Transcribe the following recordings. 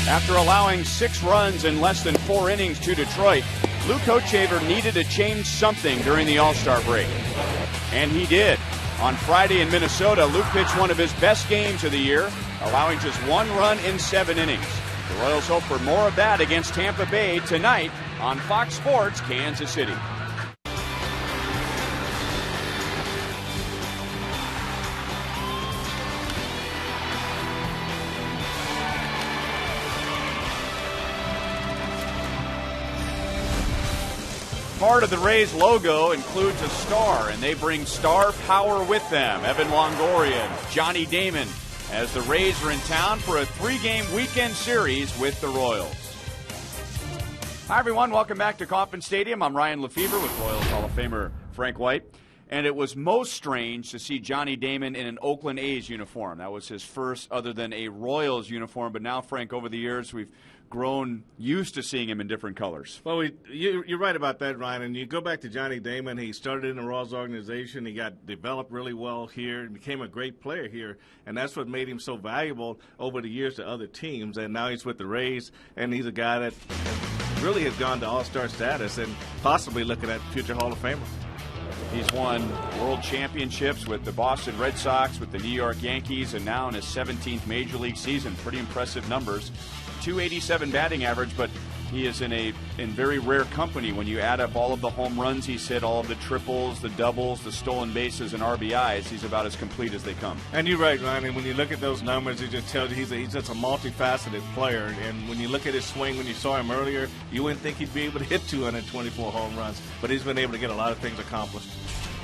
After allowing 6 runs in less than 4 innings to Detroit, Luke Hochevar needed to change something during the All-Star break. And he did. On Friday in Minnesota, Luke pitched one of his best games of the year, allowing just 1 run in 7 innings. The Royals hope for more of that against Tampa Bay tonight on Fox Sports Kansas City. Part of the Rays logo includes a star, and they bring star power with them. Evan Longoria, Johnny Damon, as the Rays are in town for a 3-game weekend series with the Royals. Hi, everyone. Welcome back to Kauffman Stadium. I'm Ryan Lefebvre with Royals Hall of Famer Frank White. And it was most strange to see Johnny Damon in an Oakland A's uniform. That was his first other than a Royals uniform. But now, Frank, over the years, we've grown used to seeing him in different colors. Well, you're right about that, Ryan. And you go back to Johnny Damon. He started in the Royals organization. He got developed really well here and became a great player here. And that's what made him so valuable over the years to other teams. And now he's with the Rays, and he's a guy that really has gone to all-star status and possibly looking at future Hall of Famer. He's won world championships with the Boston Red Sox, with the New York Yankees, and now in his 17th Major League season. Pretty impressive numbers. .287 batting average, but he is in very rare company when you add up all of the home runs he's hit, all of the triples, the doubles, the stolen bases, and RBIs. He's about as complete as they come. And you're right, Ryan. And when you look at those numbers, it just tells you he's just a multifaceted player. And when you look at his swing, when you saw him earlier, you wouldn't think he'd be able to hit 224 home runs. But he's been able to get a lot of things accomplished.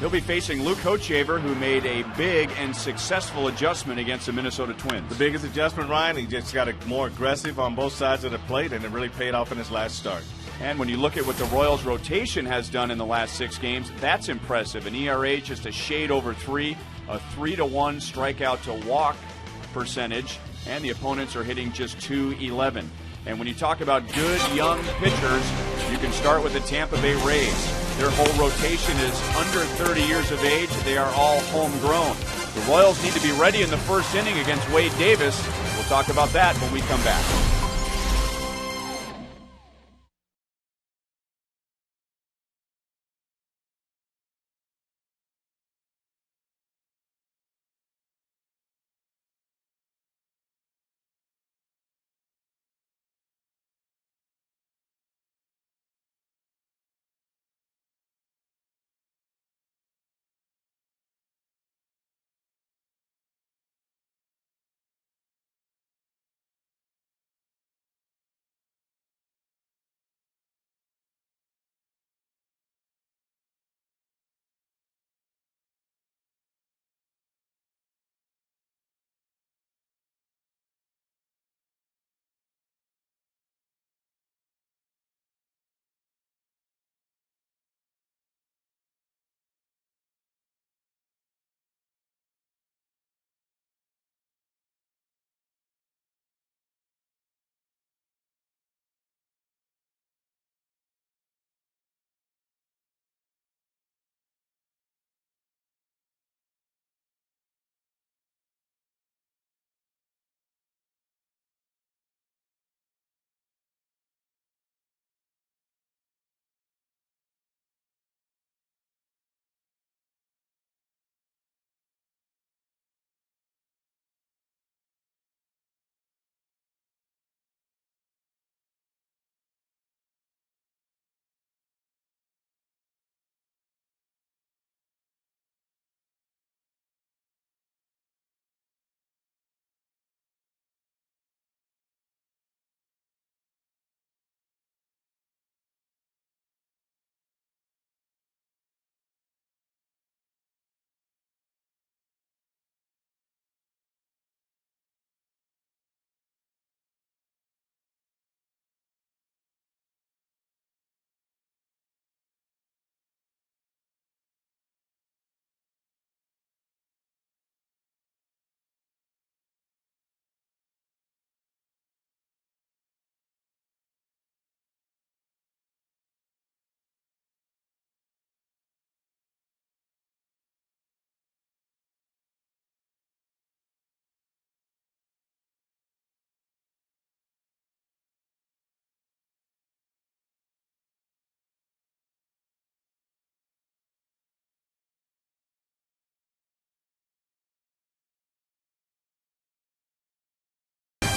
He'll be facing Luke Hochevar, who made a big and successful adjustment against the Minnesota Twins. The biggest adjustment, Ryan, he just got more aggressive on both sides of the plate, and it really paid off in his last start. And when you look at what the Royals' rotation has done in the last 6 games, that's impressive. An ERA just a shade over 3, a 3-to-1 strikeout to walk percentage, and the opponents are hitting just .211. And when you talk about good young pitchers, you can start with the Tampa Bay Rays. Their whole rotation is under 30 years of age. They are all homegrown. The Royals need to be ready in the first inning against Wade Davis. We'll talk about that when we come back.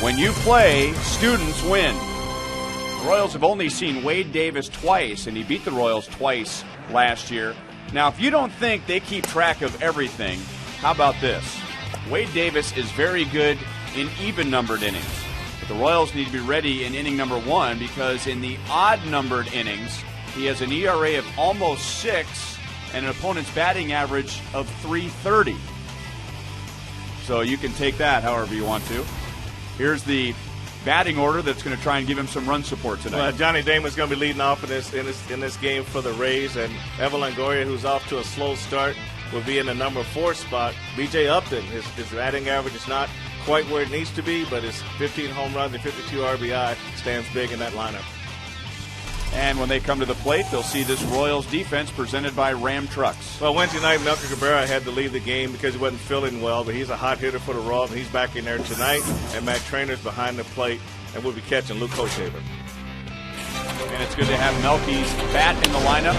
When you play, students win. The Royals have only seen Wade Davis twice, and he beat the Royals twice last year. Now, if you don't think they keep track of everything, how about this? Wade Davis is very good in even-numbered innings. But the Royals need to be ready in inning number 1 because in the odd-numbered innings, he has an ERA of almost 6 and an opponent's batting average of .330. So you can take that however you want to. Here's the batting order that's going to try and give him some run support tonight. Well, Johnny Damon's going to be leading off in this game for the Rays, and Evan Longoria, who's off to a slow start, will be in the number 4 spot. B.J. Upton, his batting average is not quite where it needs to be, but his 15 home runs and 52 RBI stands big in that lineup. And when they come to the plate, they'll see this Royals defense presented by Ram Trucks. Well, Wednesday night, Melker Cabrera had to leave the game because he wasn't feeling well, but he's a hot hitter for the Royals, and he's back in there tonight. And Matt Trainer's behind the plate, and we'll be catching Luke Hochevar. And it's good to have Melky's bat in the lineup.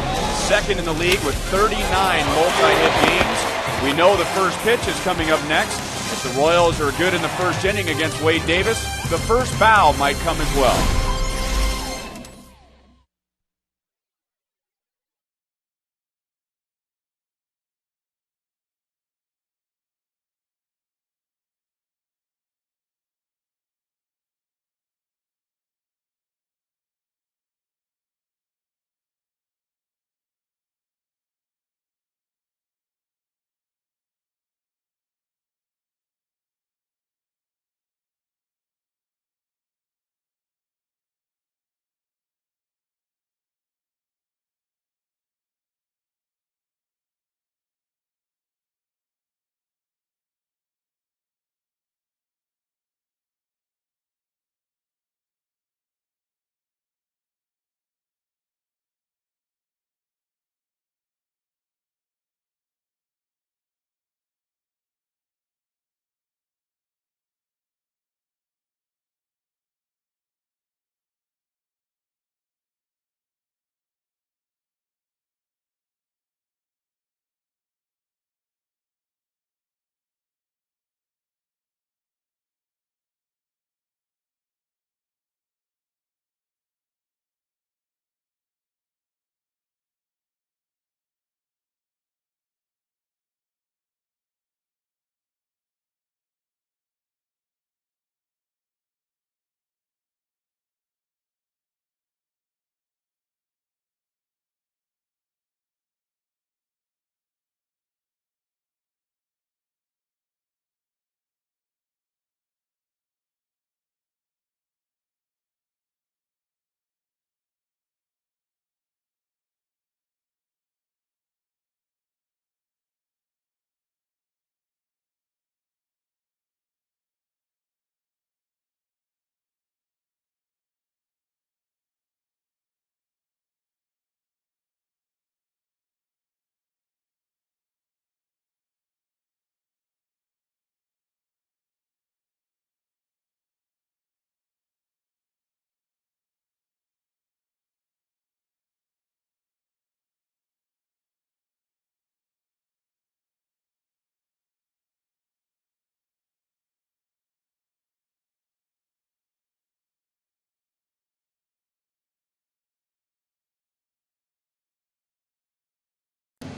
Second in the league with 39 multi-hit games. We know the first pitch is coming up next. If the Royals are good in the first inning against Wade Davis, the first bow might come as well.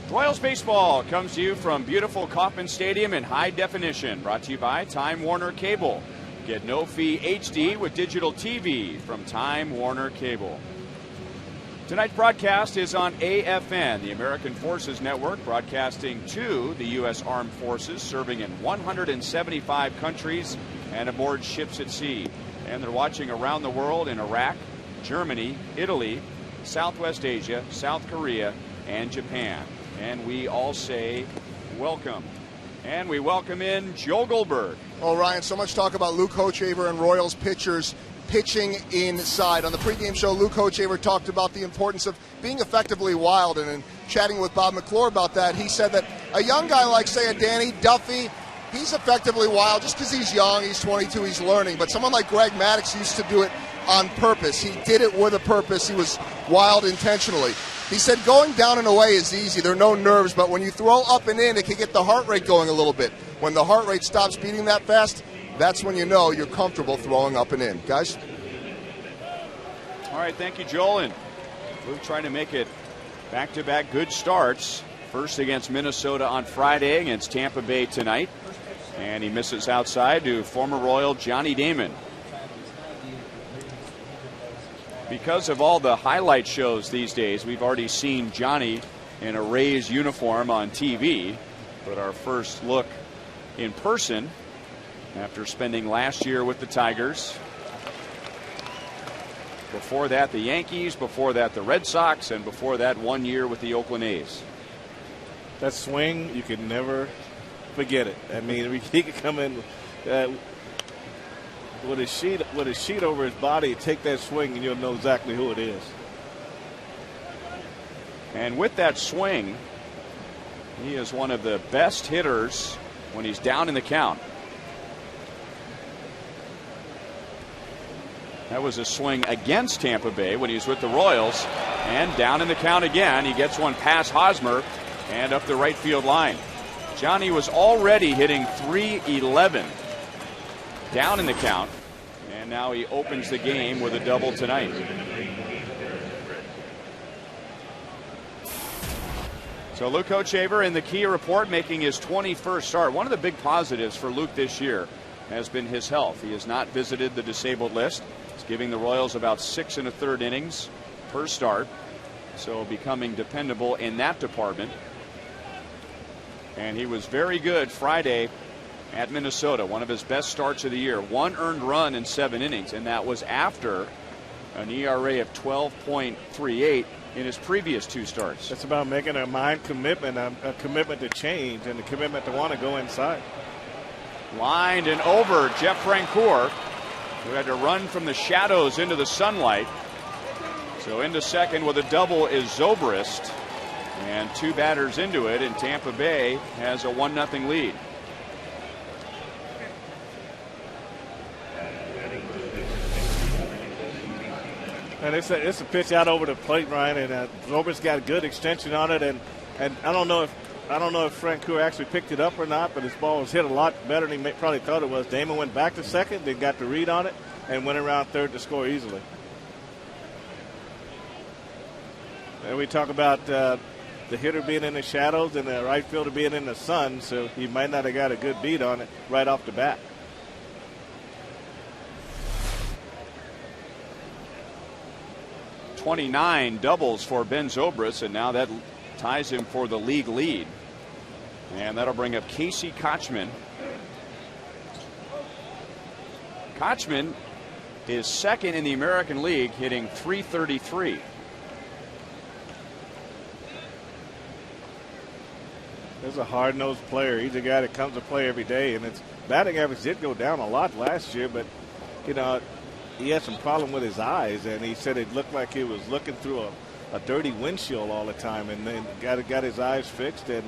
Royals baseball comes to you from beautiful Kauffman Stadium in high definition. Brought to you by Time Warner Cable. Get no-fee HD with digital TV from Time Warner Cable. Tonight's broadcast is on AFN, the American Forces Network, broadcasting to the U.S. Armed Forces, serving in 175 countries and aboard ships at sea. And they're watching around the world in Iraq, Germany, Italy, Southwest Asia, South Korea, and Japan. And we all say welcome. And we welcome in Joe Goldberg. Oh, Ryan, so much talk about Luke Hochevar and Royals pitchers pitching inside. On the pregame show, Luke Hochevar talked about the importance of being effectively wild. And in chatting with Bob McClure about that, he said that a young guy like, say, a Danny Duffy, he's effectively wild just because he's young, he's 22, he's learning. But someone like Greg Maddux used to do it on purpose. He did it with a purpose. He was wild intentionally. He said going down and away is easy. There are no nerves, but when you throw up and in, it can get the heart rate going a little bit. When the heart rate stops beating that fast, that's when you know you're comfortable throwing up and in. Guys? All right, thank you, Joel. And Luke trying to make it back-to-back good starts. First against Minnesota on Friday, against Tampa Bay tonight. And he misses outside to former Royal Johnny Damon. Because of all the highlight shows these days, we've already seen Johnny in a Rays uniform on TV. But our first look in person after spending last year with the Tigers. Before that, the Yankees. Before that, the Red Sox. And before that, 1 year with the Oakland A's. That swing, you can never forget it. I mean, he could come in with a sheet over his body, take that swing, and you'll know exactly who it is. And with that swing, he is one of the best hitters when he's down in the count. That was a swing against Tampa Bay when he was with the Royals. And down in the count again. He gets one past Hosmer and up the right field line. Johnny was already hitting .311 down in the count. And now he opens the game with a double tonight. So Luke Hochevar in the Kia report, making his 21st start. One of the big positives for Luke this year has been his health. He has not visited the disabled list. He's giving the Royals about 6 1/3 innings per start. So becoming dependable in that department. And he was very good Friday at Minnesota. One of his best starts of the year. 1 earned run in 7 innings. And that was after an ERA of 12.38 in his previous 2 starts. It's about making a mind commitment, a commitment to change, and a commitment to want to go inside. Lined and over Jeff Francoeur, who had to run from the shadows into the sunlight. So into second with a double is Zobrist. And 2 batters into it, and Tampa Bay has a 1-0 lead. And it's a pitch out over the plate, Ryan, and Zobrist got a good extension on it, and I don't know if Francoeur actually picked it up or not, but his ball was hit a lot better than he probably thought it was. Damon went back to second, then got the read on it, and went around third to score easily. And we talk about the hitter being in the shadows and the right fielder being in the sun, so he might not have got a good beat on it right off the bat. .29 doubles for Ben Zobrist, and now that ties him for the league lead. And that'll bring up Casey Kochman. Kochman is second in the American League, hitting .333. He's a hard-nosed player. He's a guy that comes to play every day, and its batting average did go down a lot last year, but you know, he had some problem with his eyes, and he said it looked like he was looking through a dirty windshield all the time, and then got his eyes fixed, and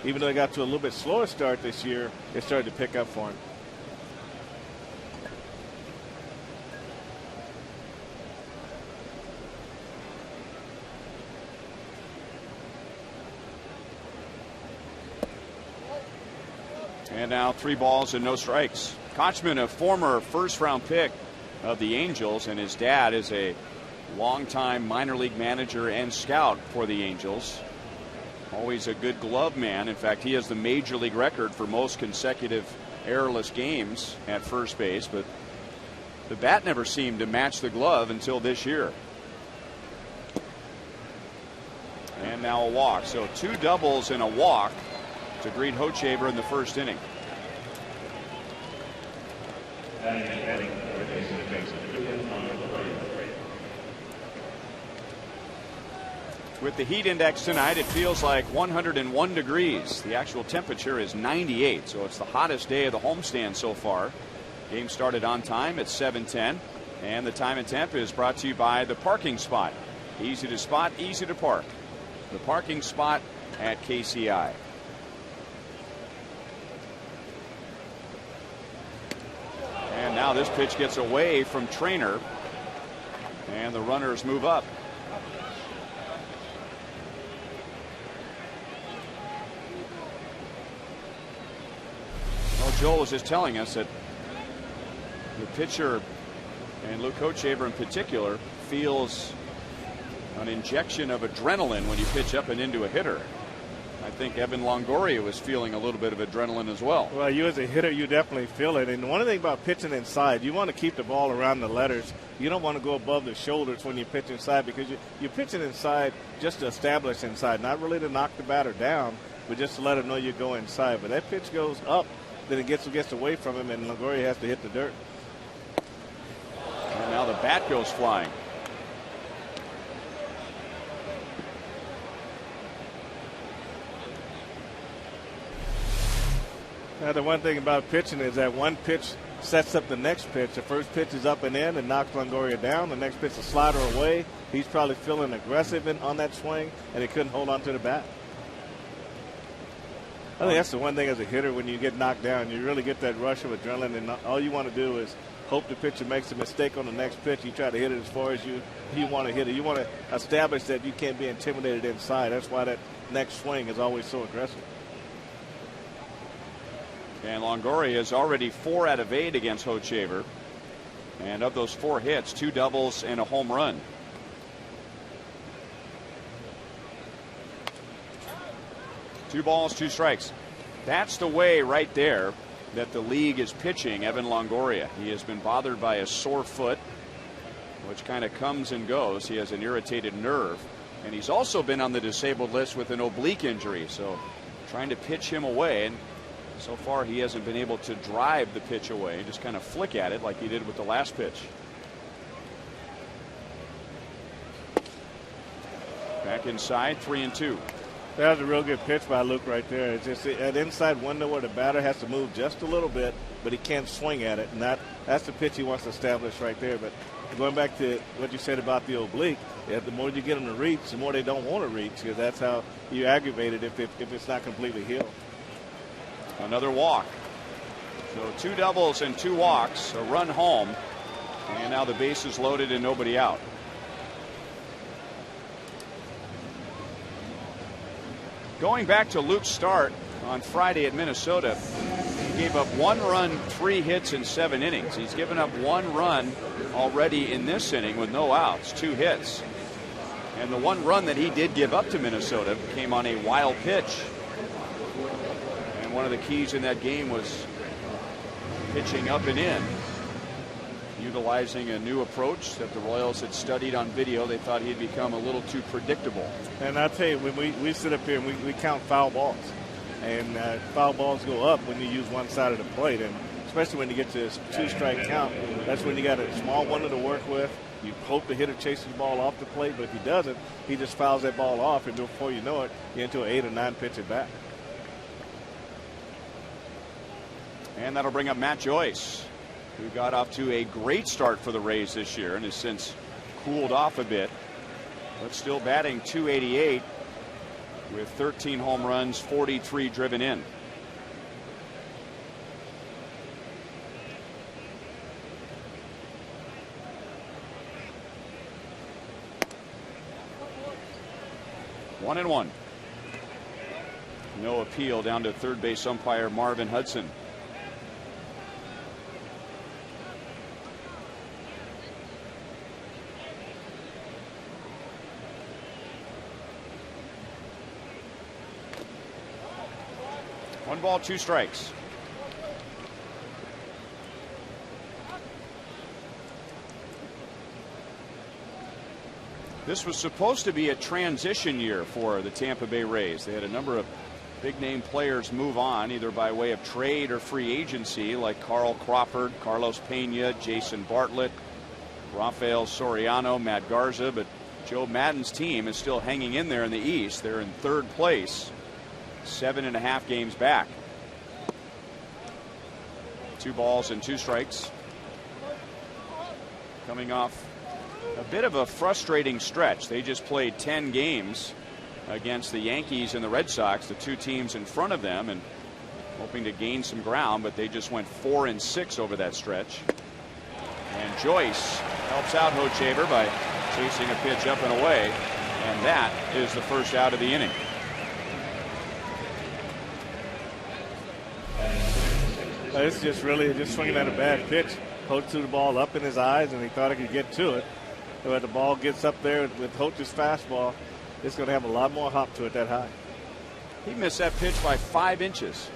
even though he got to a little bit slower start this year, it started to pick up for him. And now 3 balls and no strikes. Kochman, a former first-round pick of the Angels, and his dad is a longtime minor league manager and scout for the Angels. Always a good glove man. In fact, he has the major league record for most consecutive errorless games at first base, but the bat never seemed to match the glove until this year. And now a walk. So 2 doubles and a walk to greet Hochevar in the first inning. With the heat index tonight, it feels like 101 degrees. The actual temperature is 98, so it's the hottest day of the homestand so far. Game started on time at 7:10, and the time and temp is brought to you by the Parking Spot. Easy to spot, easy to park. The Parking Spot at KCI. And now this pitch gets away from Trainer, and the runners move up. Well, Joel was just telling us that the pitcher, and Luke Hochevar in particular, feels an injection of adrenaline when you pitch up and into a hitter. I think Evan Longoria was feeling a little bit of adrenaline as well. Well, you as a hitter, you definitely feel it. And one thing about pitching inside, you want to keep the ball around the letters. You don't want to go above the shoulders when you pitch inside, because you're pitching inside just to establish inside, not really to knock the batter down, but just to let him know you go inside. But that pitch goes up, then it gets away from him, and Longoria has to hit the dirt. And now the bat goes flying. Now, the one thing about pitching is that one pitch sets up the next pitch. The first pitch is up and in and knocks Longoria down. The next pitch is a slider away. He's probably feeling aggressive on that swing, and he couldn't hold on to the bat. I think that's the one thing as a hitter, when you get knocked down, you really get that rush of adrenaline, and all you want to do is hope the pitcher makes a mistake on the next pitch. You try to hit it as far as you want to hit it. You want to establish that you can't be intimidated inside. That's why that next swing is always so aggressive. And Longoria is already 4 out of 8 against Hochevar. And of those 4 hits, 2 doubles and a home run. Two balls, 2 strikes. That's the way right there that the league is pitching Evan Longoria. He has been bothered by a sore foot, which kind of comes and goes. He has an irritated nerve. And he's also been on the disabled list with an oblique injury. So trying to pitch him away. And so far, he hasn't been able to drive the pitch away, just kind of flick at it like he did with the last pitch. Back inside, 3-2. That was a real good pitch by Luke right there. It's just that inside window where the batter has to move just a little bit, but he can't swing at it. And that's the pitch he wants to establish right there. But going back to what you said about the oblique, the more you get them to reach, the more they don't want to reach, because that's how you aggravate it if it's not completely healed. Another walk. So 2 doubles and 2 walks, a run home, and now the base is loaded and nobody out. Going back to Luke's start on Friday at Minnesota, he gave up 1 run, 3 hits in 7 innings. He's given up 1 run already in this inning with no outs, 2 hits. And the 1 run that he did give up to Minnesota came on a wild pitch. And one of the keys in that game was pitching up and in, utilizing a new approach that the Royals had studied on video. They thought he'd become a little too predictable. And I'll tell you, when we sit up here and we count foul balls, and foul balls go up when you use one side of the plate, and especially when you get to this 2-strike count, that's when you got a small window to work with. You hope the hitter chases the ball off the plate, but if he doesn't, he just fouls that ball off, and before you know it, you're into an 8 or 9 pitch at bat. And that'll bring up Matt Joyce, who got off to a great start for the Rays this year and has since cooled off a bit, but still batting .288 with 13 home runs, 43 driven in. One and one. No appeal down to third base umpire Marvin Hudson. One ball, 2 strikes. This was supposed to be a transition year for the Tampa Bay Rays. They had a number of big name players move on, either by way of trade or free agency, like Carl Crawford, Carlos Pena, Jason Bartlett, Rafael Soriano, Matt Garza. But Joe Maddon's team is still hanging in there in the East. They're in 3rd place. 7.5 games back. 2 balls and 2 strikes. Coming off a bit of a frustrating stretch. They just played 10 games against the Yankees and the Red Sox, the 2 teams in front of them, and hoping to gain some ground, but they just went 4-6 over that stretch. And Joyce helps out Hochevar by chasing a pitch up and away, and that is the first out of the inning. It's just really just swinging at a bad pitch. Holt threw the ball up in his eyes, and he thought he could get to it. But when the ball gets up there with Holt's fastball, it's going to have a lot more hop to it that high. He missed that pitch by 5 inches.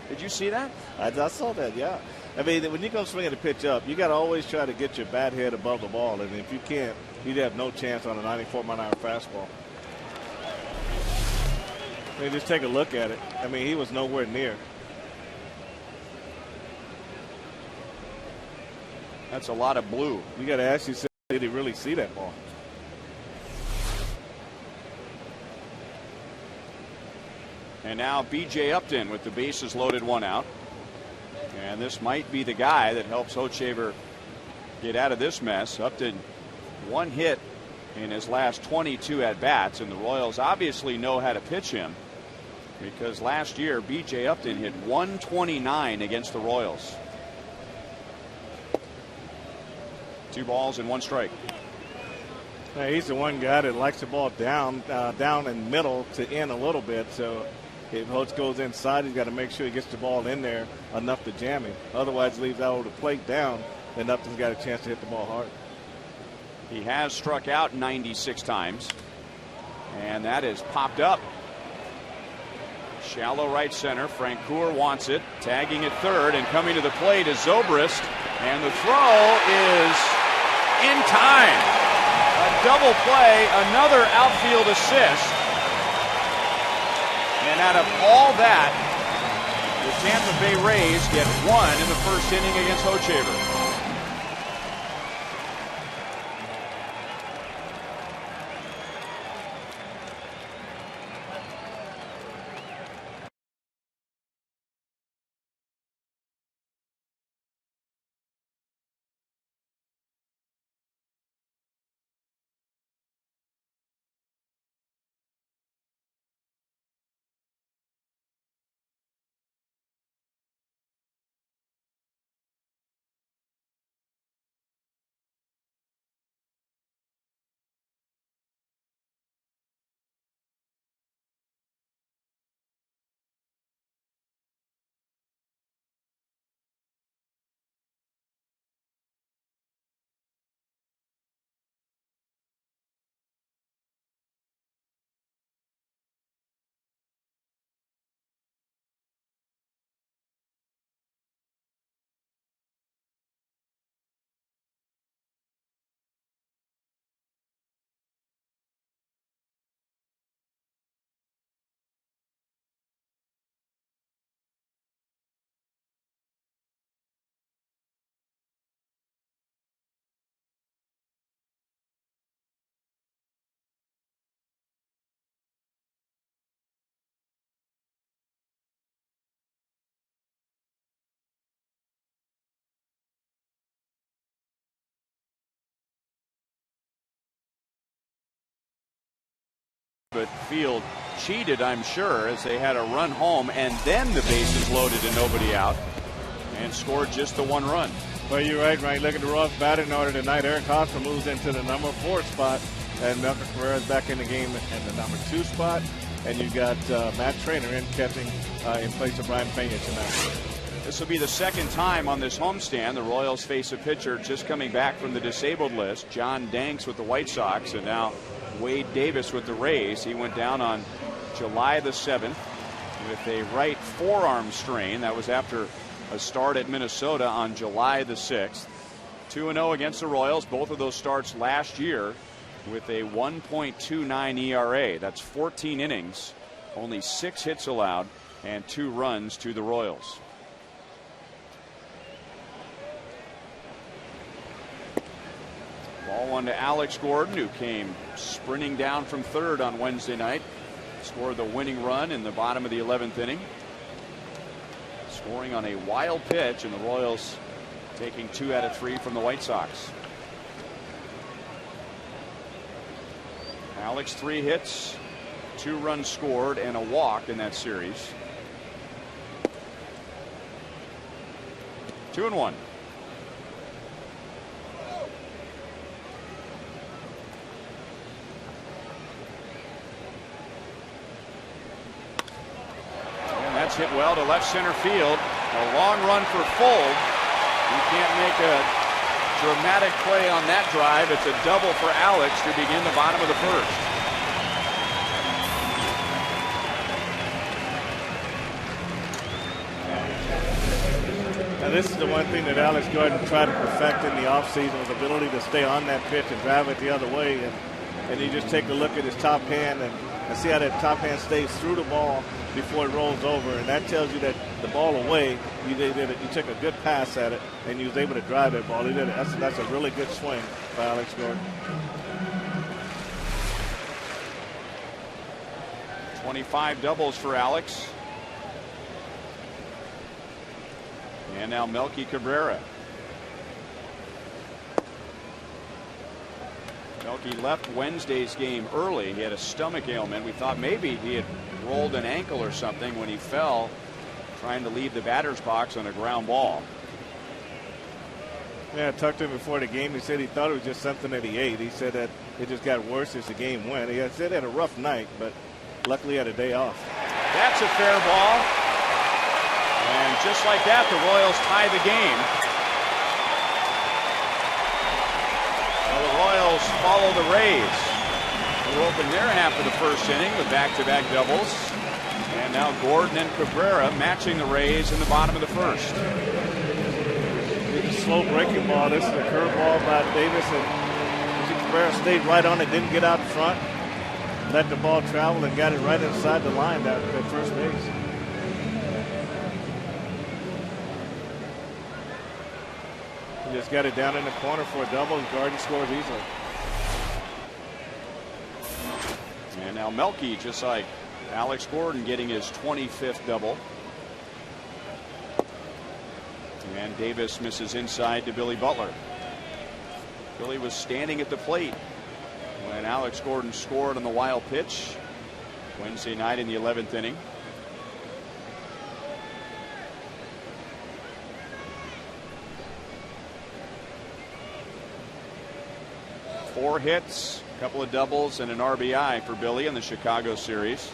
Did you see that? I saw that, yeah. I mean, when you go swinging the pitch up, you got to always try to get your bat head above the ball. And if you can't, you'd have no chance on a 94-mile-an-hour fastball. I mean, just take a look at it. I mean, he was nowhere near. That's a lot of blue. You got to ask yourself, did he really see that ball? And now B.J. Upton with the bases loaded, 1 out. And this might be the guy that helps Hochevar get out of this mess. Upton, 1 hit in his last 22 at-bats, and the Royals obviously know how to pitch him, because last year B.J. Upton hit 129 against the Royals. 2 balls and 1 strike. Hey, he's the one guy that likes the ball down and middle to in a little bit. So if Holtz goes inside, he's got to make sure he gets the ball in there enough to jam him. Otherwise, leaves out the plate down, and Upton's got a chance to hit the ball hard. He has struck out 96 times, and that has popped up. Shallow right center. Francoeur wants it, tagging at third, and coming to the plate is Zobrist, and the throw is in time. A double play, another outfield assist. And out of all that, the Tampa Bay Rays get 1 in the first inning against Hochevar. But Field cheated, I'm sure, as they had a run home and then the bases loaded and nobody out, and scored just the 1 run. Well, you're right, Ryan. Look at the Royals batting order tonight. Eric Hosmer moves into the number 4 spot, and Melvin Cabrera's back in the game at the number 2 spot. And you got Matt Trainer in catching in place of Brian Pena tonight. This will be the second time on this homestand the Royals face a pitcher just coming back from the disabled list. John Danks with the White Sox, and now Wade Davis with the Rays. He went down on July the 7th with a right forearm strain. That was after a start at Minnesota on July the 6th. 2-0 against the Royals. Both of those starts last year with a 1.29 ERA. That's 14 innings, only 6 hits allowed, and 2 runs to the Royals. Ball 1 to Alex Gordon, who came sprinting down from third on Wednesday night. Scored the winning run in the bottom of the 11th inning. Scoring on a wild pitch, and the Royals taking 2 out of 3 from the White Sox. Alex, 3 hits, 2 runs scored, and a walk in that series. 2-1. Hit well to left center field. A long run for Fold. He can't make a dramatic play on that drive. It's a double for Alex to begin the bottom of the first. Now this is the one thing that Alex Gordon tried to perfect in the offseason, was the ability to stay on that pitch and drive it the other way. And you just take a look at his top hand and see how that top hand stays through the ball before it rolls over. And that tells you that the ball away, you took a good pass at it, and you was able to drive that ball. That's a really good swing by Alex Gordon. 25 doubles for Alex. And now Melky Cabrera. Melky left Wednesday's game early. He had a stomach ailment. We thought maybe he had rolled an ankle or something when he fell trying to leave the batter's box on a ground ball. Yeah, I talked to him before the game. He said he thought it was just something that he ate. He said that it just got worse as the game went. He said he had a rough night, but luckily he had a day off. That's a fair ball. And just like that, the Royals tie the game. Well, the Royals follow the Rays, who opened their half of the first inning with back-to-back doubles. And now Gordon and Cabrera matching the Rays in the bottom of the first. It's a slow breaking ball. This is a curveball by Davis, and Cabrera stayed right on it, didn't get out front, let the ball travel, and got it right inside the line at first base. He just got it down in the corner for a double, and Gordon scores easily. And now Melky, just like Alex Gordon, getting his 25th double. And Davis misses inside to Billy Butler. Billy was standing at the plate when Alex Gordon scored on the wild pitch Wednesday night in the 11th inning. Four hits, a couple of doubles, and an RBI for Billy in the Chicago series.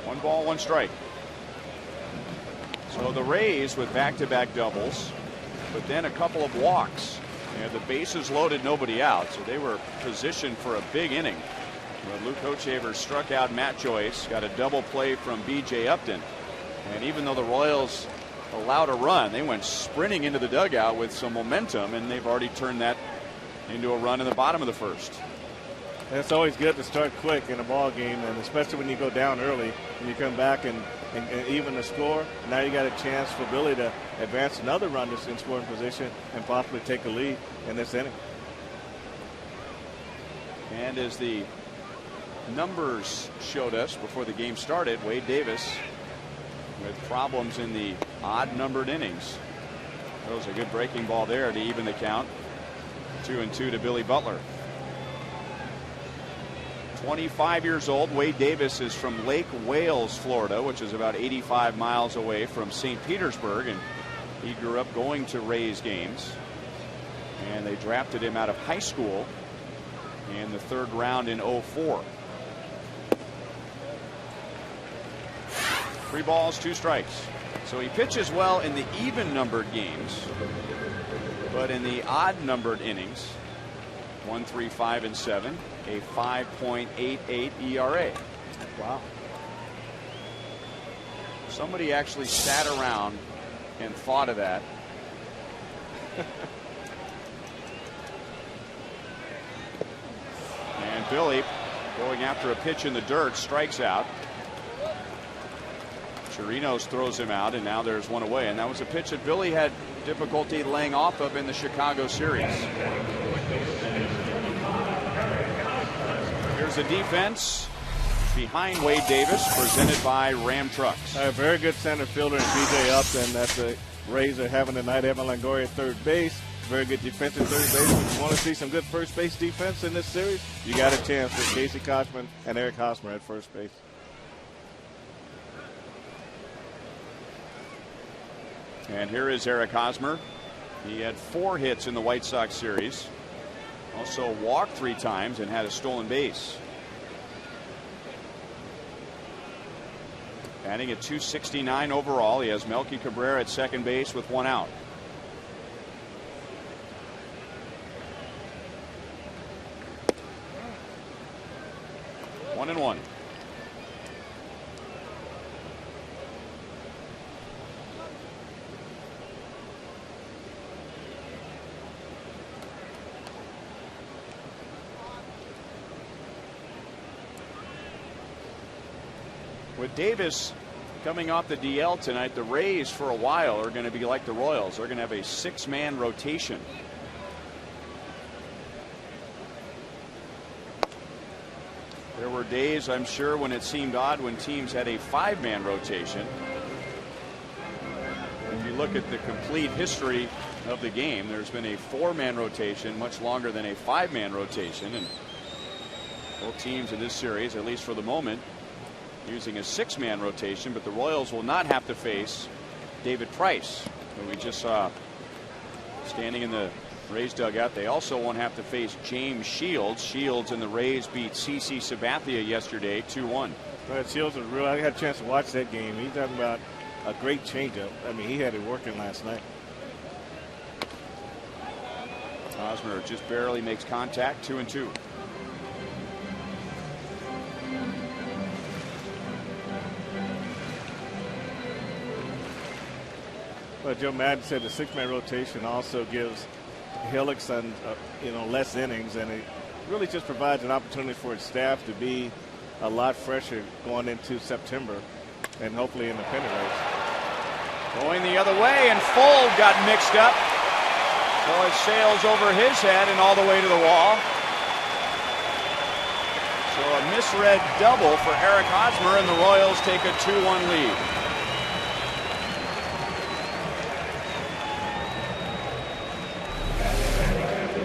One ball, one strike. So the Rays with back-to-back doubles, but then a couple of walks. And the bases loaded, nobody out, so they were positioned for a big inning. But Luke Hochevar struck out Matt Joyce, got a double play from B.J. Upton. And even though the Royals allowed a run, they went sprinting into the dugout with some momentum, and they've already turned that into a run in the bottom of the first. And it's always good to start quick in a ball game, and especially when you go down early and you come back and even the score. Now you got a chance for Billy to advance another run that's in scoring position and possibly take a lead in this inning. And as the numbers showed us before the game started, Wade Davis with problems in the odd numbered innings. Throws a good breaking ball there to even the count. 2-2 to Billy Butler. 25 years old. Wade Davis is from Lake Wales, Florida, which is about 85 miles away from St. Petersburg, and he grew up going to Rays games. And they drafted him out of high school in the third round in 2004. 3 balls, 2 strikes. So he pitches well in the even numbered games, but in the odd numbered innings, 1, 3, 5, and 7, a 5.88 ERA. Wow. Somebody actually sat around and thought of that. And Billy, going after a pitch in the dirt, strikes out. Chirinos throws him out, and now there's one away. And that was a pitch that Billy had difficulty laying off of in the Chicago series. Here's the defense behind Wade Davis, presented by Ram Trucks. A very good center fielder in B.J. Upton. That's the Rays are having tonight. Evan Longoria at third base. Very good defensive third base. If you want to see some good first base defense in this series, you got a chance with Casey Kochman and Eric Hosmer at first base. And here is Eric Hosmer. He had 4 hits in the White Sox series. Also walked 3 times and had a stolen base. Batting at .269 overall. He has Melky Cabrera at second base with 1 out. One and one. With Davis coming off the DL tonight, the Rays for a while are going to be like the Royals. They're going to have a 6-man rotation. There were days, I'm sure, when it seemed odd when teams had a 5-man rotation. If you look at the complete history of the game, there's been a 4-man rotation much longer than a 5-man rotation, and both teams in this series, at least for the moment, using a 6-man rotation. But the Royals will not have to face David Price, who we just saw standing in the Rays dugout. They also won't have to face James Shields. Shields and the Rays beat CC Sabathia yesterday 2-1. Right, Shields was real. I had a chance to watch that game. He's talking about a great changeup. I mean, he had it working last night. Hosmer just barely makes contact. 2-2. But Joe Madden said the 6-man rotation also gives Hellickson less innings, and it really just provides an opportunity for his staff to be a lot fresher going into September and hopefully in the pennant race. Going the other way, and Fold got mixed up. So it sails over his head and all the way to the wall. So a misread double for Eric Hosmer, and the Royals take a 2-1 lead.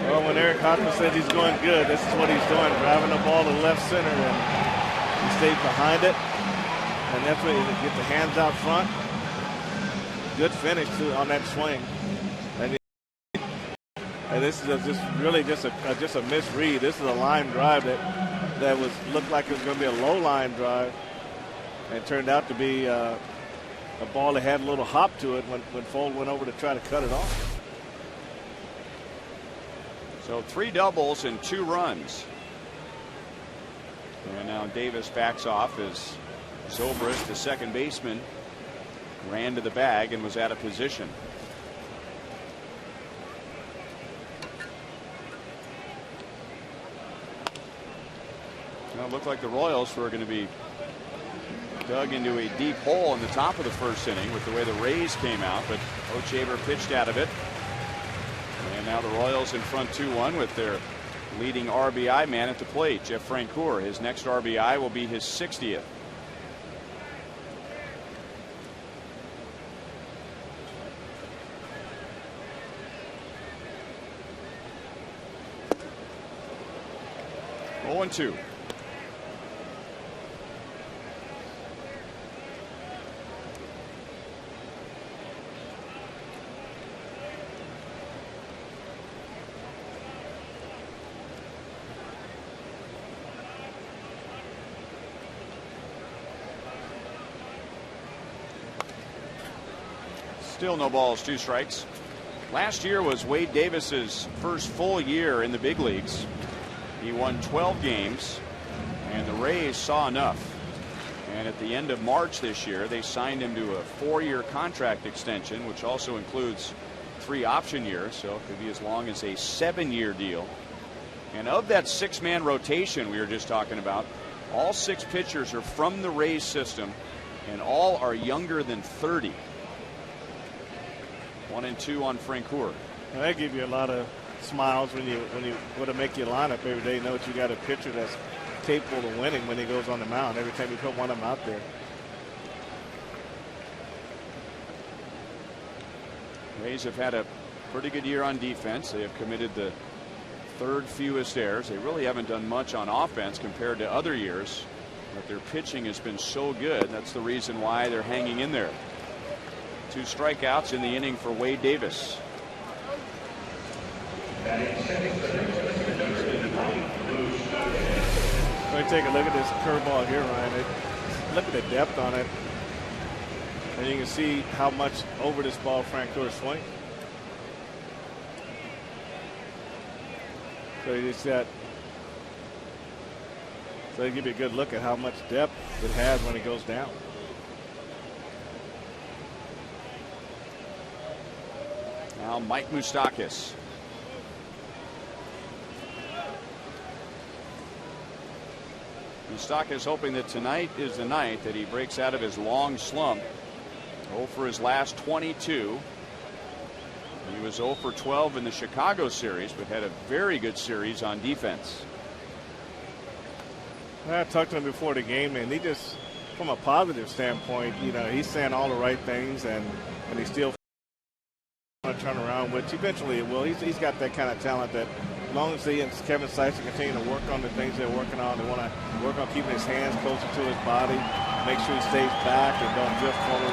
Well, when Eric Hosmer said he's going good, this is what he's doing, driving the ball to left center, and he stayed behind it, and that's where he get the hands out front. Good finish on that swing, and this is just a misread. This is a line drive that looked like it was going to be a low line drive, and it turned out to be a ball that had a little hop to it when Fold went over to try to cut it off. So 3 doubles and 2 runs. And now Davis backs off as Zobrist, the second baseman, ran to the bag and was out of position. Now it looked like the Royals were going to be dug into a deep hole in the top of the first inning with the way the Rays came out, but Ochever pitched out of it. And now the Royals in front 2-1 with their leading RBI man at the plate, Jeff Francoeur. His next RBI will be his 60th. Oh, 0-2. Still no balls, 2 strikes. Last year was Wade Davis's first full year in the big leagues. He won 12 games, and the Rays saw enough. And at the end of March this year, they signed him to a 4-year contract extension, which also includes 3 option years, so it could be as long as a 7-year deal. And of that 6-man rotation we were just talking about, all 6 pitchers are from the Rays system, and all are younger than 30. 1-2 on Francoeur. Well, that gives you a lot of smiles when you go to make your lineup every day. You know that you got a pitcher that's capable of winning when he goes on the mound every time you put one of them out there. Rays have had a pretty good year on defense. They have committed the 3rd fewest errors. They really haven't done much on offense compared to other years, but their pitching has been so good. That's the reason why they're hanging in there. 2 strikeouts in the inning for Wade Davis. Let me take a look at this curveball here, Ryan. Look at the depth on it. And you can see how much over this ball Francoeur swing. So it's got. So they give you a good look at how much depth it has when it goes down. Now Mike Moustakas. Moustakas hoping that tonight is the night that he breaks out of his long slump. 0 for his last 22. He was 0 for 12 in the Chicago series, but had a very good series on defense. I talked to him before the game, and he just, from a positive standpoint, you know, he's saying all the right things, and he still want to turn around, which eventually it will. He's got that kind of talent that as long as he and Kevin Sykes continue to work on the things they're working on, they want to work on keeping his hands closer to his body, make sure he stays back and don't drift forward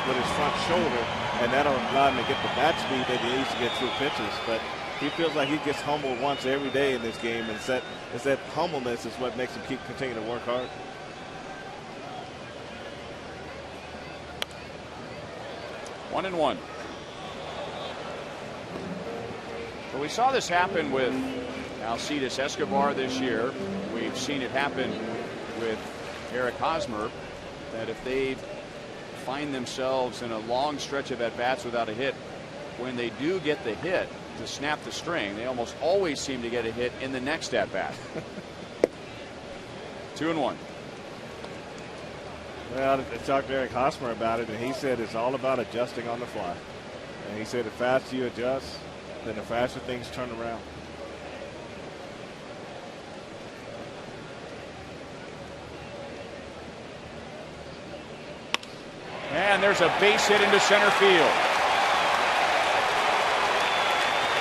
with his front shoulder, and that'll allow him to get the bat speed that he needs to get through pitches. But he feels like he gets humbled once every day in this game, and it's that humbleness is what makes him continue to work hard. One and one. So we saw this happen with Alcides Escobar this year. We've seen it happen with Eric Hosmer, that if they find themselves in a long stretch of at-bats without a hit, when they do get the hit to snap the string, they almost always seem to get a hit in the next at-bat. 2-1. Well, I talked to Eric Hosmer about it, and he said it's all about adjusting on the fly. And he said the faster you adjust, then the faster things turn around. And there's a base hit into center field.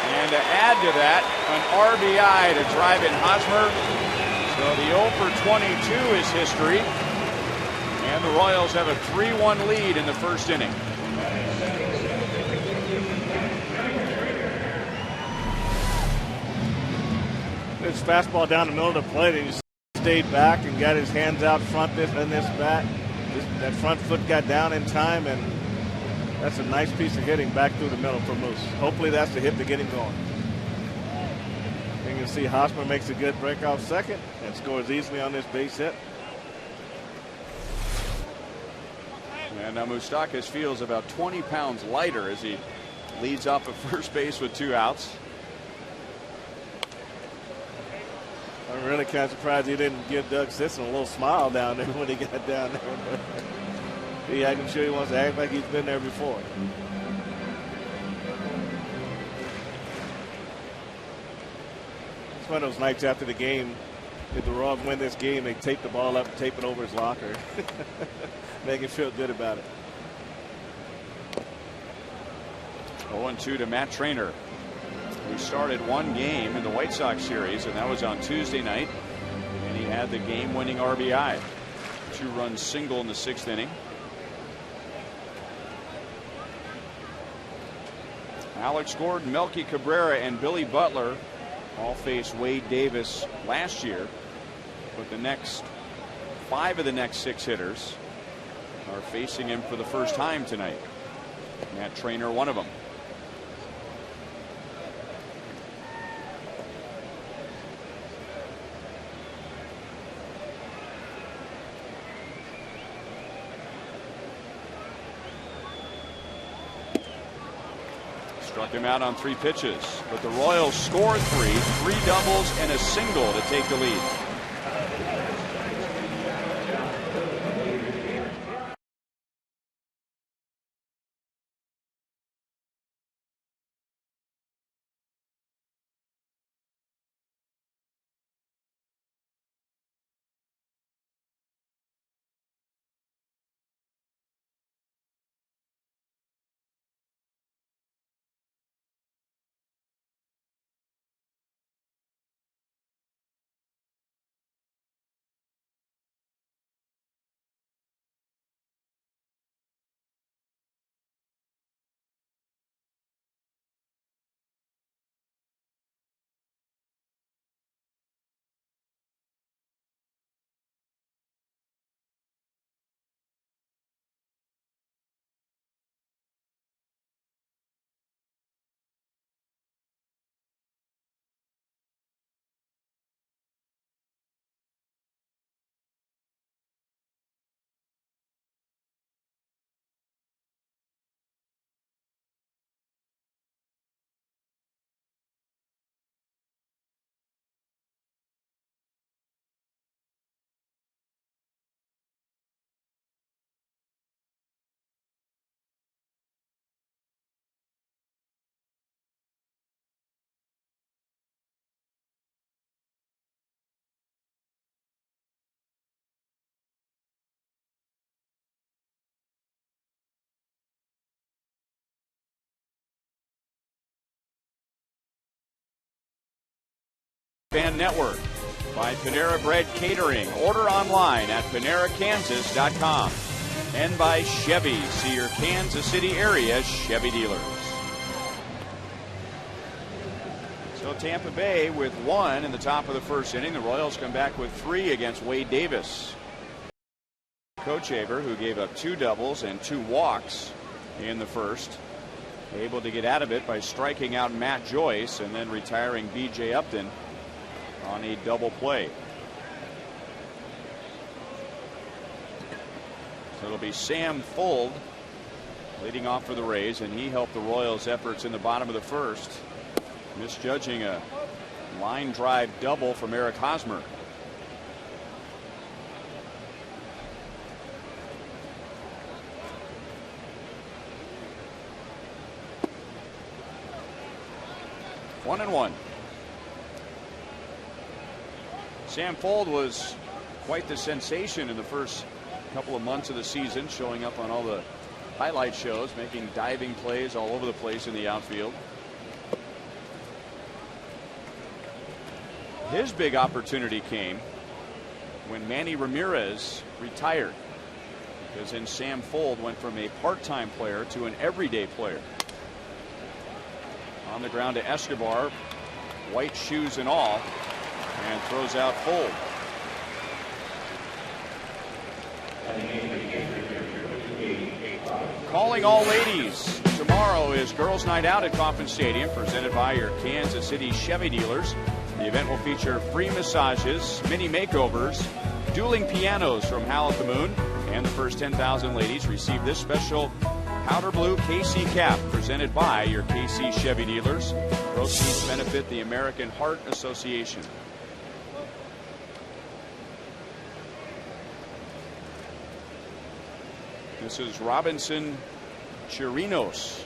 And to add to that, an RBI to drive in Hosmer. So the 0 for 22 is history. And the Royals have a 3-1 lead in the first inning. This fastball down the middle of the plate, and he stayed back and got his hands out front in this bat. That front foot got down in time, and that's a nice piece of hitting back through the middle for Moose. Hopefully that's the hit to get him going. You can see Hosmer makes a good break off second and scores easily on this base hit. And now Moustakas feels about 20 pounds lighter as he leads off at first base with 2 outs. I'm really kind of surprised he didn't give Doug Sisson a little smile down there when he got down there. Yeah, I'm sure he wants to act like he's been there before. It's one of those nights after the game, if the Royals win this game, they tape the ball up and tape it over his locker. Make him feel good about it. 0-2 to Matt Trainer. He started one game in the White Sox series, and that was on Tuesday night. And he had the game-winning RBI. 2-run single in the 6th inning. Alex Gordon, Melky Cabrera, and Billy Butler all faced Wade Davis last year. But the next 5 of the next 6 hitters are facing him for the first time tonight. Matt Trainer, one of them. Struck him out on 3 pitches, but the Royals scored 3 doubles and a single to take the lead. Fan Network. By Panera Bread Catering. Order online at PaneraKansas.com. And by Chevy. See your Kansas City area Chevy dealers. So Tampa Bay with 1 in the top of the first inning. The Royals come back with 3 against Wade Davis. Kochaver, who gave up 2 doubles and 2 walks in the first, able to get out of it by striking out Matt Joyce and then retiring B.J. Upton on a double play. So it'll be Sam Fuld leading off for the Rays, and he helped the Royals' efforts in the bottom of the first, misjudging a line drive double from Eric Hosmer. One and one. Sam Fuld was quite the sensation in the first couple of months of the season, showing up on all the highlight shows, making diving plays all over the place in the outfield. His big opportunity came when Manny Ramirez retired, because then Sam Fuld went from a part-time player to an everyday player. On the ground to Escobar, white shoes and all, and throws out Fuld. Calling all ladies. Tomorrow is Girls Night Out at Kauffman Stadium, presented by your Kansas City Chevy dealers. The event will feature free massages, mini makeovers, dueling pianos from Howl at the Moon, and the first 10,000 ladies receive this special powder blue KC cap presented by your KC Chevy dealers. Proceeds benefit the American Heart Association. This is Robinson Chirinos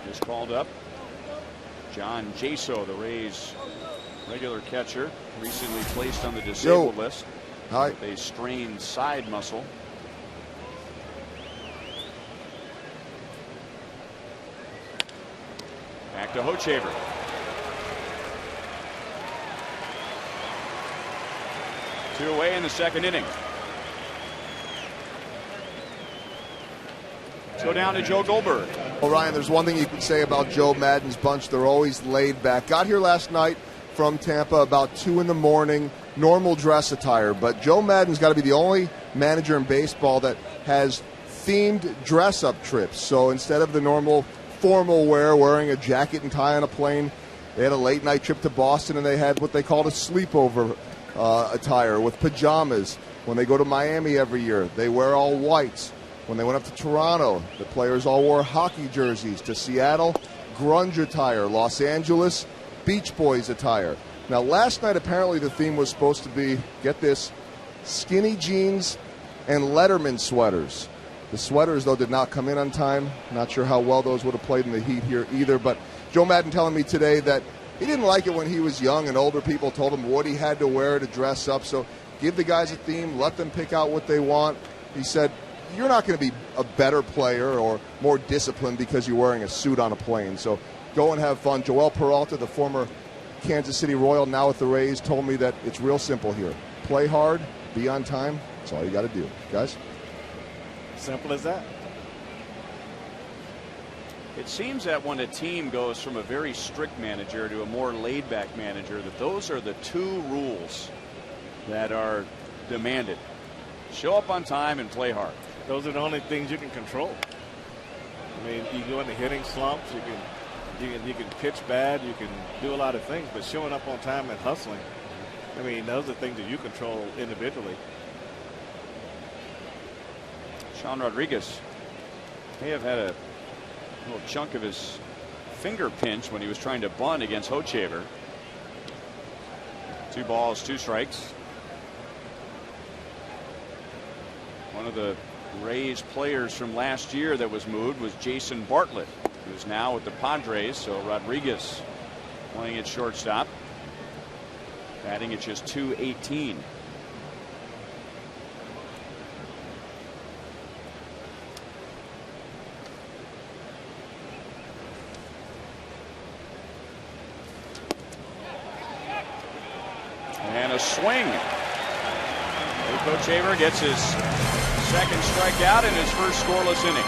is called up. John Jaso, the Rays' regular catcher, recently placed on the disabled list with a strained side muscle. Back to Hochaver. Two away in the second inning. Let's go down to Joe Goldberg. Well, Ryan, there's one thing you can say about Joe Maddon's bunch. They're always laid back. Got here last night from Tampa about 2 in the morning, normal dress attire. But Joe Maddon's got to be the only manager in baseball that has themed dress-up trips. So instead of the normal formal wear, wearing a jacket and tie on a plane, they had a late-night trip to Boston, and they had what they called a sleepover attire with pajamas. When they go to Miami every year, they wear all whites. When they went up to Toronto, the players all wore hockey jerseys. To Seattle, grunge attire. Los Angeles, Beach Boys attire. Now, last night, apparently the theme was supposed to be, get this, skinny jeans and Letterman sweaters. The sweaters, though, did not come in on time. Not sure how well those would have played in the heat here either. But Joe Maddon telling me today that he didn't like it when he was young and older people told him what he had to wear to dress up. So give the guys a theme, let them pick out what they want. He said, you're not going to be a better player or more disciplined because you're wearing a suit on a plane. So go and have fun. Joel Peralta, the former Kansas City Royal, now with the Rays, told me that it's real simple here. Play hard, be on time. That's all you got to do. Guys? Simple as that. It seems that when a team goes from a very strict manager to a more laid-back manager, that those are the two rules that are demanded. Show up on time and play hard. Those are the only things you can control. I mean, you go into hitting slumps, you can pitch bad, you can do a lot of things, but showing up on time and hustling, I mean, those are things that you control individually. Sean Rodriguez may have had a little chunk of his finger pinch when he was trying to bunt against Hochaver. 2 balls, 2 strikes. One of the Rays players from last year that was moved was Jason Bartlett, who's now with the Padres. So Rodriguez playing at shortstop, batting at just .218. a swing. Luke Hochevar gets his second strikeout in his first scoreless inning.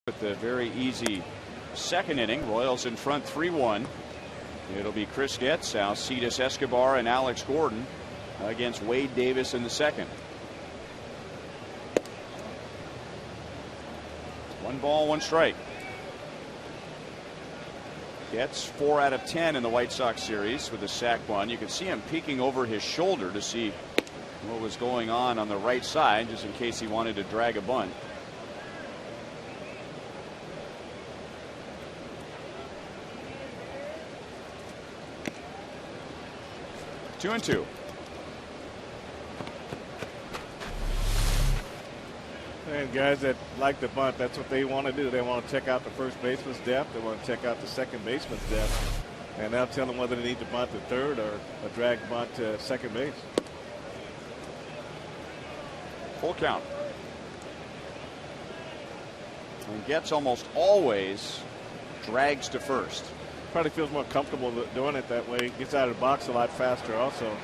With the very easy second inning, Royals in front 3-1. It'll be Chris Getz, Alcides Escobar, and Alex Gordon against Wade Davis in the second. 1 ball, 1 strike. Getz 4 out of 10 in the White Sox series with a sac bunt. You can see him peeking over his shoulder to see what was going on the right side, just in case he wanted to drag a bunt. 2-2. And guys that like to bunt, that's what they want to do. They want to check out the first baseman's depth. They want to check out the second baseman's depth. And they'll tell them whether they need to bunt to third or a drag bunt to second base. Full count. And Getz almost always drags to first. Probably feels more comfortable doing it that way. Gets out of the box a lot faster also.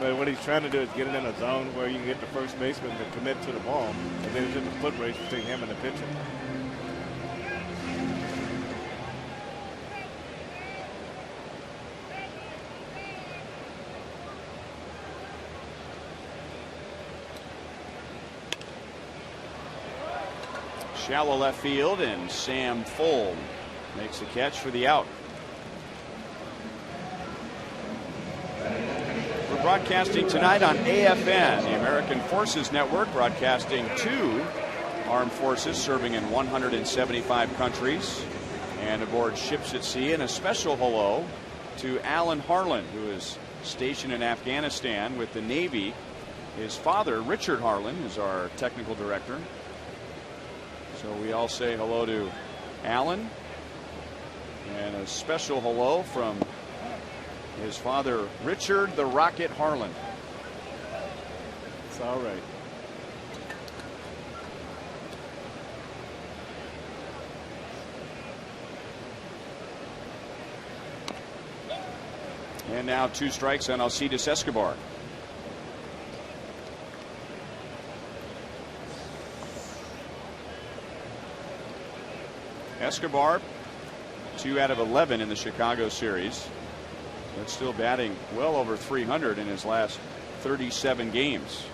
But what he's trying to do is get it in a zone where you can get the first baseman to commit to the ball. And then it's just a foot race between him and the pitcher. Shallow left field, and Sam Fulm makes the catch for the out. We're broadcasting tonight on AFN, the American Forces Network, broadcasting to armed forces serving in 175 countries and aboard ships at sea. And a special hello to Alan Harlan, who is stationed in Afghanistan with the Navy. His father, Richard Harlan, is our technical director. So we all say hello to Alan. And a special hello from his father, Richard the Rocket Harlan. It's all right. And now 2 strikes on Alcides Escobar. Escobar, 2 out of 11 in the Chicago series, but still batting well over 300 in his last 37 games.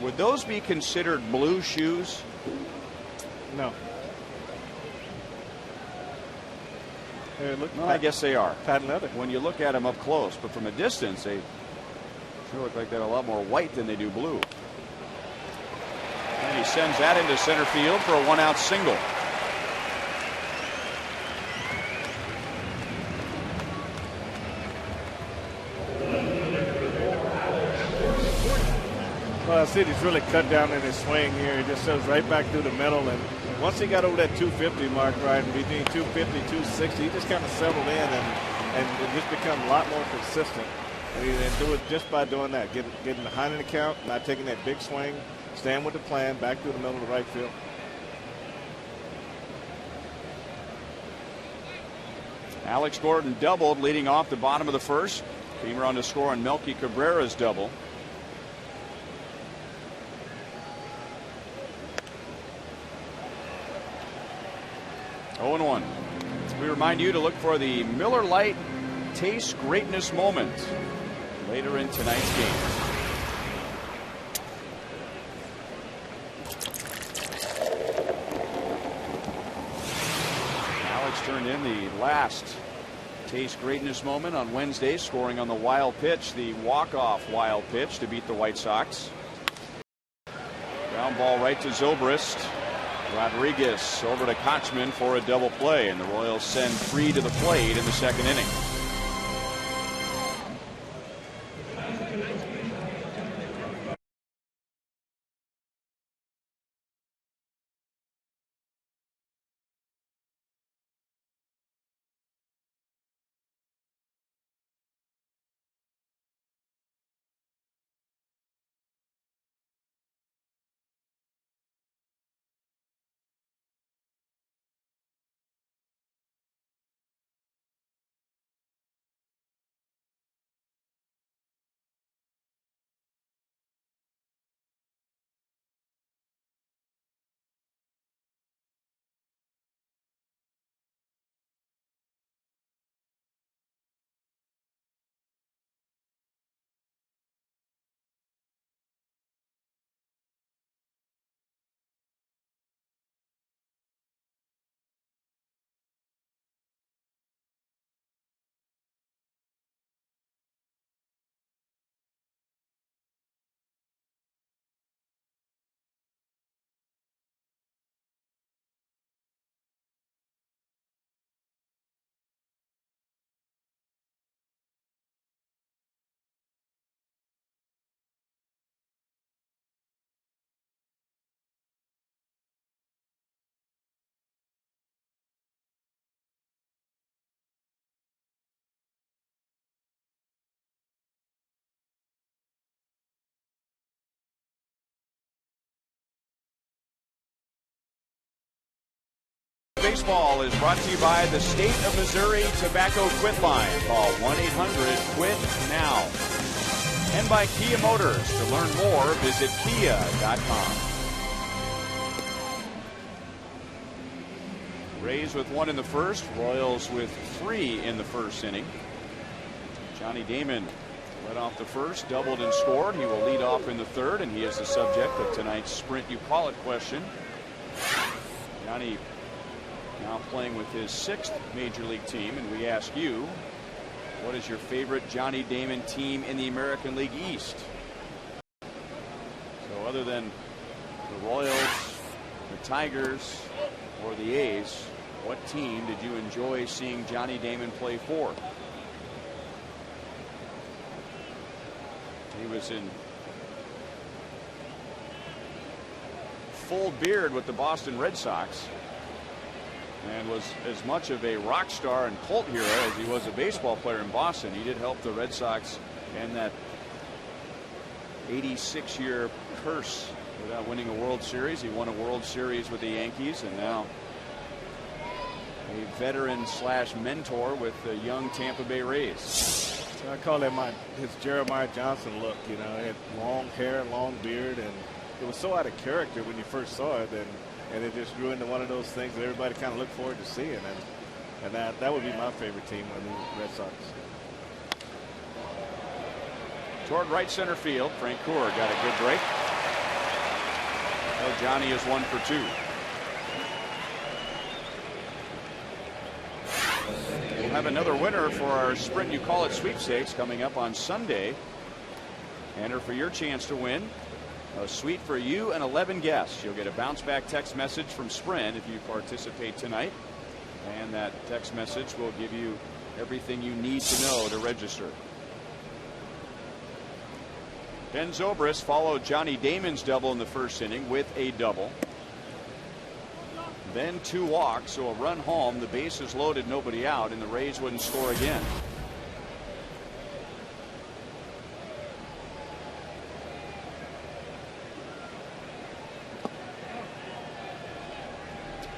Would those be considered blue shoes? No. Well, I guess they are. Patent leather. When you look at them up close, but from a distance, they sure look like they're a lot more white than they do blue. sends that into center field for a one-out single. Well, I see he's really cut down in his swing here. He just goes right back through the middle. And once he got over that 250 mark, right, between 250 and 260, he just kind of settled in and it just become a lot more consistent. And do it just by doing that, getting behind in the count, not taking that big swing, staying with the plan, back through the middle of the right field. Alex Gordon doubled leading off the bottom of the first. Beamer on the score on Melky Cabrera's double. Oh and 1. We remind you to look for the Miller Lite Taste Greatness moment later in tonight's game. Alex turned in the last Taste Greatness moment on Wednesday, scoring on the wild pitch, the walk-off wild pitch to beat the White Sox. Ground ball right to Zobrist. Rodriguez over to Kochman for a double play, and the Royals send 3 to the plate in the second inning. Baseball is brought to you by the State of Missouri Tobacco Quit Line. Call 1-800-QUIT-NOW. And by Kia Motors. To learn more, visit kia.com. Rays with 1 in the first, Royals with 3 in the first inning. Johnny Damon led off the first, doubled and scored. He will lead off in the third, and he is the subject of tonight's Sprint You Call It question. Johnny now playing with his 6th major league team, and we ask you, what is your favorite Johnny Damon team in the American League East? So other than the Royals, the Tigers, or the A's, what team did you enjoy seeing Johnny Damon play for? He was in full beard with the Boston Red Sox and was as much of a rock star and cult hero as he was a baseball player in Boston. He did help the Red Sox end that 86-year curse without winning a World Series. He won a World Series with the Yankees, and now a veteran / mentor with the young Tampa Bay Rays. I call that his Jeremiah Johnson look. You know, he had long hair, long beard, and it was so out of character when you first saw it, and it just grew into one of those things that everybody kind of looked forward to seeing. And that would be my favorite team when the Red Sox. Toward right center field, Frank Coor got a good break. So Johnny is 1 for 2. We'll have another winner for our Sprint You Call It sweepstakes coming up on Sunday. Enter for your chance to win a suite for you and 11 guests. You'll get a bounce back text message from Sprint if you participate tonight. And that text message will give you everything you need to know to register. Ben Zobrist followed Johnny Damon's double in the first inning with a double. Then 2 walks, so a run home. The bases loaded, nobody out, and the Rays wouldn't score again.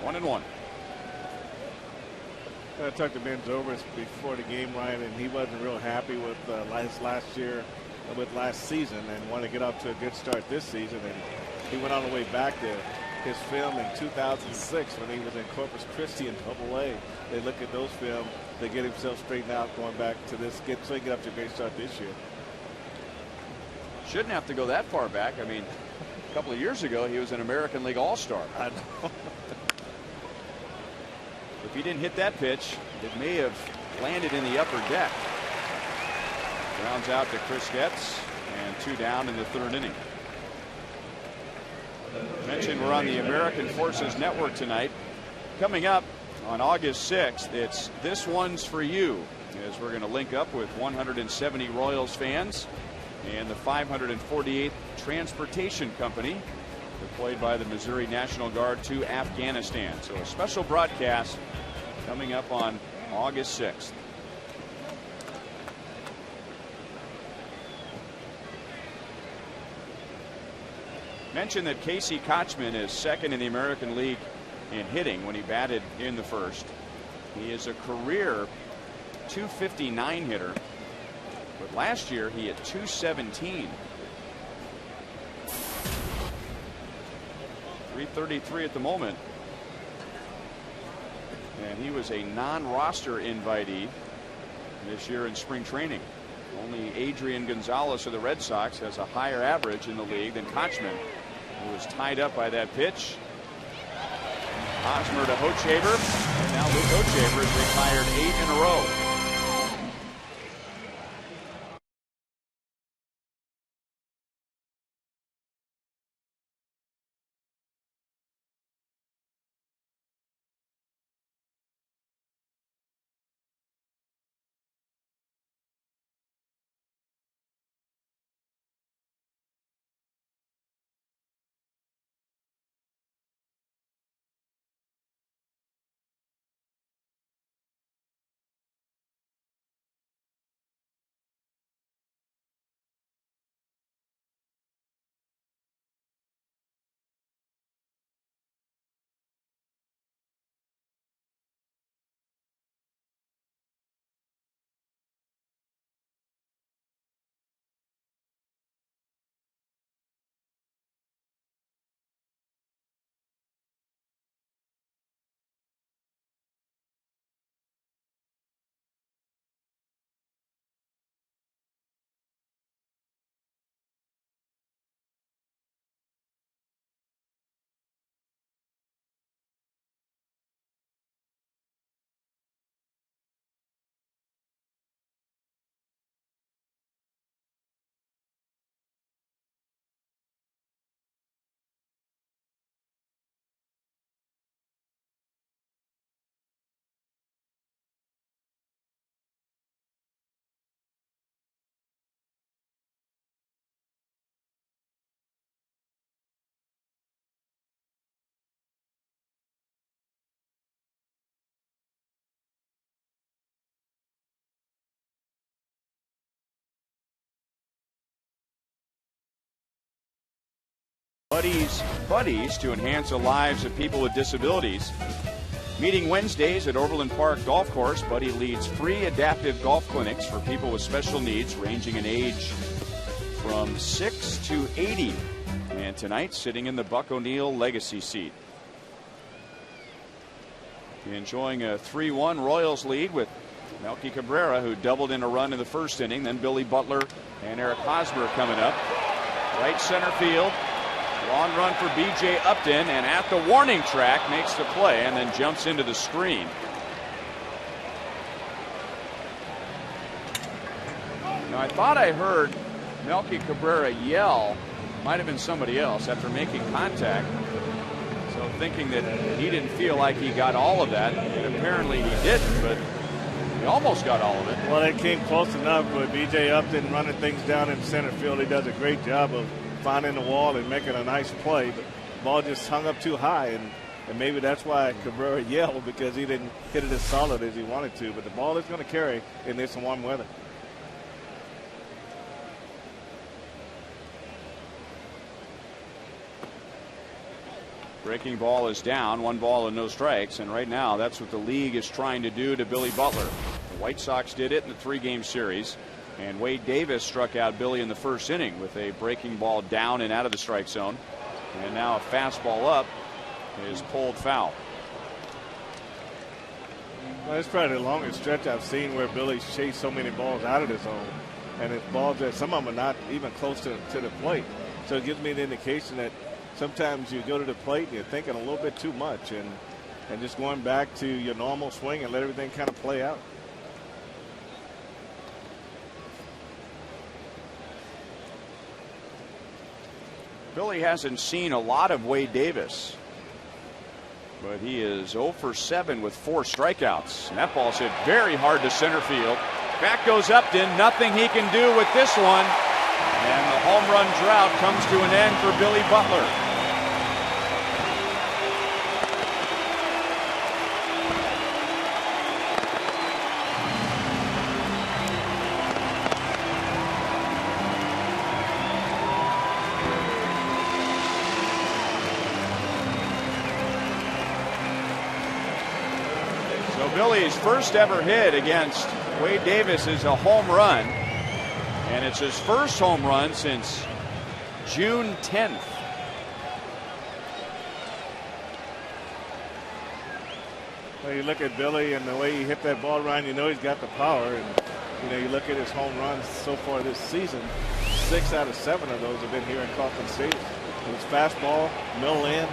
One and one. I talked to Ben Zobrist before the game, Ryan, and he wasn't real happy with last season and wanted to get off to a good start this season. And he went all the way back to his film in 2006 when he was in Corpus Christi in AA. They look at those film, they get himself straightened out going back to this, so he get up to a great start this year. Shouldn't have to go that far back. I mean, a couple of years ago, he was an American League All-Star. I know. If he didn't hit that pitch, it may have landed in the upper deck. Grounds out to Chris Getz, and 2 down in the 3rd inning. Mentioned we're on the American Forces Network tonight. Coming up on August 6th, it's This One's for You, as we're going to link up with 170 Royals fans and the 548th Transportation Company, deployed by the Missouri National Guard to Afghanistan. So a special broadcast coming up on August 6th. Mentioned that Casey Kochman is second in the American League in hitting when he batted in the first. He is a career .259 hitter, but last year he hit .217. .333 at the moment. And he was a non-roster invitee this year in spring training. Only Adrian Gonzalez of the Red Sox has a higher average in the league than Kochman, who was tied up by that pitch. Hosmer to Hochevar, and now Luke Hochevar is retired 8 in a row. Buddies to enhance the lives of people with disabilities. Meeting Wednesdays at Overland Park Golf Course, Buddy leads free adaptive golf clinics for people with special needs ranging in age from 6 to 80. And tonight, sitting in the Buck O'Neill Legacy seat. Enjoying a 3-1 Royals lead with Melky Cabrera, who doubled in a run in the first inning. Then Billy Butler and Eric Hosmer coming up. Right center field. Long run for B.J. Upton, and at the warning track makes the play and then jumps into the screen. Now, I thought I heard Melky Cabrera yell Might have been somebody else after making contact. So thinking that he didn't feel like he got all of that, and apparently he didn't, but he almost got all of it. Well, it came close enough with B.J. Upton running things down in center field. He does a great job of finding the wall and making a nice play, but the ball just hung up too high, and maybe that's why Cabrera yelled, because he didn't hit it as solid as he wanted to. But the ball is going to carry in this warm weather. Breaking ball is down, 1 ball and no strikes, and right now that's what the league is trying to do to Billy Butler. The White Sox did it in the 3-game series, and Wade Davis struck out Billy in the first inning with a breaking ball down and out of the strike zone, and now a fastball up is pulled foul. Well, it's probably the longest stretch I've seen where Billy's chased so many balls out of the zone, and it's balls that some of them are not even close to the plate. So it gives me an indication that sometimes you go to the plate and you're thinking a little bit too much, and just going back to your normal swing and let everything kind of play out. Billy hasn't seen a lot of Wade Davis, but he is 0 for 7 with 4 strikeouts. And that ball's hit very hard to center field. Back goes Upton. Nothing he can do with this one. And the home run drought comes to an end for Billy Butler. Billy's first ever hit against Wade Davis is a home run, and it's his first home run since June 10th. Well, you look at Billy and the way he hit that ball, Ryan, you know he's got the power. And you look at his home runs so far this season, 6 out of 7 of those have been here in Kauffman Stadium. It was fastball, middle in,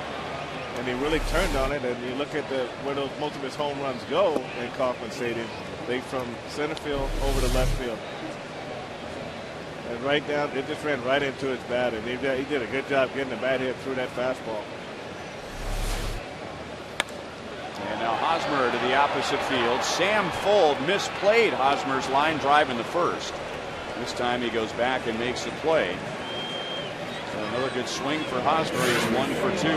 and he really turned on it. And you look at where most of his home runs go in Kauffman Stadium, they from center field over to left field. And right down, it just ran right into his bat, and he did a good job getting the bat hit through that fastball. And now Hosmer to the opposite field. Sam Fuld misplayed Hosmer's line drive in the first. This time he goes back and makes the play. So another good swing for Hosmer. He's 1 for 2.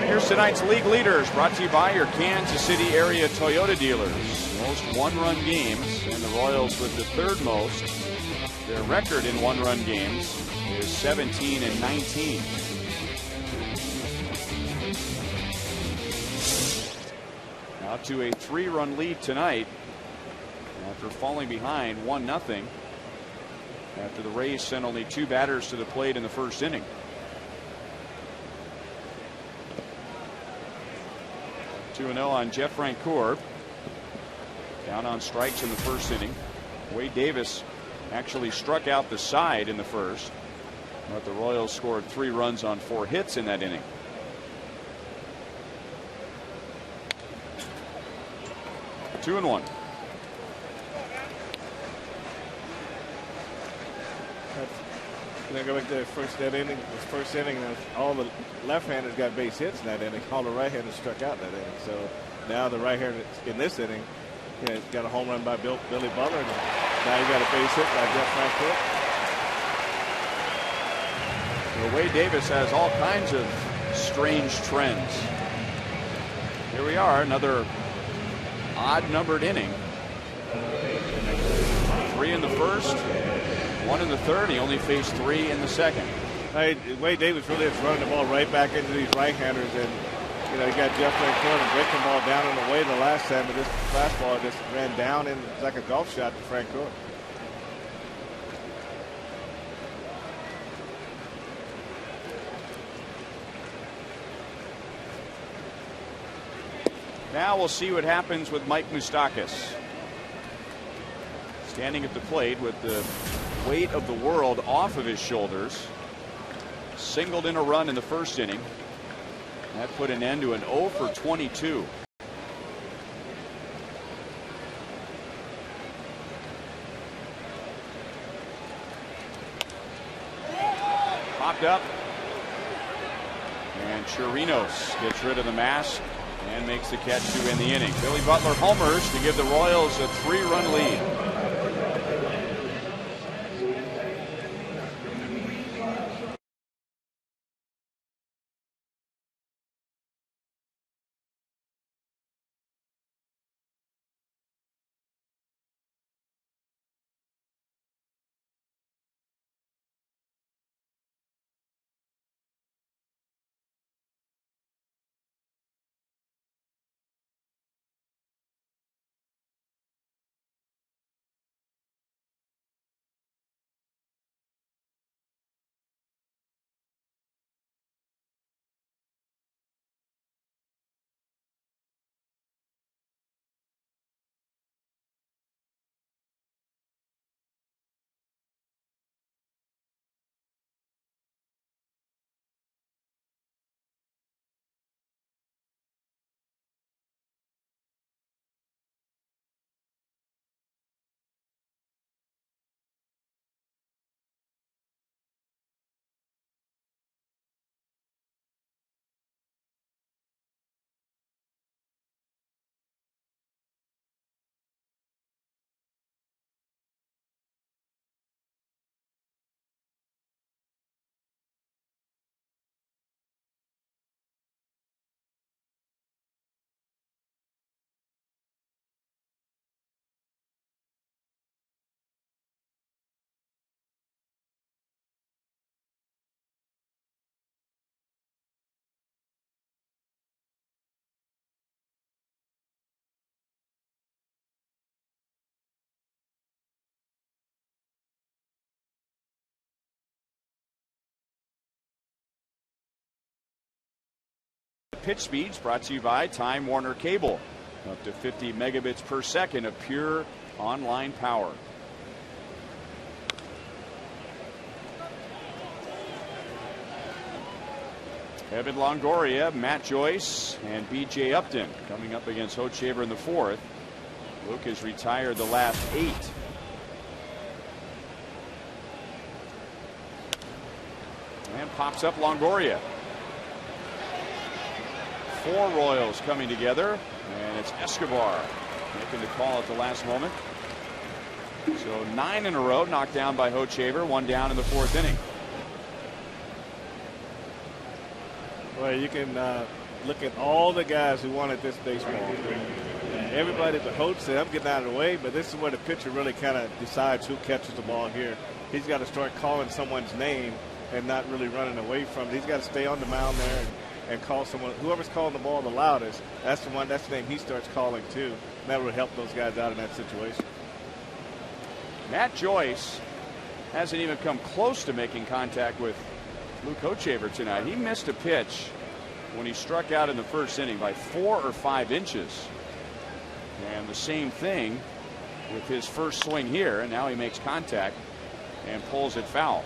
Here's tonight's league leaders, brought to you by your Kansas City area Toyota dealers. Most one-run games, and the Royals with the 3rd most. Their record in one-run games is 17-19. Now to a 3-run lead tonight after falling behind 1-0 after the Rays sent only 2 batters to the plate in the first inning. (2-0) on Jeff Francoeur. Down on strikes in the first inning. Wade Davis actually struck out the side in the first, but the Royals scored 3 runs on 4 hits in that inning. Two and 1. Go back to the first inning, all the left-handers got base hits in that inning. All the right-handers struck out in that inning. So now the right-hander in this inning, got a home run by Billy Butler. And now you got a base hit by Jeff Francoeur. Well, Wade Davis has all kinds of strange trends. Here we are, another odd-numbered inning. 3 in the first, 1 in the third. He only faced 3 in the second. Wade Davis really is running the ball right back into these right-handers, and you got Jeff Francoeur and breaking the ball down and away the last time, but this fastball just ran down and it's like a golf shot to Francoeur. Now we'll see what happens with Mike Moustakas. Standing at the plate with the weight of the world off of his shoulders. Singled in a run in the first inning. That put an end to an 0 for 22. up. And Chirinos gets rid of the mask and makes the catch to end the inning. Billy Butler homers to give the Royals a 3-run lead. Pitch speeds brought to you by Time Warner Cable. Up to 50 megabits per second of pure online power. Evan Longoria, Matt Joyce, and B.J. Upton coming up against Hochevar in the fourth. Luke has retired the last 8. And pops up Longoria. 4 Royals coming together, and it's Escobar making the call at the last moment. So 9 in a row knocked down by Hochevar, 1 down in the 4th inning. Well, you can look at all the guys who wanted this baseball. Everybody but Hoach said, I'm getting out of the way, but this is where the pitcher really kind of decides who catches the ball here. He's got to start calling someone's name and not really running away from it. He's got to stay on the mound there and call someone. Whoever's calling the ball the loudest, that's the name he starts calling too. And that would help those guys out in that situation. Matt Joyce hasn't even come close to making contact with Luke Hochevar tonight. He missed a pitch when he struck out in the first inning by 4 or 5 inches. And the same thing with his first swing here, and now he makes contact and pulls it foul.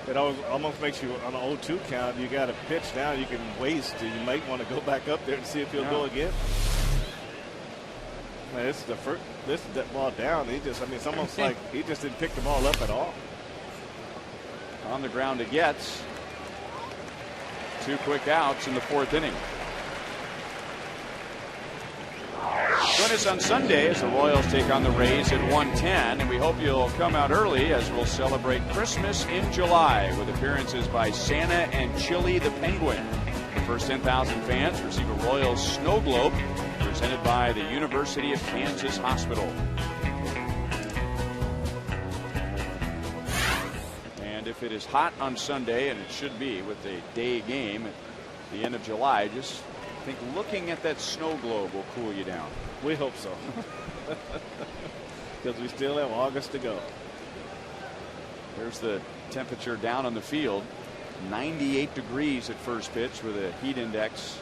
It almost makes you, on an 0-2 count, you got a pitch now you can waste. You might want to go back up there and see if he'll go again. Man, this is that ball down. It's almost like he just didn't pick the ball up at all. On the ground it gets. 2 quick outs in the 4th inning. Join us on Sunday as the Royals take on the Rays at 1:10, and we hope you'll come out early as we'll celebrate Christmas in July with appearances by Santa and Chili the Penguin. The first 10,000 fans receive a Royals snow globe presented by the University of Kansas Hospital. And if it is hot on Sunday, and it should be with a day game at the end of July, just think looking at that snow globe will cool you down. We hope so. Because we still have August to go. There's the temperature down on the field. 98 degrees at first pitch with a heat index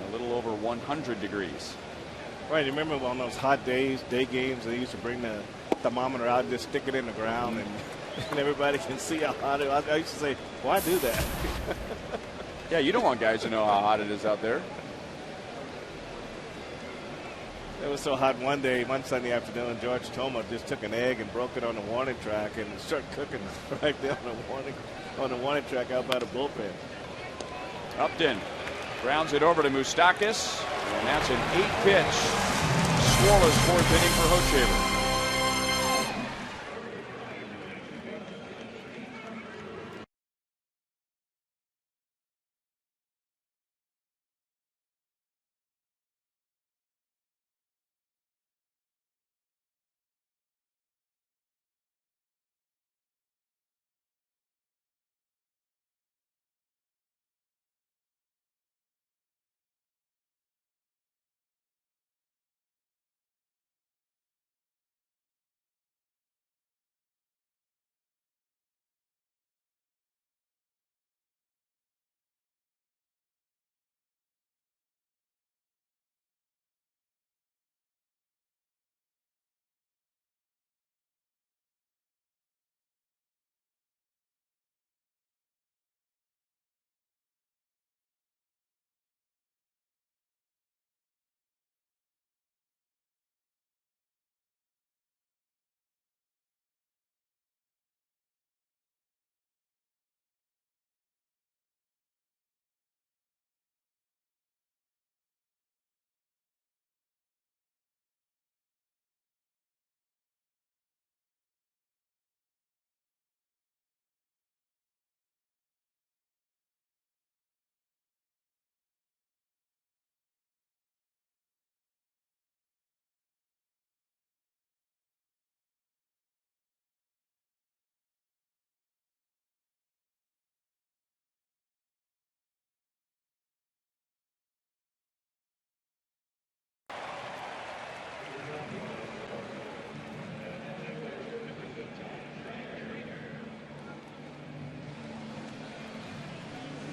a little over 100 degrees. Right. You remember on those hot days, day games, they used to bring the thermometer out and just stick it in the ground and everybody can see how hot it is. I used to say, why do that? Yeah, you don't want guys to know how hot it is out there. It was so hot one Sunday afternoon, George Toma just took an egg and broke it on the warning track and started cooking right there on the warning track out by the bullpen. Upton grounds it over to Moustakas, and that's an 8-pitch scoreless 4th inning for Hochevar.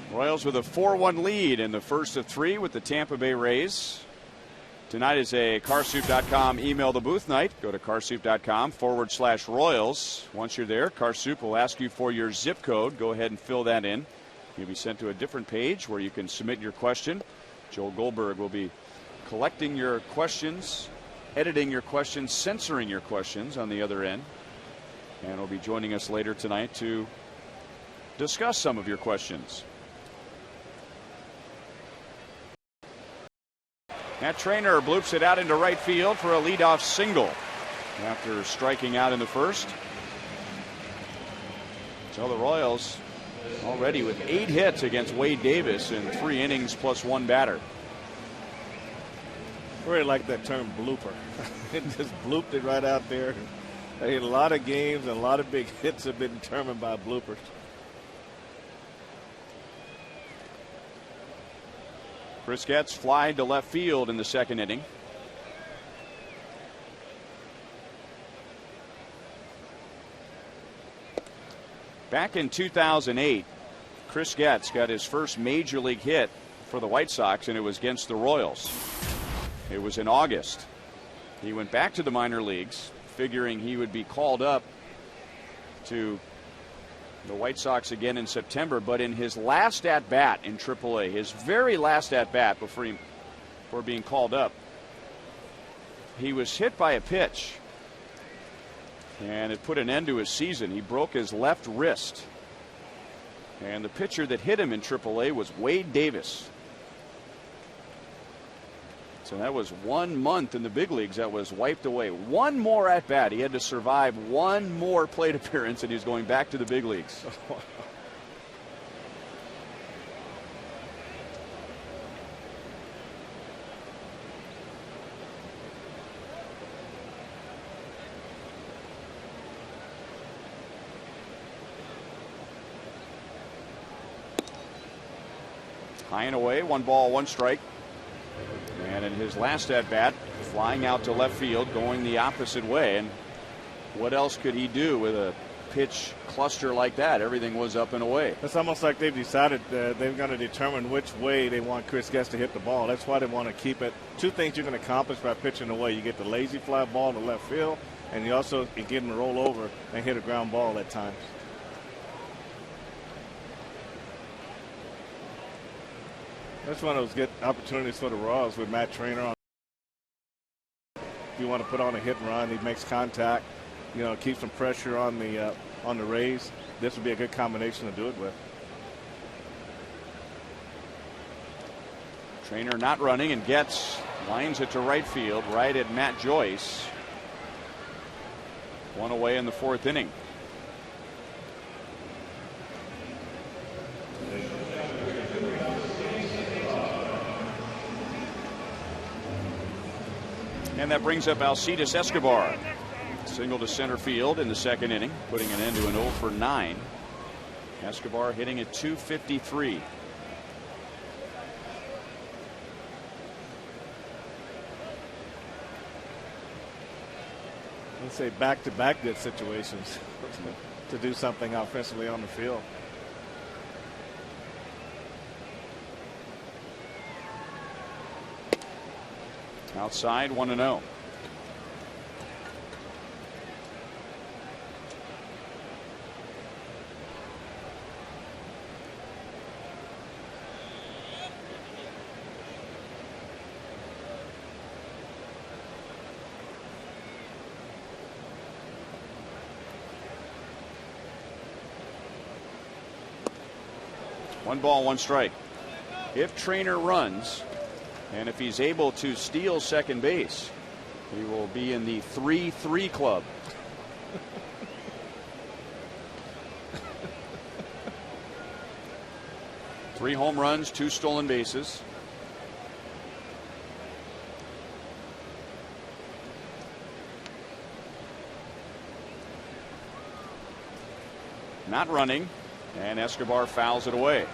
Royals with a 4-1 lead in the first of 3 with the Tampa Bay Rays. Tonight is a carsoup.com email the booth night. Go to carsoup.com/Royals. Once you're there, CarSoup will ask you for your zip code. Go ahead and fill that in. You'll be sent to a different page where you can submit your question. Joel Goldberg will be collecting your questions, editing your questions, censoring your questions on the other end. And will be joining us later tonight to discuss some of your questions. Matt Trainer bloops it out into right field for a leadoff single after striking out in the first. So the Royals already with 8 hits against Wade Davis in 3 innings plus 1 batter. I really like that term blooper. It just blooped it right out there. A lot of games and a lot of big hits have been determined by bloopers. Chris Getz flying to left field in the second inning. Back in 2008, Chris Getz got his first major league hit for the White Sox, and it was against the Royals. It was in August. He went back to the minor leagues, figuring he would be called up to the White Sox again in September, but in his last at-bat in AAA, his very last at-bat before being called up, he was hit by a pitch, and it put an end to his season. He broke his left wrist, and the pitcher that hit him in AAA was Wade Davis. So that was 1 month in the big leagues that was wiped away. One more at bat. He had to survive one more plate appearance, and he's going back to the big leagues. High and away, 1 ball, 1 strike. And in his last at bat, flying out to left field, going the opposite way. And what else could he do with a pitch cluster like that? Everything was up and away. It's almost like they've decided they're going to determine which way they want Chris Getz to hit the ball. That's why they want to keep it. 2 things you're going to accomplish by pitching away. You get the lazy fly ball to left field, and you also get him to roll over and hit a ground ball at times. That's one of those good opportunities for the Royals with Matt Trainer on if you want to put on a hit and run, he makes contact, you know, keep some pressure on the Rays. This would be a good combination to do it with. Trainer not running and lines it to right field, right at Matt Joyce. One away in the fourth inning. And that brings up Alcides Escobar. Single to center field in the second inning, putting an end to an 0 for 9. Escobar hitting at .253. Let's say back-to-back good situations to do something offensively on the field. Outside, 1-0. One ball, one strike. If Trainer runs, and if he's able to steal second base, he will be in the 3-3 club. Three home runs, 2 stolen bases. Not running, and Escobar fouls it away.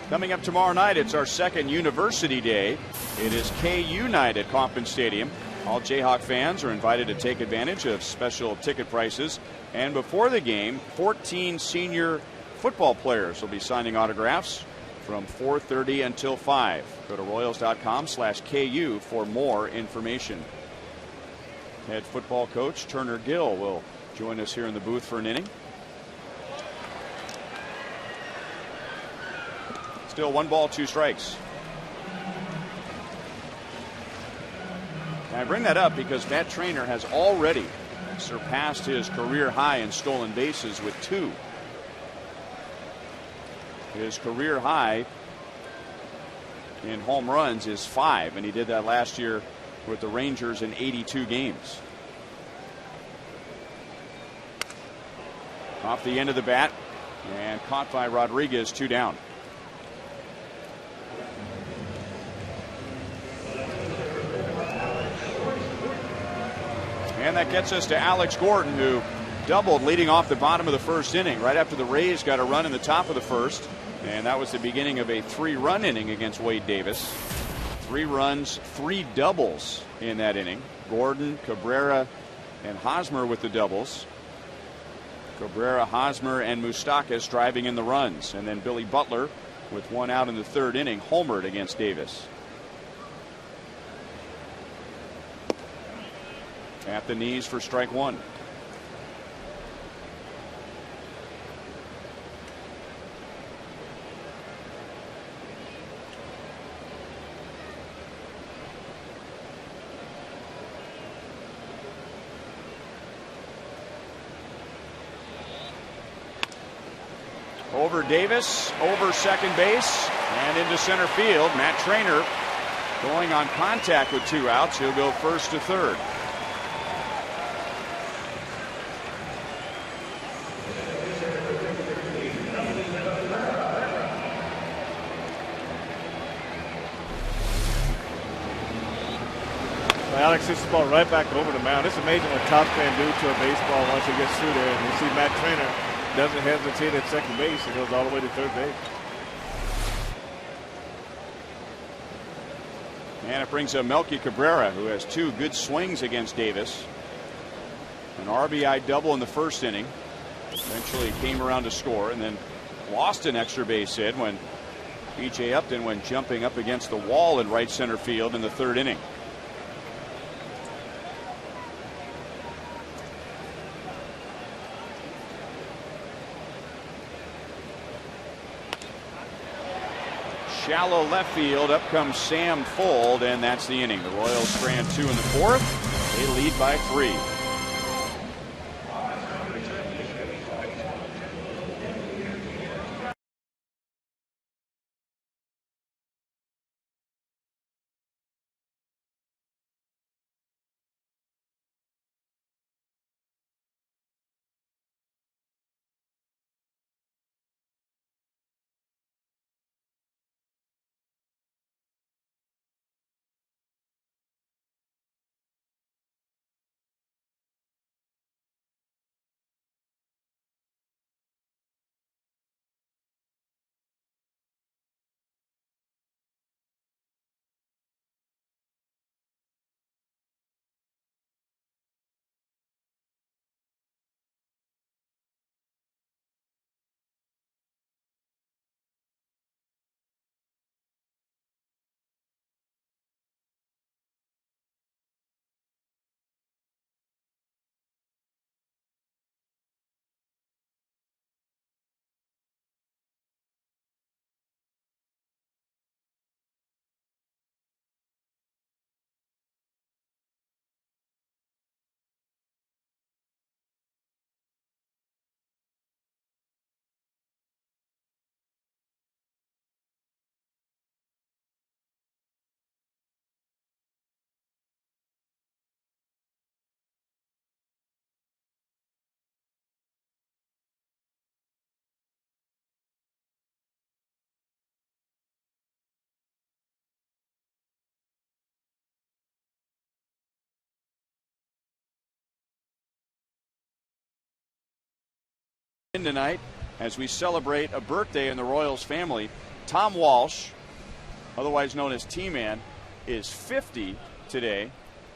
Coming up tomorrow night, it's our second University Day. It is KU night at Kauffman Stadium. All Jayhawk fans are invited to take advantage of special ticket prices. And before the game, 14 senior football players will be signing autographs from 4:30 until 5. Go to Royals.com/KU for more information. Head football coach Turner Gill will join us here in the booth for an inning. Still 1 ball, 2 strikes. And I bring that up because Matt Trainer has already surpassed his career high in stolen bases with 2. His career high in home runs is 5, and he did that last year with the Rangers in 82 games. Off the end of the bat and caught by Rodriguez, 2 down. And that gets us to Alex Gordon, who doubled leading off the bottom of the first inning right after the Rays got a run in the top of the first. And that was the beginning of a 3-run inning against Wade Davis. 3 runs, 3 doubles in that inning. Gordon, Cabrera, and Hosmer with the doubles. Cabrera, Hosmer, and Moustakas driving in the runs. And then Billy Butler, with 1 out in the third inning, homered against Davis. At the knees for strike 1. Over Davis, over second base, and into center field. Matt Trainer going on contact with 2 outs. He'll go first to third. Alex hits the ball right back over the mound. It's amazing what Top can do to a baseball once it gets through there. And you see Matt Trainer doesn't hesitate at second base. He goes all the way to third base. And it brings up Melky Cabrera, who has 2 good swings against Davis. An RBI double in the first inning. Eventually came around to score and then lost an extra base hit when B.J. Upton went jumping up against the wall in right center field in the third inning. shallow left field. Up comes Sam Fuld, and that's the inning. The Royals strand 2 in the 4th. They lead by 3. Tonight, as we celebrate a birthday in the Royals family, Tom Walsh, otherwise known as T-Man, is 50 today.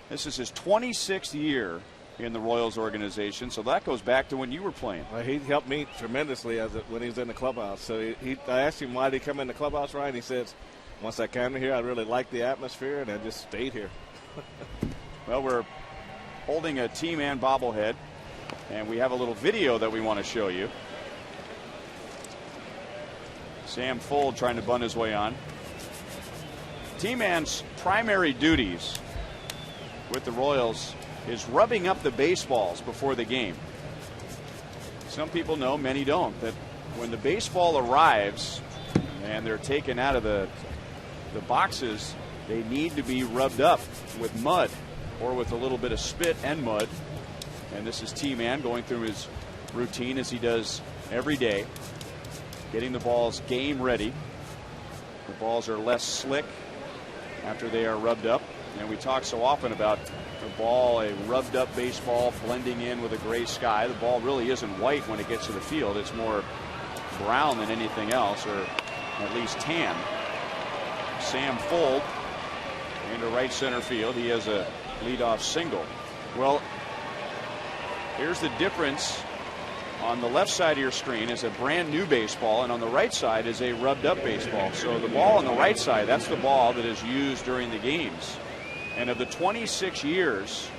This is his 26th year in the Royals organization, so that goes back to when you were playing. Well, he helped me tremendously when he was in the clubhouse. So I asked him why did he come in the clubhouse, Ryan. He says, once I came here, I really liked the atmosphere, and I just stayed here. Well, we're holding a T-Man bobblehead, and we have a little video that we want to show you. Sam Fuld trying to bunt his way on. T-Man's primary duties with the Royals is rubbing up the baseballs before the game. Some people know, many don't, that when the baseball arrives and they're taken out of the boxes, they need to be rubbed up with mud or with a little bit of spit and mud. And this is T-Man going through his routine as he does every day, getting the balls game ready. The balls are less slick after they are rubbed up. And we talk so often about the ball, a rubbed up baseball blending in with a gray sky. The ball really isn't white when it gets to the field. It's more brown than anything else, or at least tan. Sam Fuld into right center field. He has a leadoff single. Well, here's the difference. On the left side of your screen is a brand new baseball, and on the right side is a rubbed up baseball. So the ball on the right side, that's the ball that is used during the games. And of the 26 years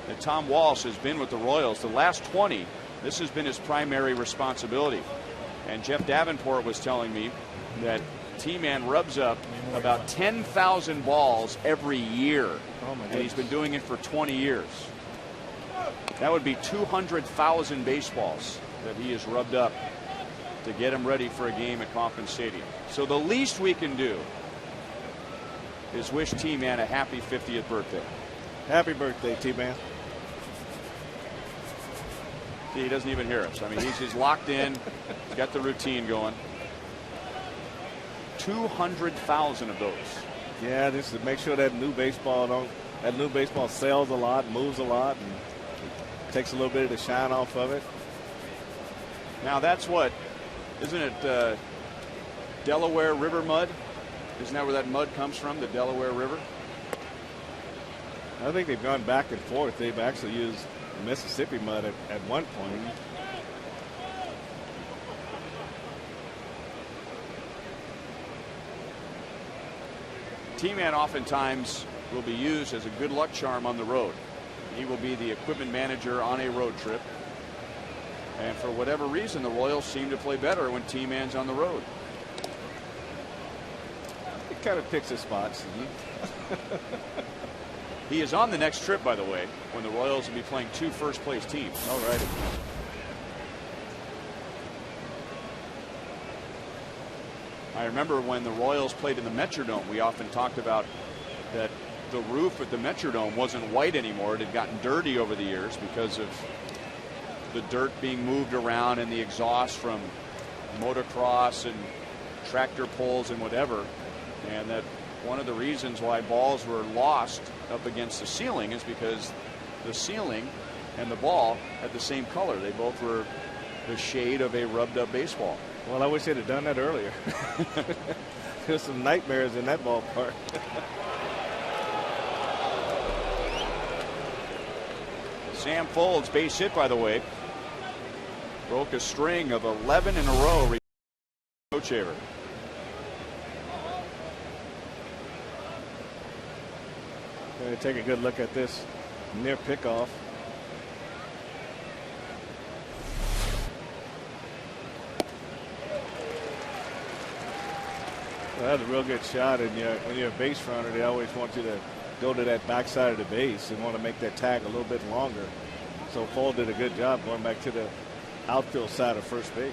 that Tom Walsh has been with the Royals, the last 20, this has been his primary responsibility. And Jeff Davenport was telling me that T-Man rubs up about 10,000 balls every year. And he's been doing it for 20 years. That would be 200,000 baseballs that he has rubbed up to get him ready for a game at Kauffman Stadium. So the least we can do is wish T-Man a happy 50th birthday. Happy birthday, T-Man. See, he doesn't even hear us. I mean, he's locked in, got the routine going. 200,000 of those. Yeah, just to make sure that new baseball sells a lot, moves a lot, and takes a little bit of the shine off of it. Now that's what, isn't it Delaware River mud? Isn't that where that mud comes from, the Delaware River? I think they've gone back and forth. They've actually used Mississippi mud at one point. T-Man oftentimes will be used as a good luck charm on the road. He will be the equipment manager on a road trip. And for whatever reason, the Royals seem to play better when T-Man's on the road. kind of picks his spots. He is on the next trip, by the way, when the Royals will be playing 2 first-place teams. All right. I remember when the Royals played in the Metrodome, we often talked about that the roof at the Metrodome wasn't white anymore. It had gotten dirty over the years because of the dirt being moved around and the exhaust from motocross and tractor pulls and whatever. And that one of the reasons why balls were lost up against the ceiling is because the ceiling and the ball had the same color. They both were the shade of a rubbed up baseball. Well, I wish they'd have done that earlier. There's some nightmares in that ballpark. Sam Folds, base hit, by the way, broke a string of 11 in a row. Hochevar. Going to take a good look at this near pickoff. Well, that's a real good shot, and when you're a base runner, they always want you to go to that backside of the base and want to make that tag a little bit longer. So Fold did a good job going back to the outfield side of first base.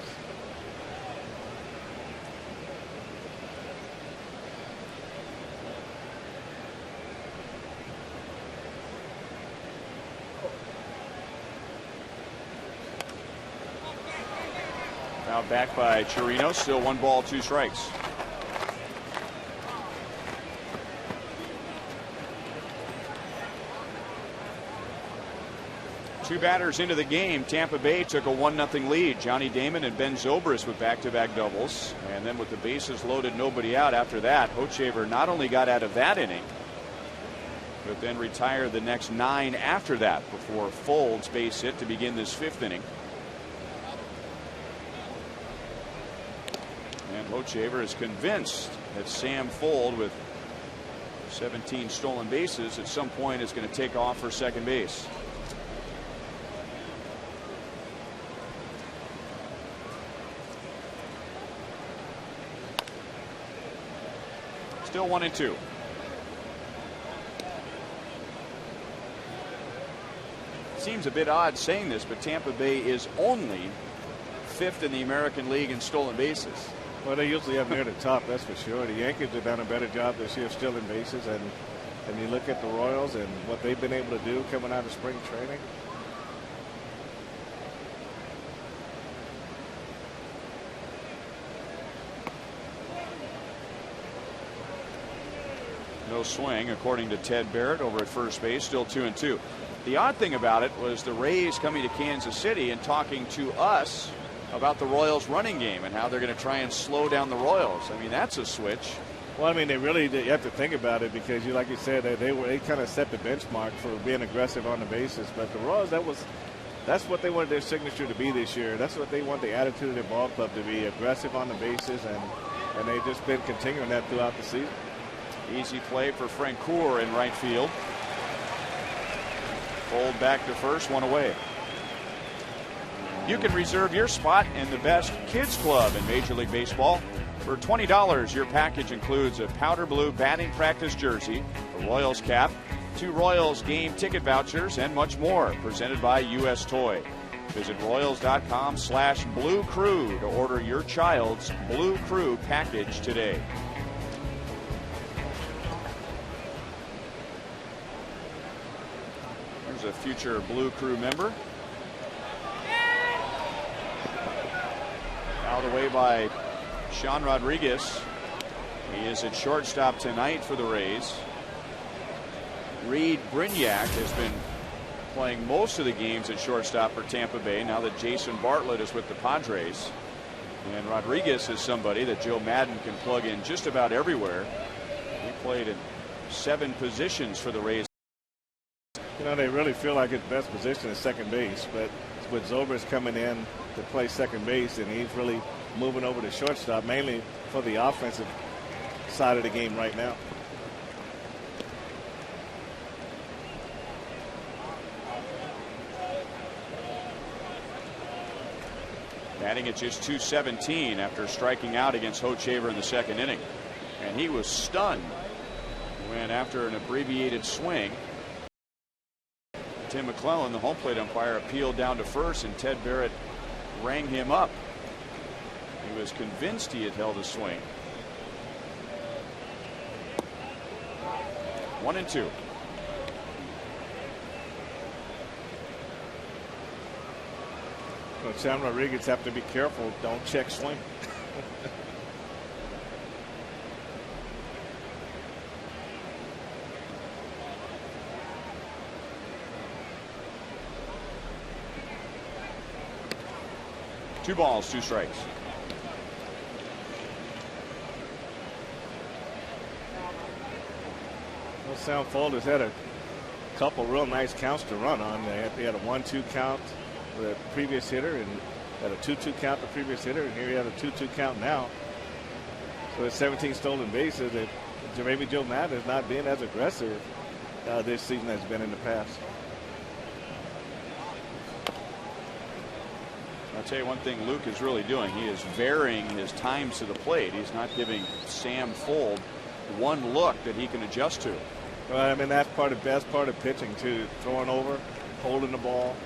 Now back by Chirino, still 1 ball, 2 strikes. Two batters into the game, Tampa Bay took a 1-0 lead. Johnny Damon and Ben Zobrist with back-to-back doubles. And then with the bases loaded, nobody out after that, Hochevar not only got out of that inning, but then retired the next 9 after that before Folds base hit to begin this 5th inning. And Hochevar is convinced that Sam Fold, with 17 stolen bases, at some point is going to take off for second base. Still 1-2. Seems a bit odd saying this, but Tampa Bay is only 5th in the American League in stolen bases. Well, they usually have near the top, that's for sure. The Yankees have done a better job this year stealing bases, and you look at the Royals and what they've been able to do coming out of spring training. No swing, according to Ted Barrett over at first base, still 2-2. The odd thing about it was the Rays coming to Kansas City and talking to us about the Royals running game and how they're going to try and slow down the Royals. I mean, that's a switch. Well, I mean, you have to think about it because, like you said, they kind of set the benchmark for being aggressive on the bases. But the Royals, that's what they wanted their signature to be this year. That's what they want the attitude of their ball club to be, aggressive on the bases, and they've just been continuing that throughout the season. Easy play for Francoeur in right field. Fold back to first, 1 away. You can reserve your spot in the best kids club in Major League Baseball. For $20, your package includes a powder blue batting practice jersey, a Royals cap, 2 Royals game ticket vouchers, and much more. Presented by U.S. Toy. Visit Royals.com/Blue Crew to order your child's Blue Crew package today. There's a future Blue Crew member. Out of the way by Sean Rodriguez. He is at shortstop tonight for the Rays. Reed Brignac has been playing most of the games at shortstop for Tampa Bay now that Jason Bartlett is with the Padres. And Rodriguez is somebody that Joe Madden can plug in just about everywhere. He played in 7 positions for the Rays. You know, they really feel like his best position is second base, but with Zobrist coming in to play second base, and he's really moving over to shortstop, mainly for the offensive side of the game right now. Batting at just .217 after striking out against Hochevar in the second inning. And he was stunned when, after an abbreviated swing, Tim McClellan, the home plate umpire, appealed down to first, and Ted Barrett rang him up. He was convinced he had held a swing. 1-2. Well, Sam Rodriguez have to be careful. Don't check swing. Two balls, two strikes. Well, Sam Folder's had a couple real nice counts to run on. They had a 1-2 count with the previous hitter, and had a 2-2 count the previous hitter, and here he had a 2-2 count now. So it's 17 stolen bases. Maybe Joe Madden is not being as aggressive this season as been in the past. I'll tell you one thing Luke is really doing. He is varying his times to the plate. He's not giving Sam Fuld one look that he can adjust to. Well, I mean, that's the best part of pitching, too. Throwing over, holding the ball,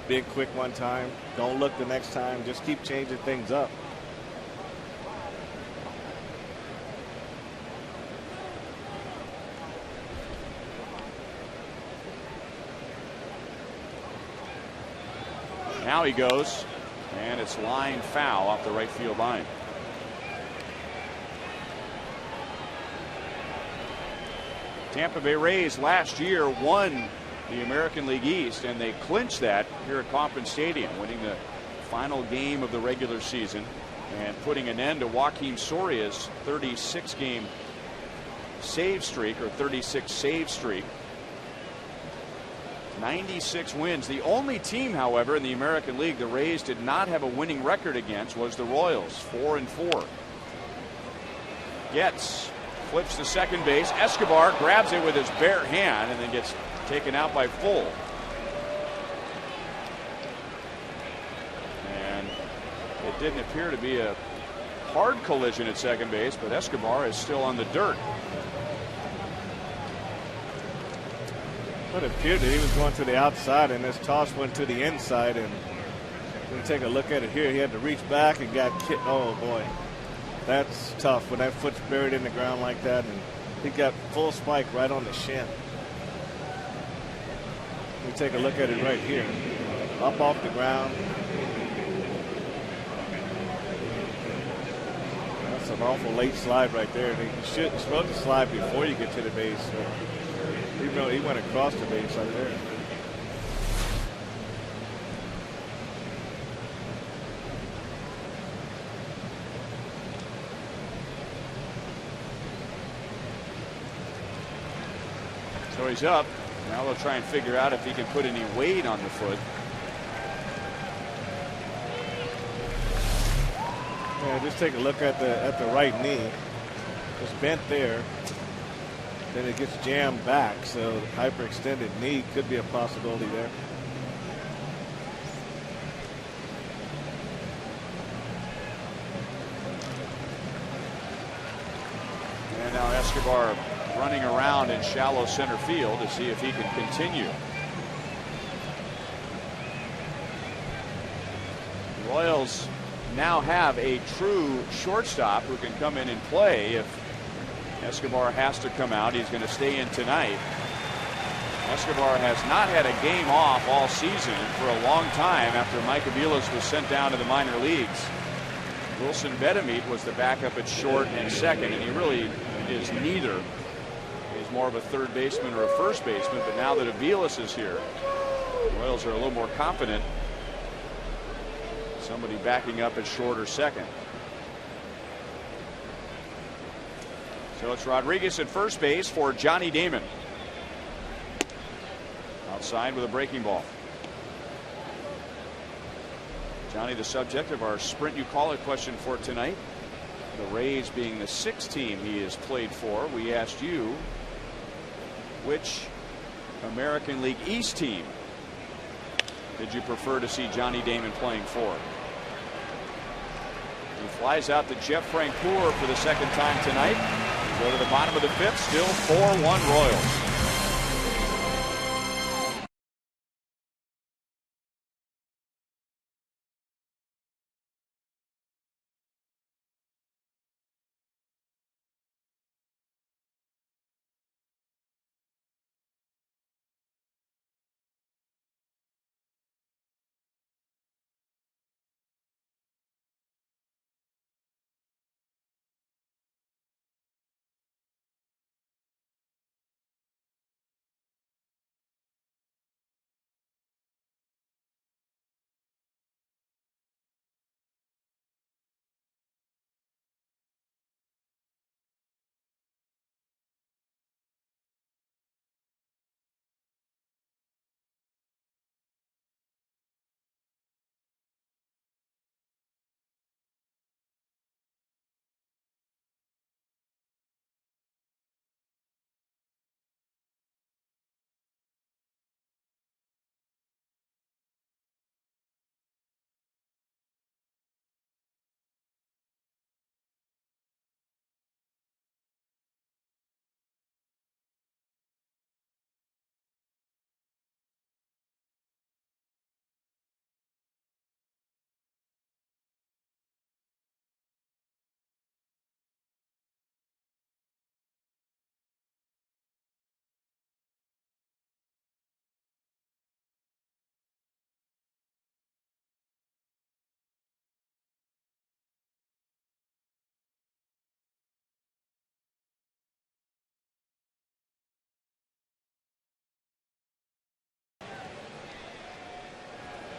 being quick one time. Don't look the next time. Just keep changing things up. Now he goes, and it's line foul off the right field line. Tampa Bay Rays last year won the American League East, and they clinched that here at Kauffman Stadium, winning the final game of the regular season and putting an end to Joakim Soria's 36-game save streak, or 36 save streak. 96 wins. The only team, however, in the American League the Rays did not have a winning record against was the Royals, 4-4. Getz flips to second base. Escobar grabs it with his bare hand and then gets taken out by Fuld. And it didn't appear to be a hard collision at second base, but Escobar is still on the dirt. It appeared that he was going to the outside, and this toss went to the inside. And when you take a look at it here, he had to reach back and got kicked. Oh boy, that's tough when that foot's buried in the ground like that, and he got full spike right on the shin. You take a look at it right here, up off the ground. That's an awful late slide right there. You're supposed to slide before you get to the base. So he went across the base right there. So he's up. Now they'll try and figure out if he can put any weight on the foot. Yeah, just take a look at the right knee. It's bent there. Then it gets jammed back, so hyperextended knee could be a possibility there. And now Escobar running around in shallow center field to see if he can continue. The Royals now have a true shortstop who can come in and play if Escobar has to come out. He's going to stay in tonight. Escobar has not had a game off all season for a long time after Mike Aviles was sent down to the minor leagues. Wilson Betemit was the backup at short and second, and he really is neither. He's more of a third baseman or a first baseman, but now that Aviles is here, the Royals are a little more confident. Somebody backing up at short or second. So it's Rodriguez at first base for Johnny Damon. Outside with a breaking ball. Johnny, the subject of our Sprint You Call It question for tonight. The Rays being the sixth team he has played for. We asked you which American League East team did you prefer to see Johnny Damon playing for? He flies out to Jeff Francoeur for the second time tonight. Go to the bottom of the fifth, still 4-1 Royals.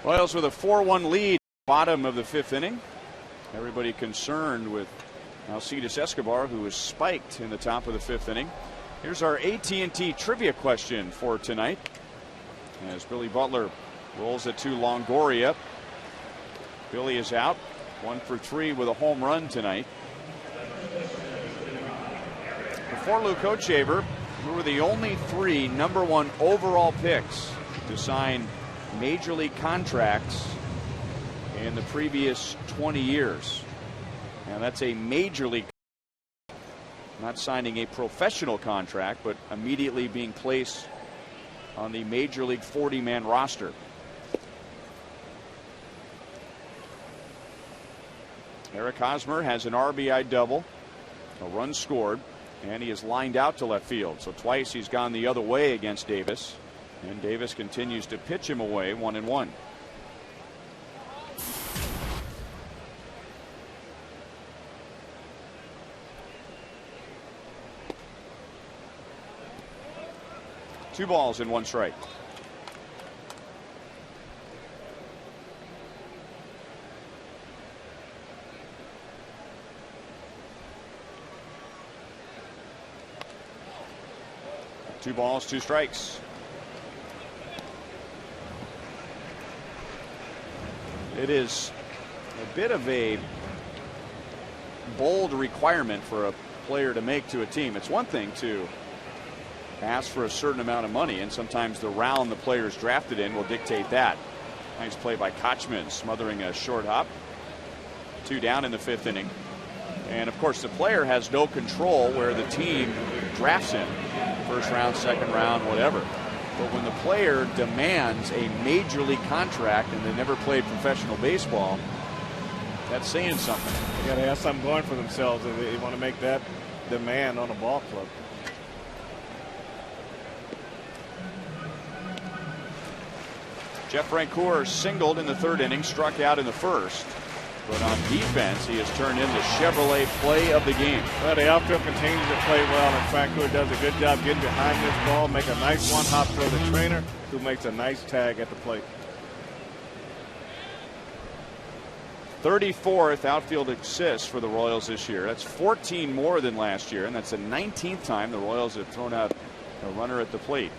Royals with a 4-1 lead, bottom of the fifth inning. Everybody concerned with Alcides Escobar, who was spiked in the top of the fifth inning. Here's our AT&T trivia question for tonight. As Billy Butler rolls it to Longoria. Billy is out, 1 for 3 with a home run tonight. Before Luke Hochevar, we were the only 3 #1 overall picks to sign major league contracts in the previous 20 years. Now that's a major league, not signing a professional contract, but immediately being placed on the major league 40-man roster. Eric Hosmer has an RBI double, a run scored, and he is lined out to left field. So twice he's gone the other way against Davis. And Davis continues to pitch him away, 1-1. Two balls and 1 strike. Two balls, 2 strikes. It is a bit of a bold requirement for a player to make to a team. It's one thing to ask for a certain amount of money, and sometimes the round the player is drafted in will dictate that. Nice play by Kochman, smothering a short hop. 2 down in the fifth inning. And of course the player has no control where the team drafts him. First round, second round, whatever. But when the player demands a major league contract and they never played professional baseball, that's saying something. They got to have something going for themselves if they want to make that demand on a ball club. Jeff Francoeur singled in the third inning, struck out in the first. But on defense, he has turned in the Chevrolet play of the game. Well, the outfield continues to play well, and Francoeur does a good job getting behind this ball, make a nice one-hop throw to Trainer, who makes a nice tag at the plate. 34th outfield assist for the Royals this year. That's 14 more than last year, and that's the 19th time the Royals have thrown out a runner at the plate.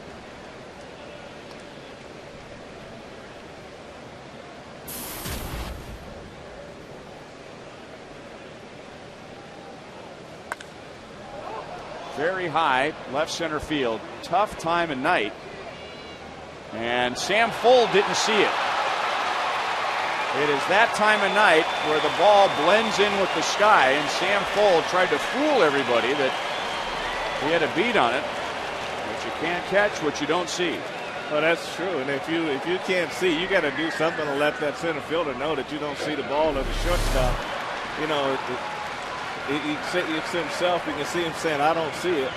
Very high, left center field. Tough time of night. And Sam Fuld didn't see it. It is that time of night where the ball blends in with the sky, and Sam Fuld tried to fool everybody that He had a beat on it, but you can't catch what you don't see. Well, that's true. And if you can't see, you got to do something to let that center fielder know that you don't see the ball or the shortstop. You know, it's himself. You can see him saying, "I don't see it."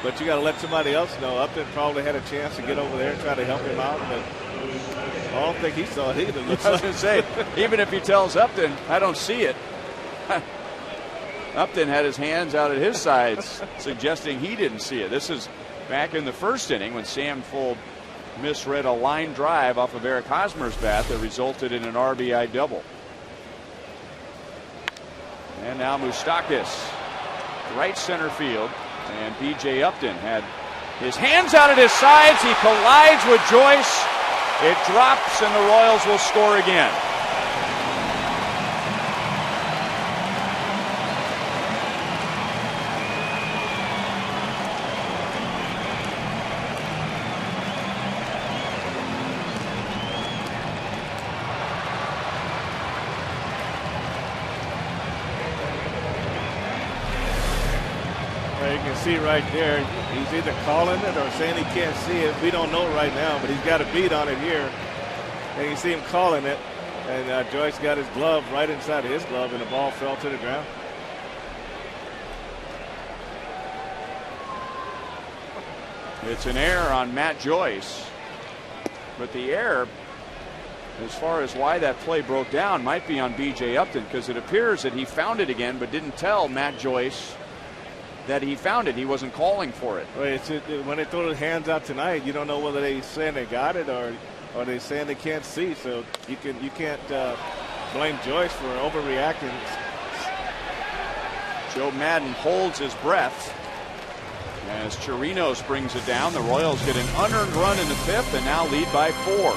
But you got to let somebody else know. Upton probably had a chance to get over there and try to help him out, but I don't think he saw it either. I was going to say, even if he tells Upton, "I don't see it," Upton had his hands out at his sides, suggesting he didn't see it. This is back in the first inning when Sam Fuld misread a line drive off of Eric Hosmer's bat that resulted in an RBI double. And now Moustakas, right center field. And B.J. Upton had his hands out at his sides. He collides with Joyce. It drops, and the Royals will score again. See right there, he's either calling it or saying he can't see it. We don't know right now, but he's got a beat on it here. And you see him calling it, and Joyce got his glove right inside of his glove, and the ball fell to the ground. It's an error on Matt Joyce, but the error, as far as why that play broke down, might be on B.J. Upton, because it appears that he found it again but didn't tell Matt Joyce that he found it. He wasn't calling for it. Well, when they throw their hands out tonight, you don't know whether they saying they got it or they saying they can't see. So you can't blame Joyce for overreacting. Joe Madden holds his breath as Chirinos brings it down. The Royals get an unearned run in the fifth and now lead by 4.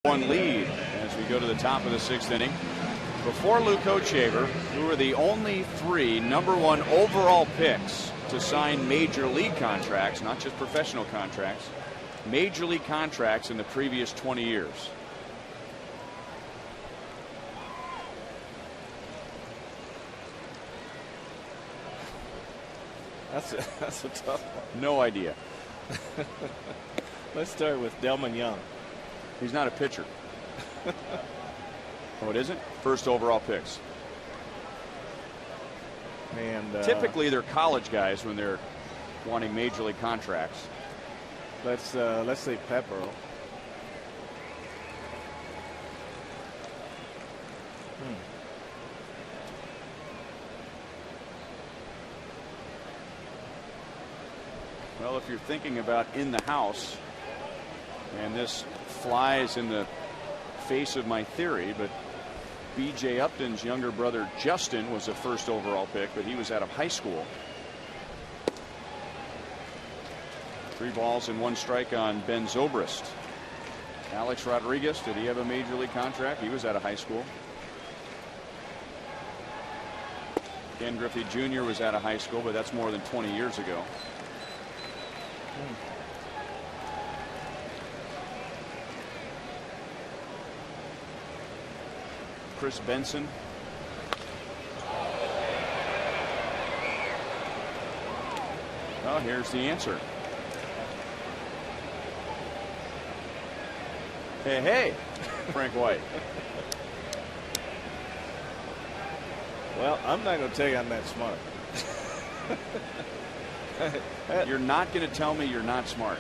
One lead as we go to the top of the 6th inning. Before Luke Hochevar, who were the only 3 #1 overall picks to sign major league contracts, not just professional contracts, major league contracts in the previous 20 years. That's a tough one. No idea. Let's start with Delman Young. He's not a pitcher. Oh, it isn't? First overall picks. And typically they're college guys when they're wanting major league contracts. Let's say Pepperell. Well, if you're thinking about in the house, and this flies in the face of my theory, but B.J. Upton's younger brother Justin was a first overall pick, but he was out of high school. 3 balls and 1 strike on Ben Zobrist. Alex Rodriguez, did he have a major league contract? He was out of high school. Ken Griffey Jr. was out of high school, but that's more than 20 years ago. Chris Benson. Oh, here's the answer. Hey, hey, Frank White. Well, I'm not going to tell you I'm that smart. You're not going to tell me you're not smart.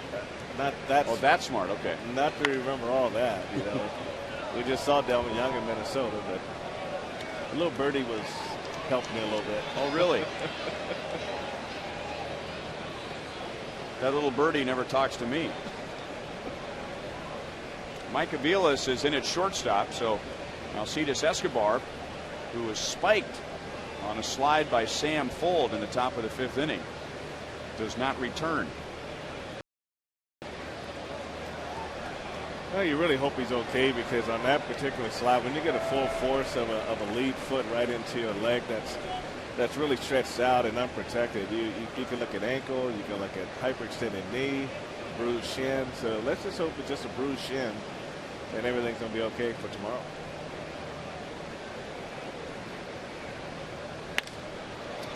Not that. Oh, that's smart. Okay. Not to remember all that. You know, we just saw Delvin Young in Minnesota, but the little birdie was helping me a little bit. Oh, really? That little birdie never talks to me. Mike Aviles is in at shortstop, so Alcides Escobar, who was spiked on a slide by Sam Fuld in the top of the 5th inning, does not return. Well, you really hope he's okay, because on that particular slide, when you get a full force of a lead foot right into your leg that's really stretched out and unprotected, you can look at ankle, you can look at hyperextended knee, bruised shin. So let's just hope it's just a bruised shin and everything's going to be okay for tomorrow.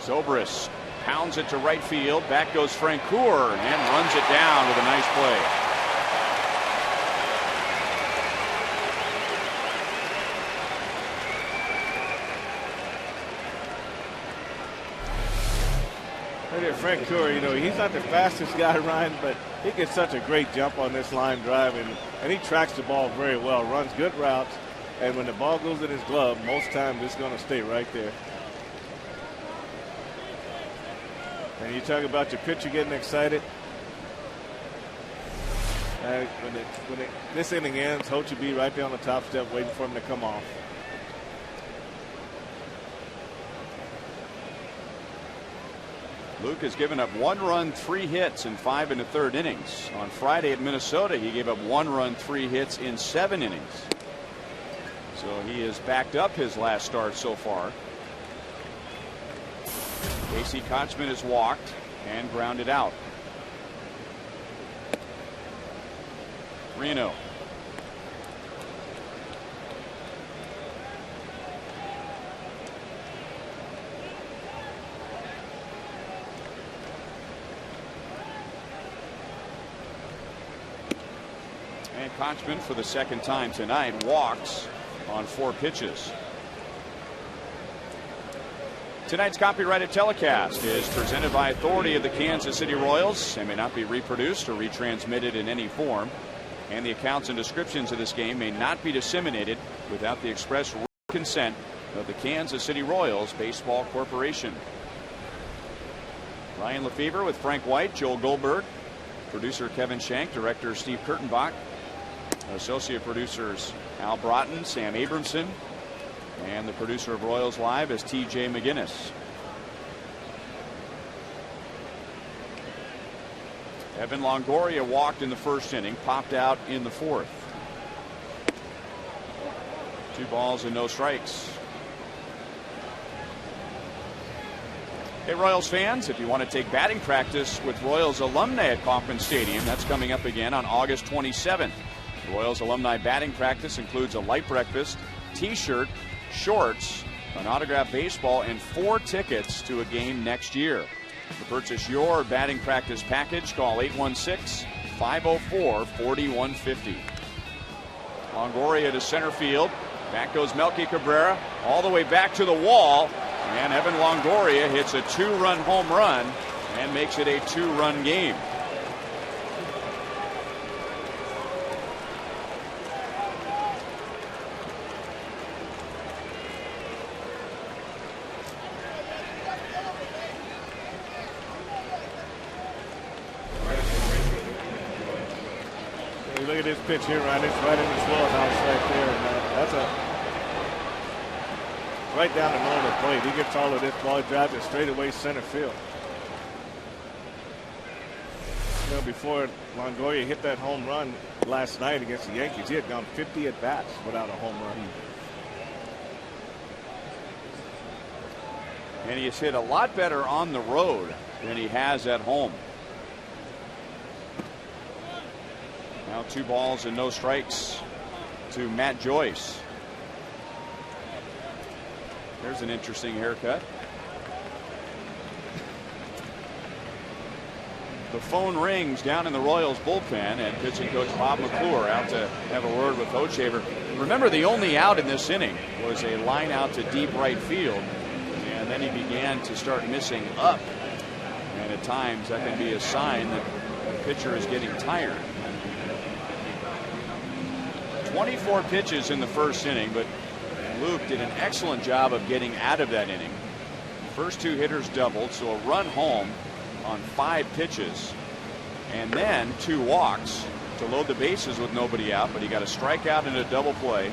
Zobrist pounds it to right field. Back goes Francoeur and runs it down with a nice play. Look at Francoeur, you know, he's not the fastest guy, Ryan, but he gets such a great jump on this line drive, and he tracks the ball very well, runs good routes, and when the ball goes in his glove, most times it's going to stay right there. And you talk about your pitcher getting excited. When this inning ends, Ho should be right there on the top step waiting for him to come off. Luke has given up 1 run, 3 hits in 5 1/3 innings. On Friday at Minnesota, he gave up 1 run, 3 hits in 7 innings. So he has backed up his last start so far. Casey Kotzman has walked and grounded out. 3-0. And Kotzman, for the 2nd time tonight, walks on 4 pitches. Tonight's copyrighted telecast is presented by authority of the Kansas City Royals and may not be reproduced or retransmitted in any form. And the accounts and descriptions of this game may not be disseminated without the express consent of the Kansas City Royals Baseball Corporation. Ryan Lefevre with Frank White, Joel Goldberg, producer Kevin Shank, director Steve Kurtenbach, associate producers Al Broughton, Sam Abramson, and the producer of Royals Live is T.J. McGinnis. Evan Longoria walked in the 1st inning, popped out in the 4th. 2 balls and no strikes. Hey, Royals fans, if you want to take batting practice with Royals alumni at Kauffman Stadium, that's coming up again on August 27th. The Royals alumni batting practice includes a light breakfast, t-shirt, shorts, an autographed baseball, and 4 tickets to a game next year. To purchase your batting practice package, call 816-504-4150. Longoria to center field. Back goes Melky Cabrera all the way back to the wall. And Evan Longoria hits a 2-run home run and makes it a 2-run game. Look at this pitch here, Ryan. It's right in his wheelhouse right there. And that's right down the middle of the plate. He gets all of this ball, he drives it straight away center field. You know, before Longoria hit that home run last night against the Yankees, he had gone 50 at bats without a home run. And he has hit a lot better on the road than he has at home. Now 2 balls and no strikes to Matt Joyce. There's an interesting haircut. The phone rings down in the Royals bullpen, and pitching coach Bob McClure out to have a word with Hochevar. Remember, the only out in this inning was a line out to deep right field, and then he began to start missing up. And at times that can be a sign that the pitcher is getting tired. 24 pitches in the first inning, but Luke did an excellent job of getting out of that inning. First 2 hitters doubled, so a run home on 5 pitches, and then 2 walks to load the bases with nobody out, but he got a strikeout and a double play.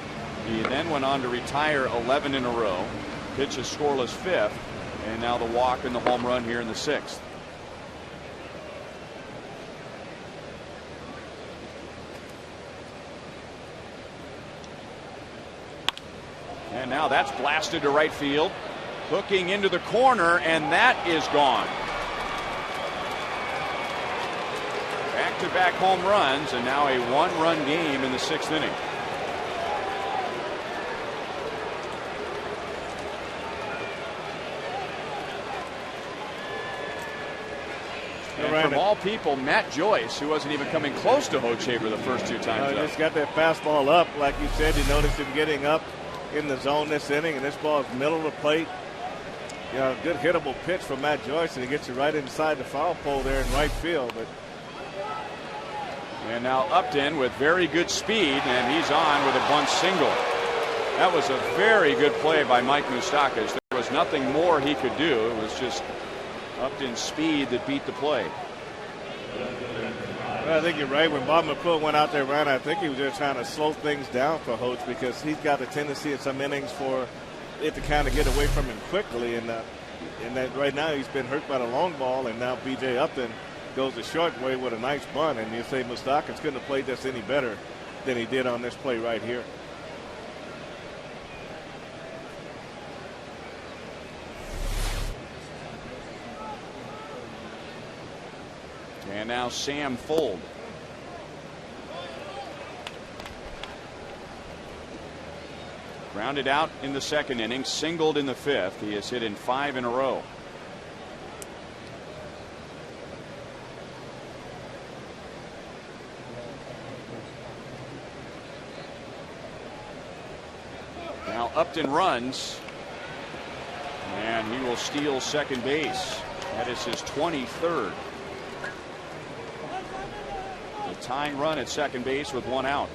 He then went on to retire 11 in a row, pitch a scoreless 5th, and now the walk and the home run here in the 6th. And now that's blasted to right field, hooking into the corner, and that is gone. Back-to-back home runs, and now a 1-run game in the 6th inning. And from all people, Matt Joyce, who wasn't even coming close to Hochevar the first 2 times. Just got that fastball up, like you said. You noticed him getting up in the zone this inning, and this ball is middle of the plate. You know, good hittable pitch from Matt Joyce, and he gets you right inside the foul pole there in right field. But and now Upton with very good speed, and he's on with a bunt single. That was a very good play by Mike Moustakas. There was nothing more he could do. It was just Upton's speed that beat the play. Well, I think you're right. When Bob McClure went out there, Ryan, I think he was just trying to slow things down for Hoach, because he's got a tendency in some innings for it to kind of get away from him quickly. And that right now he's been hurt by the long ball, and now B.J. Upton goes the short way with a nice bunt. And you say Moustakas couldn't have played this any better than he did on this play right here. And now Sam Fuld. Grounded out in the 2nd inning, singled in the 5th. He has hit in 5 in a row. Now Upton runs, and he will steal second base. That is his 23rd. Tying run at second base with 1 out.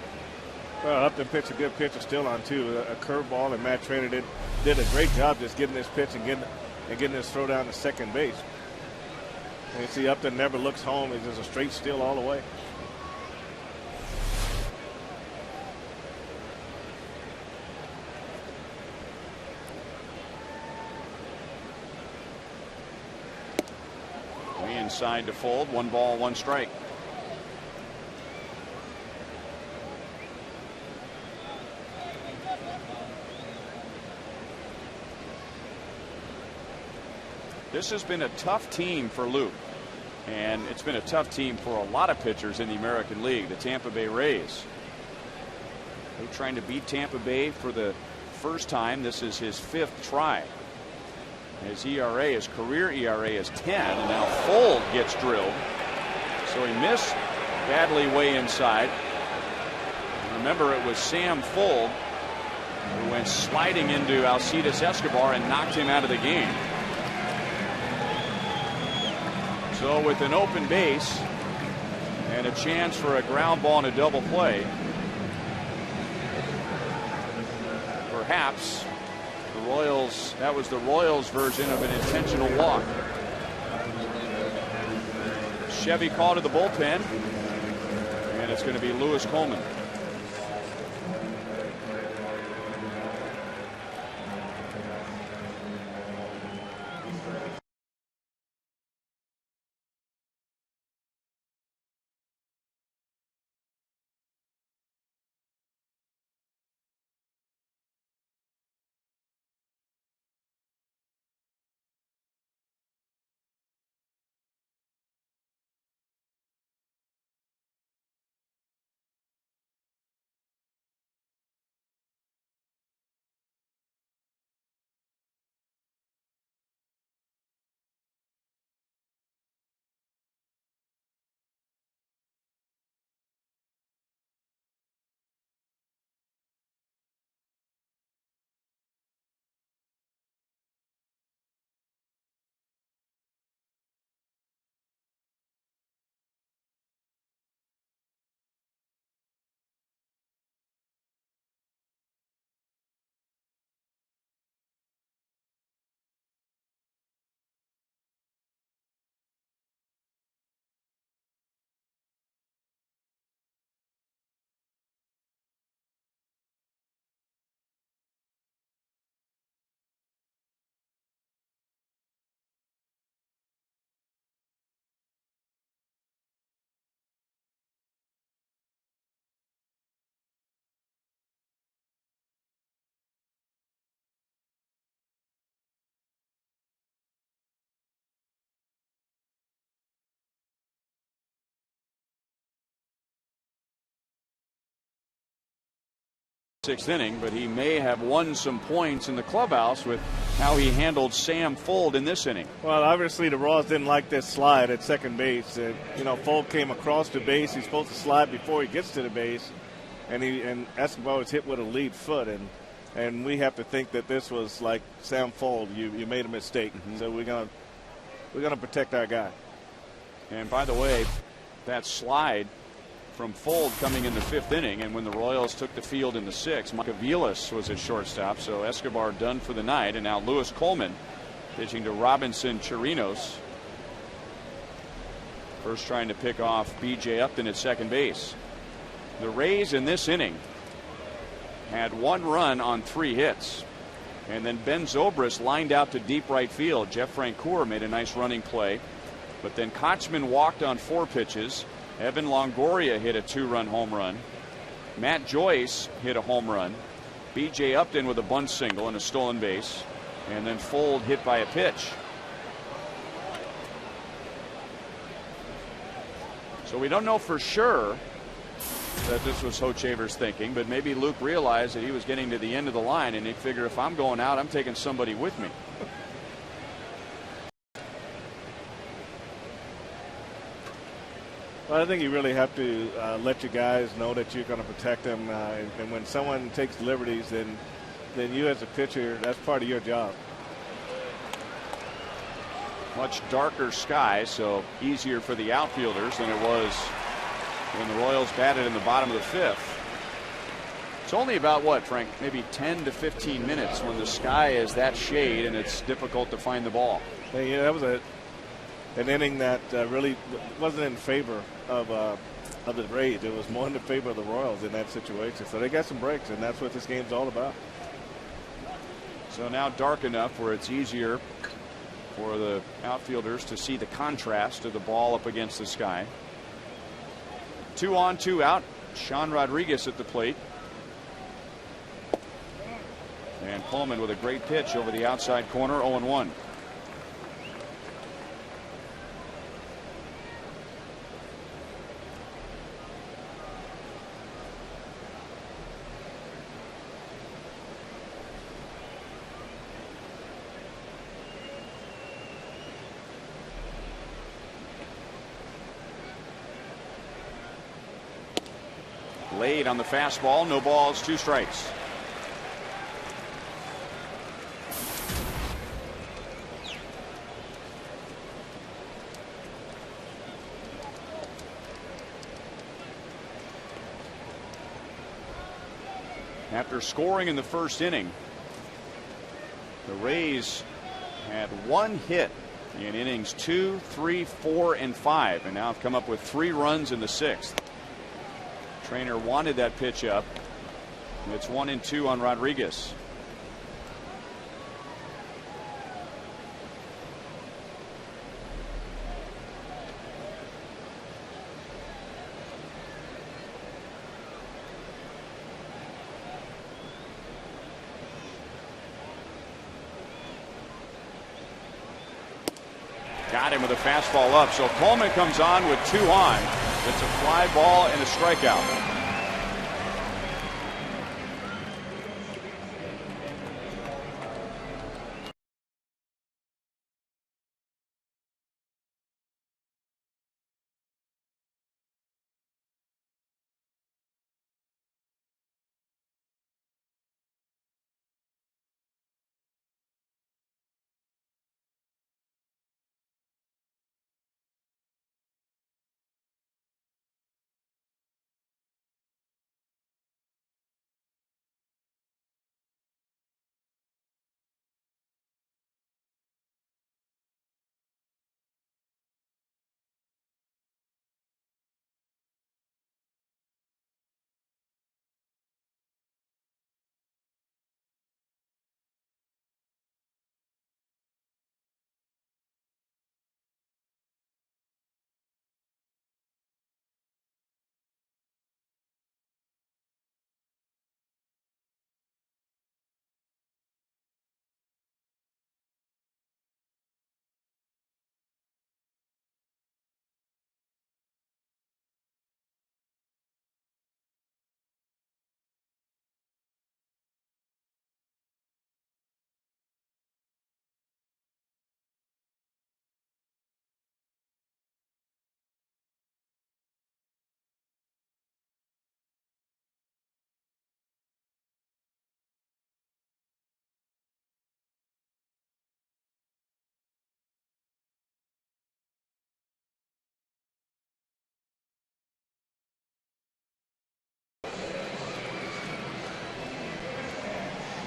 Well, Upton pitched a good pitch, still on too, a curveball, and Matt Trainer did a great job just getting this pitch and getting this throw down to second base. And you see Upton never looks home. It's just a straight steal all the way. Way inside to Fuld. 1 ball, 1 strike. This has been a tough team for Luke, and it's been a tough team for a lot of pitchers in the American League, the Tampa Bay Rays. They're trying to beat Tampa Bay for the first time. This is his 5th try. His ERA, his career ERA is 10, and now Fuld gets drilled. So he missed badly way inside. And remember, it was Sam Fuld who went sliding into Alcides Escobar and knocked him out of the game. So with an open base and a chance for a ground ball and a double play, perhaps the Royals, that was the Royals version of an intentional walk. Chevy called to the bullpen, and it's going to be Lewis Coleman. sixth inning, but he may have won some points in the clubhouse with how he handled Sam Fuld in this inning. Well, obviously the Royals didn't like this slide at second base. Fuld came across the base. He's supposed to slide before he gets to the base, and Escobar was hit with a lead foot, and we have to think that this was like Sam Fuld. You made a mistake, so we're gonna protect our guy. And by the way, that slide from Fuld coming in the fifth inning, and when the Royals took the field in the sixth, Mike Aviles was at shortstop, so Escobar done for the night, and now Lewis Coleman pitching to Robinson Chirinos. First trying to pick off B.J. Upton at second base. The Rays in this inning had 1 run on 3 hits, and then Ben Zobrist lined out to deep right field. Jeff Francoeur made a nice running play, but then Kochman walked on 4 pitches. Evan Longoria hit a 2-run home run. Matt Joyce hit a home run. B.J. Upton with a bunt single and a stolen base. And then Fuld hit by a pitch. So we don't know for sure that this was Hochevar's thinking, but maybe Luke realized that he was getting to the end of the line, and he figured, if I'm going out, I'm taking somebody with me. Well, I think you really have to let your guys know that you're going to protect them. And when someone takes liberties, then you as a pitcher, that's part of your job. Much darker sky, so easier for the outfielders than it was when the Royals batted in the bottom of the fifth. It's only about, what, Frank, maybe 10 to 15 minutes when the sky is that shade and it's difficult to find the ball. Yeah, that was an inning that really wasn't in favor of the Rays. It was more in favor of the Royals in that situation. So they got some breaks, and that's what this game's all about. So now dark enough where it's easier for the outfielders to see the contrast of the ball up against the sky. 2 on, 2 out. Sean Rodriguez at the plate. And Coleman with a great pitch over the outside corner, 0-1. Laid on the fastball, no balls, 2 strikes. After scoring in the first inning, the Rays had 1 hit in innings 2, 3, 4, and 5, and now have come up with 3 runs in the 6th. Trainer wanted that pitch up. It's 1-2 on Rodriguez. Got him with a fastball up. So Coleman comes on with 2 on. It's a fly ball and a strikeout.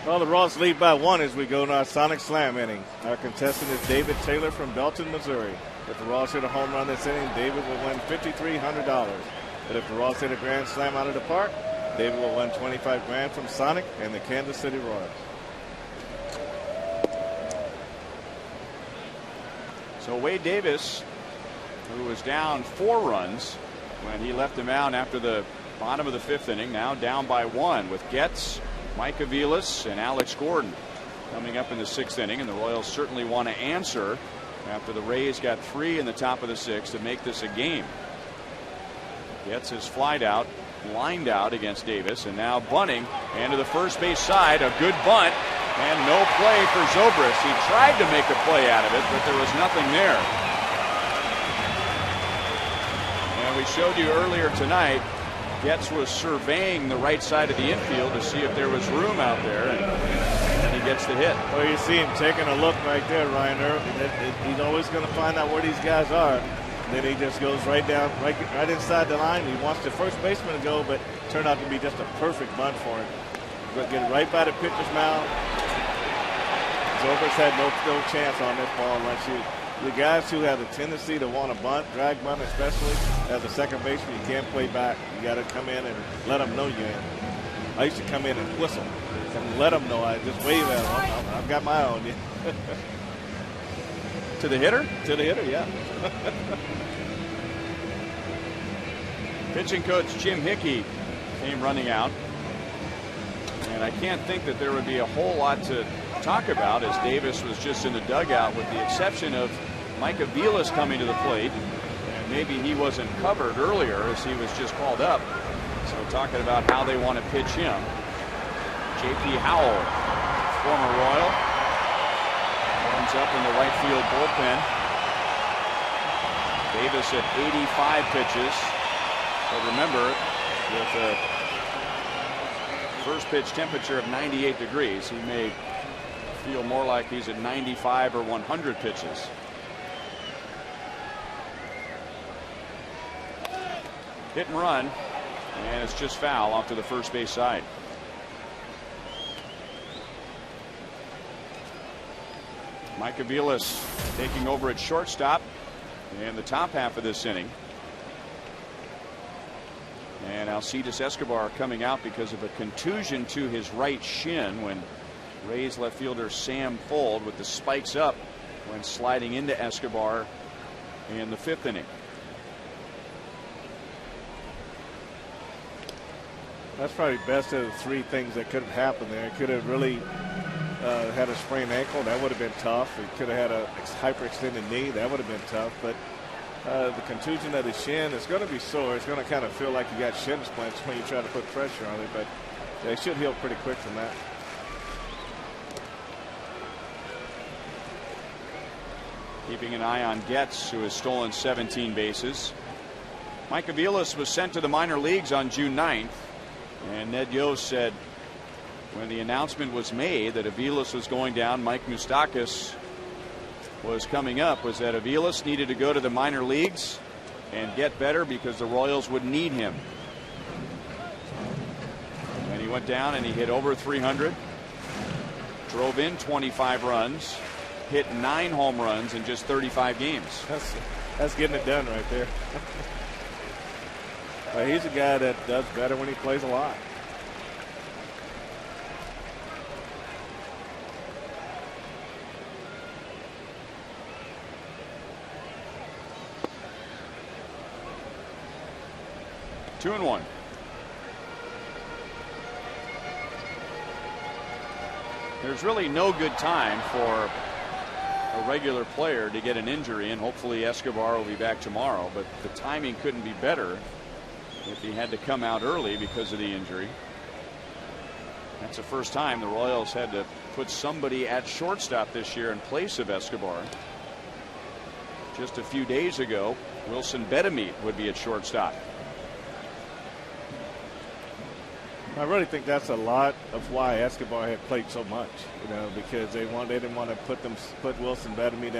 Well, the Royals lead by 1 as we go to our Sonic Slam inning. Our contestant is David Taylor from Belton, Missouri. If the Royals hit a home run this inning, David will win $5,300. But if the Royals hit a grand slam out of the park, David will win $25,000 from Sonic and the Kansas City Royals. So Wade Davis, who was down 4 runs when he left him out after the bottom of the 5th inning, now down by 1 with Getz, Mike Aviles, and Alex Gordon coming up in the 6th inning. And the Royals certainly want to answer after the Rays got 3 in the top of the 6th to make this a game. Getz his flied out, lined out against Davis, and now bunting and to the first base side. A good bunt and no play for Zobrist. He tried to make a play out of it, but there was nothing there. And we showed you earlier tonight, Getz was surveying the right side of the infield to see if there was room out there, and he gets the hit. Well, you see him taking a look right there, Ryan Earp. He's always going to find out where these guys are. And then he just goes right down, right inside the line. He wants the first baseman to go, but turned out to be just a perfect bunt for him. But get right by the pitcher's mound. Zobrist had no chance on this ball unless the guys who have the tendency to want to bunt, drag bunt especially, as a second baseman, you can't play back. You got to come in and let them know you're in. I used to come in and whistle and let them know. I just wave at them. I've got my own. To the hitter? To the hitter, yeah. Pitching coach Jim Hickey came running out. And I can't think that there would be a whole lot to talk about, as Davis was just in the dugout, with the exception of Mike Aviles coming to the plate. And maybe he wasn't covered earlier as he was just called up. So talking about how they want to pitch him. J.P. Howell, former Royal, warms up in the right field bullpen. Davis at 85 pitches. But remember, with a first pitch temperature of 98 degrees, he may feel more like he's at 95 or 100 pitches. Hit and run, and it's just foul off to the first base side. Mike Aviles taking over at shortstop in the top half of this inning. And Alcides Escobar coming out because of a contusion to his right shin when Rays left fielder Sam Fuld with the spikes up when sliding into Escobar in the 5th inning. That's probably best of the 3 things that could have happened there. It could have really had a sprained ankle. That would have been tough. It could have had a hyperextended knee. That would have been tough. But the contusion of the shin is going to be sore. It's going to kind of feel like you got shin splints when you try to put pressure on it. But they should heal pretty quick from that. Keeping an eye on Getz, who has stolen 17 bases. Mike Aviles was sent to the minor leagues on June 9th. And Ned Yost said when the announcement was made that Aviles was going down, Mike Moustakas was coming up, was that Aviles needed to go to the minor leagues and get better because the Royals would need him. And he went down and he hit over 300, drove in 25 runs, hit 9 home runs in just 35 games. That's getting it done right there. He's a guy that does better when he plays a lot. Two and one. There's really no good time for a regular player to get an injury, and hopefully Escobar will be back tomorrow, but the timing couldn't be better if he had to come out early because of the injury. That's the first time the Royals had to put somebody at shortstop this year in place of Escobar. Just a few days ago, Wilson Betemit would be at shortstop. I really think that's a lot of why Escobar had played so much, because they didn't want to put Wilson Betemit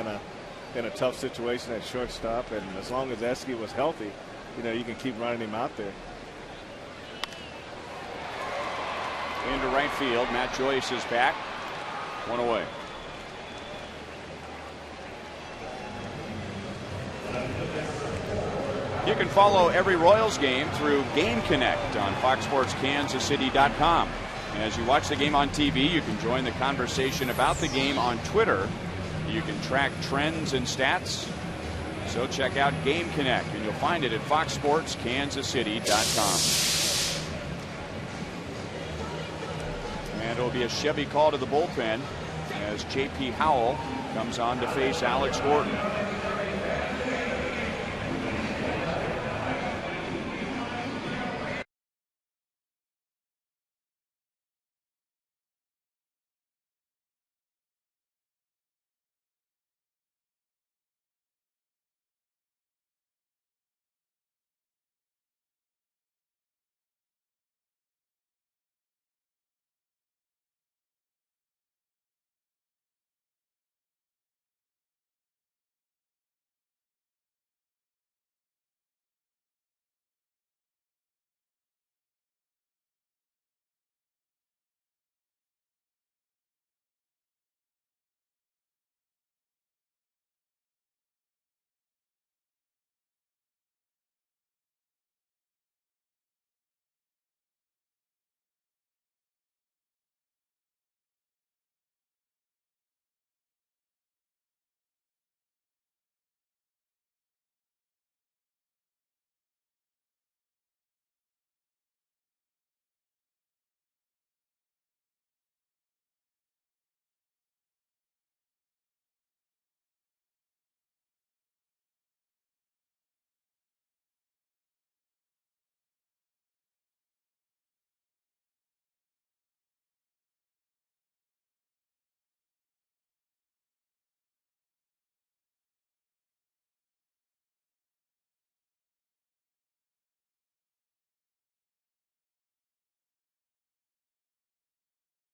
in a tough situation at shortstop, and as long as Esky was healthy, you can keep running him out there. into right field. Matt Joyce is back. One away. You can follow every Royals game through Game Connect on FoxSportsKansasCity.com. As you watch the game on TV, you can join the conversation about the game on Twitter. You can track trends and stats. So check out Game Connect, and you'll find it at FoxSportsKansasCity.com. And it'll be a Chevy call to the bullpen as J.P. Howell comes on to face Alex Gordon.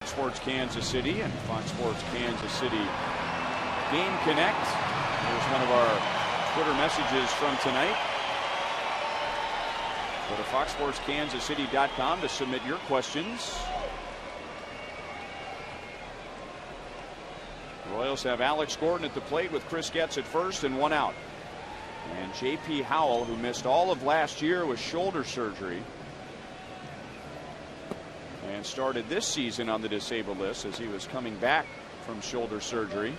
Sports Kansas City and Fox Sports Kansas City Game Connect. Here's one of our Twitter messages from tonight. Go to FoxSportsKansasCity.com to submit your questions. Royals have Alex Gordon at the plate with Chris Getz at first and one out. And J.P. Howell, who missed all of last year with shoulder surgery and started this season on the disabled list as he was coming back from shoulder surgery.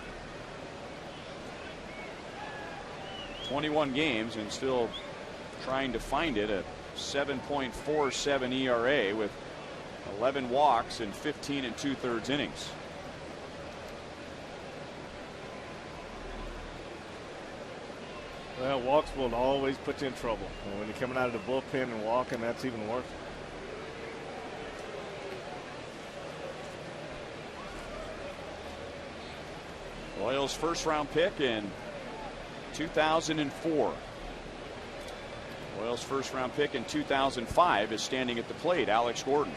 21 games and still trying to find it. A 7.47 ERA with 11 walks and 15 2/3 innings. Well, walks will always put you in trouble. And when you're coming out of the bullpen and walking, that's even worse. Royals first round pick in 2004. Royals first round pick in 2005 is standing at the plate, Alex Gordon.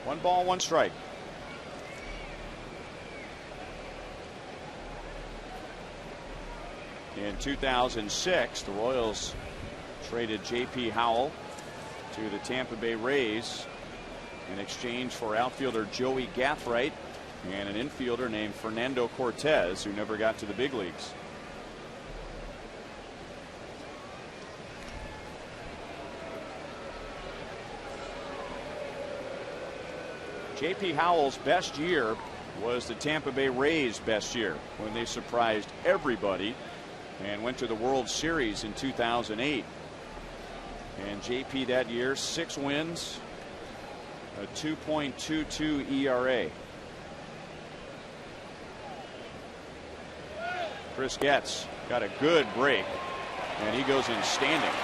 One ball, one strike. In 2006, the Royals traded J.P. Howell to the Tampa Bay Rays in exchange for outfielder Joey Gathright and an infielder named Fernando Cortez, who never got to the big leagues. J.P. Howell's best year was the Tampa Bay Rays' best year when they surprised everybody and went to the World Series in 2008. And J.P. that year, 6 wins, a 2.22 ERA. Chris Getz got a good break, and he goes in standing.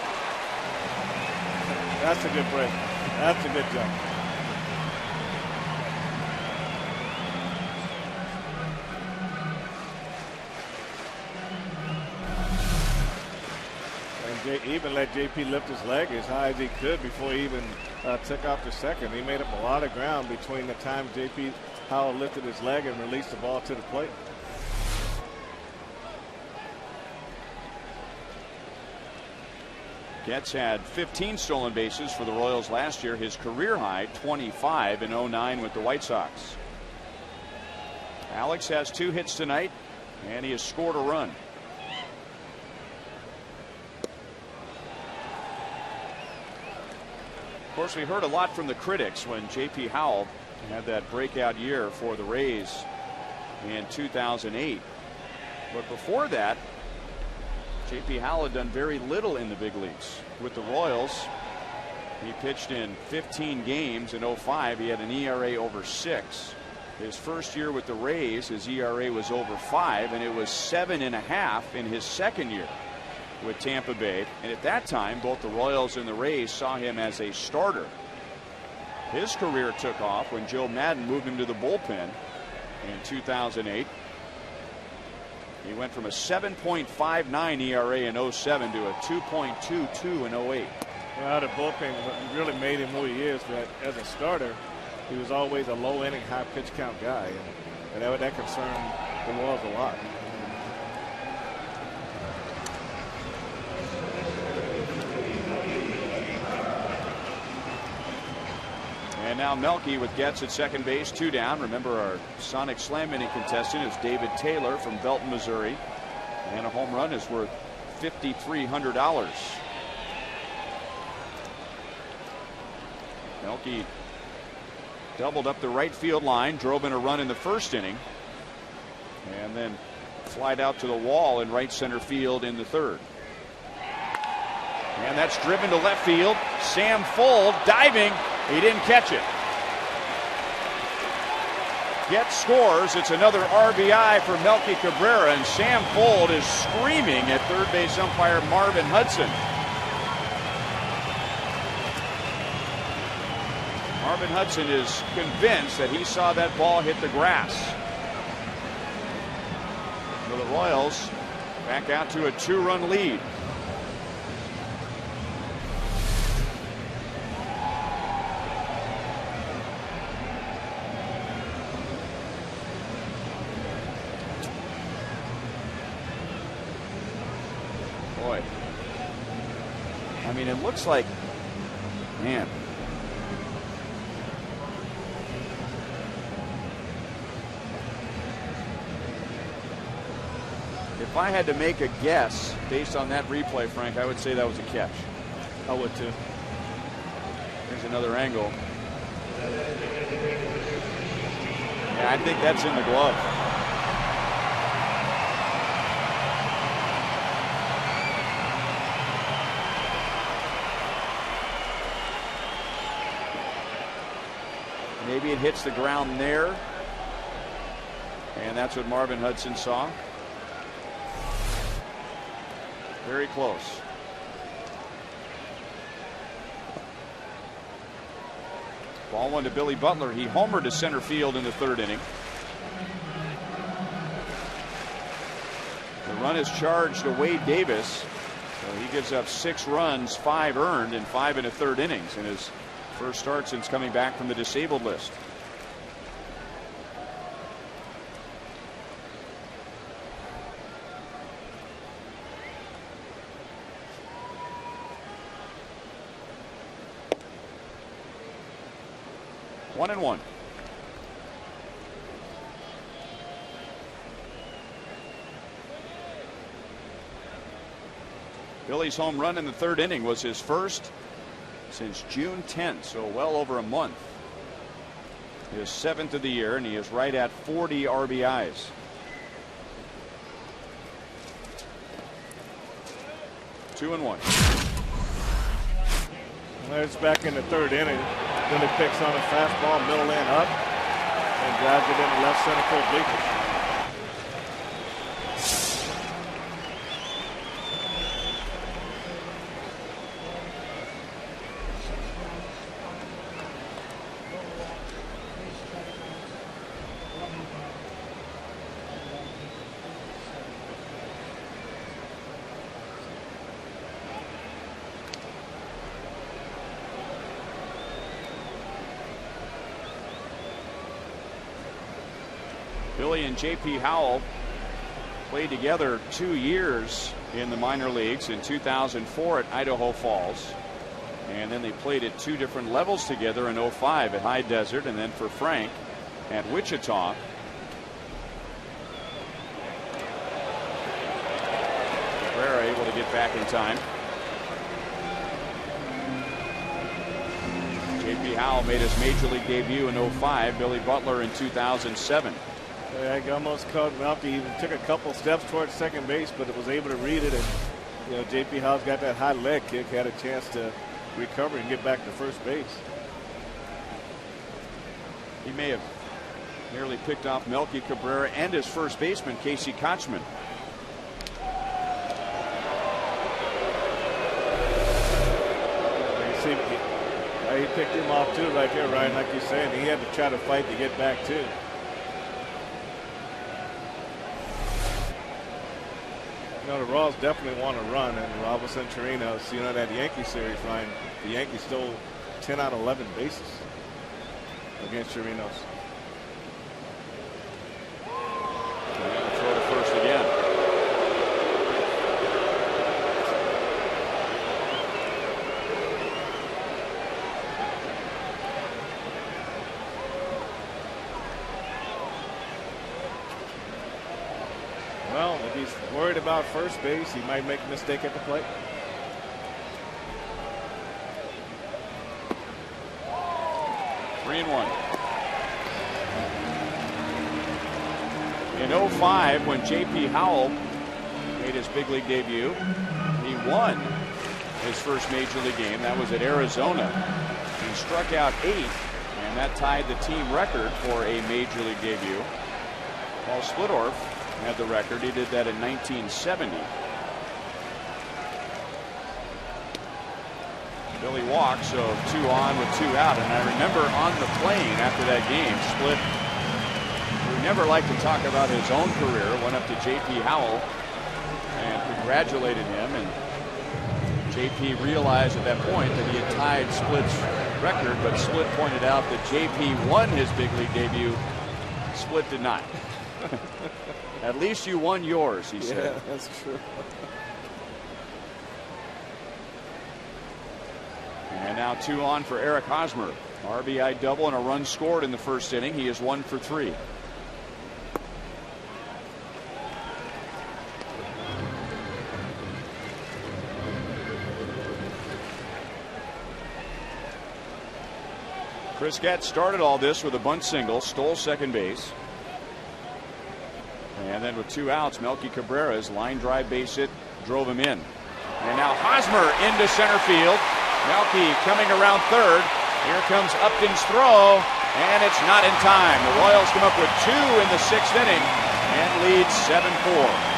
That's a good break. That's a good jump. Even let JP lift his leg as high as he could before he even took off to second. He made up a lot of ground between the time JP Howell lifted his leg and released the ball to the plate. Getz had 15 stolen bases for the Royals last year. His career high 25 in 09 with the White Sox. Alex has 2 hits tonight, and he has scored a run. Of course, we heard a lot from the critics when J.P. Howell had that breakout year for the Rays in 2008. But before that, J.P. Howell had done very little in the big leagues. With the Royals, he pitched in 15 games in 05. He had an ERA over 6. His first year with the Rays, his ERA was over 5, and it was 7.5 in his second year with Tampa Bay. And at that time, both the Royals and the Rays saw him as a starter. His career took off when Joe Madden moved him to the bullpen in 2008. He went from a 7.59 ERA in 07 to a 2.22 in 08. Well, the bullpen really made him who he is. But as a starter, he was always a low inning, high pitch count guy, and that concerned the Royals a lot. And now Melky with Getz at second base, 2 down. Remember, our Sonic Slam inning contestant is David Taylor from Belton, Missouri. And a home run is worth $5,300. Melky doubled up the right field line, drove in a run in the first inning, and then flied out to the wall in right center field in the third. And that's driven to left field. Sam Fuld diving. He didn't catch it. Getz scores. It's another RBI for Melky Cabrera, and Sam Fuld is screaming at third base umpire Marvin Hudson. Marvin Hudson is convinced that he saw that ball hit the grass. So the Royals back out to a 2-run lead. Boy, I mean, it looks like, man, if I had to make a guess based on that replay, Frank, I would say that was a catch. I would too. Here's another angle. Yeah, I think that's in the glove. Maybe it hits the ground there. And that's what Marvin Hudson saw. Very close. Ball one to Billy Butler. He homered to center field in the third inning. The run is charged to Wade Davis. So he gives up 6 runs, 5 earned, and 5 in the third innings in his first start since coming back from the disabled list. One and one. Billy's home run in the third inning was his first since June 10th, so well over a month. His 7th of the year, and he is right at 40 RBIs. Two and one. It's back in the third inning. Billy picks on a fastball, middle in up, and drives it into left center field bleachers. Billy and J.P. Howell played together 2 years in the minor leagues in 2004 at Idaho Falls. And then they played at 2 different levels together in 05 at High Desert, and then for Frank at Wichita. Cabrera able to get back in time. J.P. Howell made his major league debut in 05. Billy Butler in 2007. I almost caught Melky. He took a couple steps towards second base, but it was able to read it. And J.P. Howell's got that high leg kick. Had a chance to recover and get back to first base. He may have nearly picked off Melky Cabrera and his first baseman Casey Kochman. He picked him off too right there, Ryan, like you're saying. He had to try to fight to get back too. The Royals definitely want to run, and Robinson Chirinos, that Yankee series, Ryan, the Yankees stole 10 out of 11 bases against Chirinos. Throw to first again. Well, if he's worried about first base, he might make a mistake at the plate. Three and one. In 05, when J.P. Howell made his big league debut, he won his first major league game. That was at Arizona. He struck out 8, and that tied the team record for a major league debut. Paul Splittorff had the record. He did that in 1970. Billy walks, so 2 on with 2 out. And I remember on the plane after that game, Split, who never liked to talk about his own career, went up to J.P. Howell and congratulated him. And J.P. realized at that point that he had tied Split's record, but Split pointed out that J.P. won his big league debut. Split did not. At least you won yours, he said. Yeah, that's true. And now 2 on for Eric Hosmer. RBI double and a run scored in the first inning. He is 1 for 3. Chris Getz started all this with a bunt single, stole second base. And then with 2 outs, Melky Cabrera's line drive base hit drove him in. And now Hosmer into center field. Melky coming around third. Here comes Upton's throw, and it's not in time. The Royals come up with 2 in the 6th inning and lead 7-4.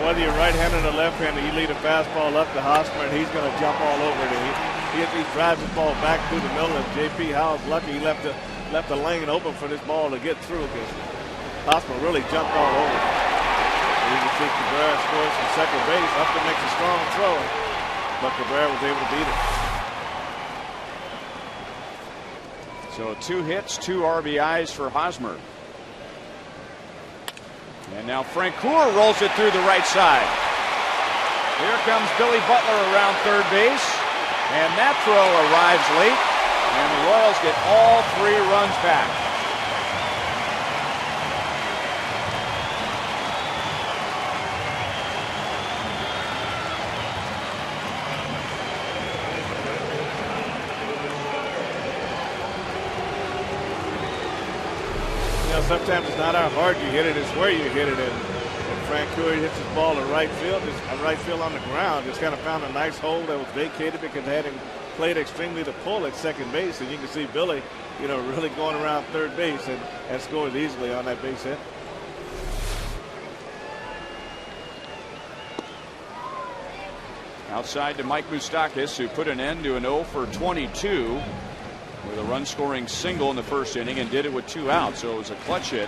Whether you're right-handed or left-handed, you lead a fastball up to Hosmer, and he's going to jump all over it. He drives the ball back through the middle, and J.P. Howell's lucky he left the lane open for this ball to get through, because Hosmer really jumped all over it. You can see Cabrera scores from second base. Upton makes a strong throw, but Cabrera was able to beat it. So 2 hits, 2 RBIs for Hosmer. And now Francoeur rolls it through the right side. Here comes Billy Butler around third base. And that throw arrives late. And the Royals get all 3 runs back. Sometimes it's not how hard you hit it, it's where you hit it. And Francoeur hits his ball to right field on the ground. Just kind of found a nice hole that was vacated because they had him played extremely to pull at second base. And you can see Billy, really going around third base and scores easily on that base hit. Outside to Mike Moustakas, who put an end to an 0 for 22. With a run-scoring single in the first inning and did it with 2 outs. So it was a clutch hit.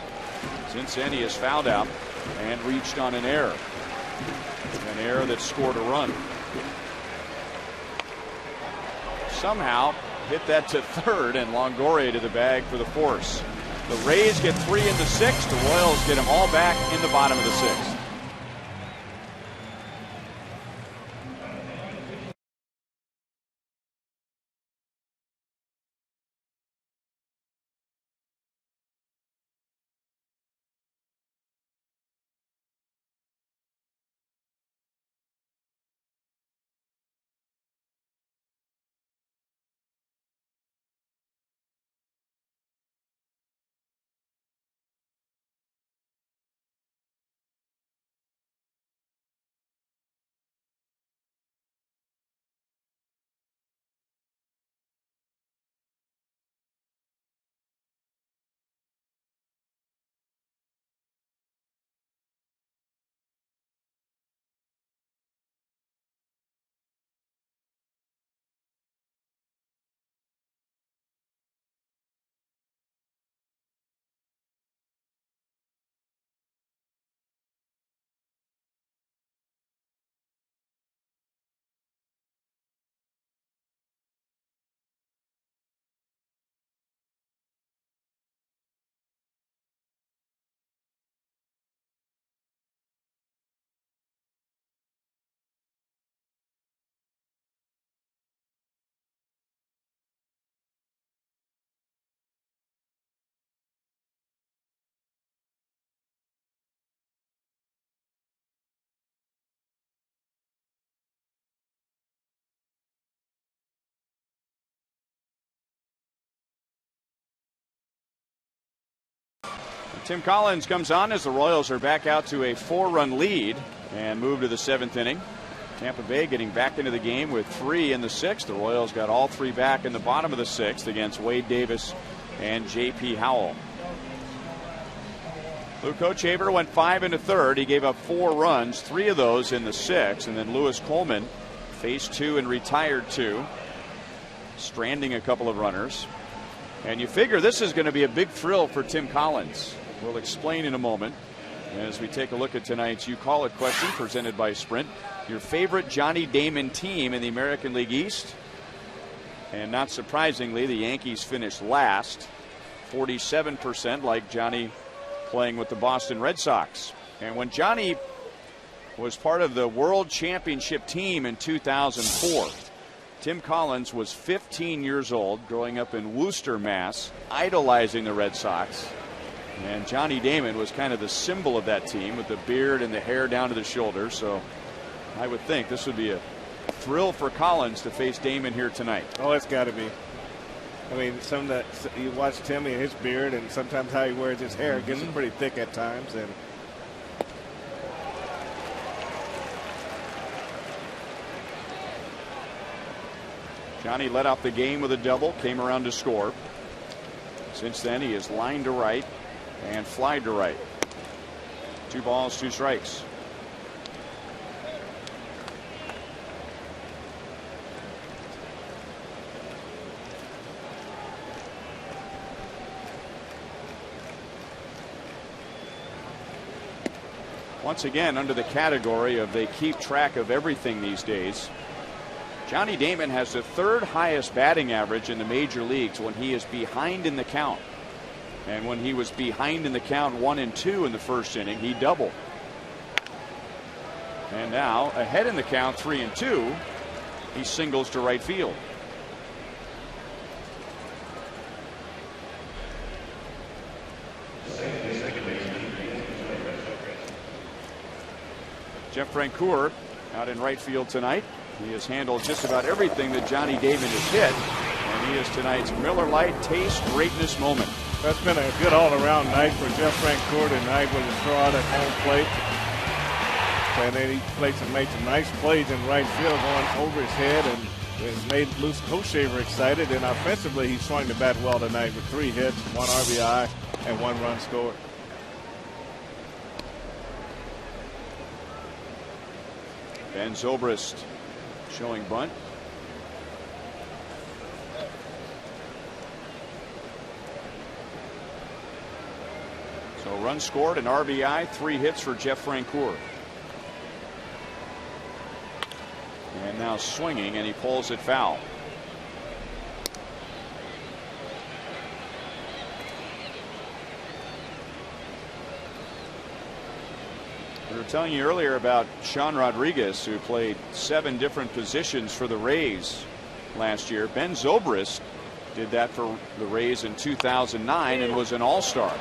Since then, he has fouled out and reached on an error. An error that scored a run. Somehow, hit that to third, and Longoria to the bag for the force. The Rays get 3 in the 6th. The Royals get them all back in the bottom of the 6th. Tim Collins comes on as the Royals are back out to a 4-run lead and move to the 7th inning. Tampa Bay getting back into the game with 3 in the 6th. The Royals got all 3 back in the bottom of the 6th against Wade Davis and J.P. Howell. Luke Hochevar went 5 in the 3rd. He gave up 4 runs, 3 of those in the 6th. And then Lewis Coleman faced 2 and retired 2, stranding a couple of runners. And you figure this is going to be a big thrill for Tim Collins. We'll explain in a moment as we take a look at tonight's You Call It question presented by Sprint. Your favorite Johnny Damon team in the American League East? And not surprisingly, the Yankees finished last, 47% like Johnny playing with the Boston Red Sox. And when Johnny was part of the World Championship team in 2004, Tim Collins was 15 years old, growing up in Worcester, Mass, idolizing the Red Sox. And Johnny Damon was kind of the symbol of that team with the beard and the hair down to the shoulders. So I would think this would be a thrill for Collins to face Damon here tonight. Oh, it's got to be. I mean, you watch Timmy and his beard and sometimes how he wears his hair. It gets pretty thick at times. And Johnny led off the game with a double, came around to score. Since then, he has lined to right and flied to right. 2 balls, 2 strikes. Once again, under the category of they keep track of everything these days, Johnny Damon has the 3rd highest batting average in the major leagues when he is behind in the count. And when he was behind in the count 1 and 2 in the 1st inning, he doubled. And now ahead in the count 3 and 2, he singles to right field. Jeff Francoeur out in right field tonight. He has handled just about everything that Johnny Damon has hit, and he is tonight's Miller Lite Taste Greatness moment. That's been a good all-around night for Jeff Francoeur tonight with his throw out at home plate. And then he made some nice plays in right field going over his head and has made Luke Hochevar excited. And offensively, he swung the bat well tonight with 3 hits, 1 RBI, and 1 run scored. Ben Zobrist showing bunt. So run scored, an RBI, 3 hits for Jeff Francoeur. And now swinging, and he pulls it foul. We were telling you earlier about Sean Rodriguez, who played 7 different positions for the Rays last year. Ben Zobrist did that for the Rays in 2009 and was an all-star.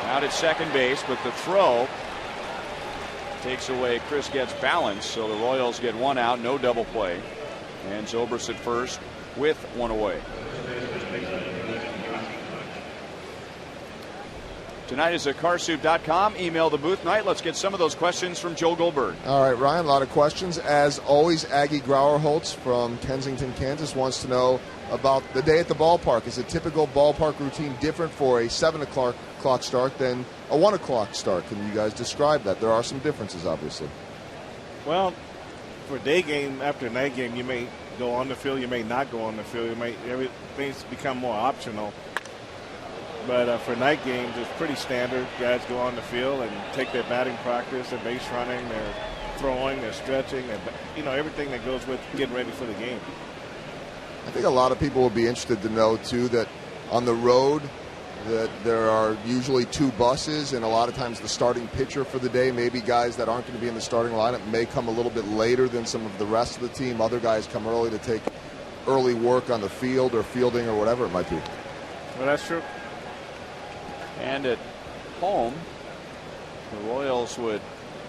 Out at second base, but the throw takes away Chris Gett's balance, so the Royals get 1 out, no double play, and Zobrist at first with 1 away. Tonight is at carsoup.com. Email the booth night. Let's get some of those questions from Joe Goldberg. All right, Ryan, a lot of questions. As always, Aggie Grauerholtz from Kensington, Kansas wants to know about the day at the ballpark. Is a typical ballpark routine different for a 7 o'clock start than a 1 o'clock start? Can you guys describe that? There are some differences, obviously. Well, for a day game after a night game, you may go on the field, you may not go on the field. Everything's become more optional. But for night games, it's pretty standard. Guys go on the field and take their batting practice, their base running, their throwing, their stretching, everything that goes with getting ready for the game. I think a lot of people will be interested to know, too, that on the road that there are usually 2 buses, and a lot of times the starting pitcher for the day, maybe guys that aren't going to be in the starting lineup, may come a little bit later than some of the rest of the team. Other guys come early to take early work on the field or fielding or whatever it might be. Well, that's true. And at home, the Royals would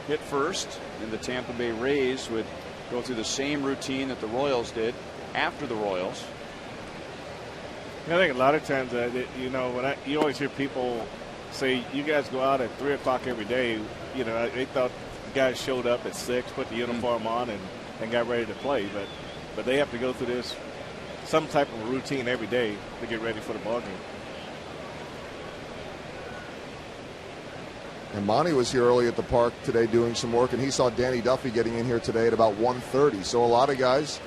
hit first, and the Tampa Bay Rays would go through the same routine that the Royals did after the Royals. I think a lot of times, you always hear people say, you guys go out at 3 o'clock every day. They thought the guys showed up at 6, put the uniform on, and got ready to play. But they have to go through this, some type of routine every day to get ready for the ball game. And Monty was here early at the park today doing some work, and he saw Danny Duffy getting in here today at about 1:30. So a lot of guys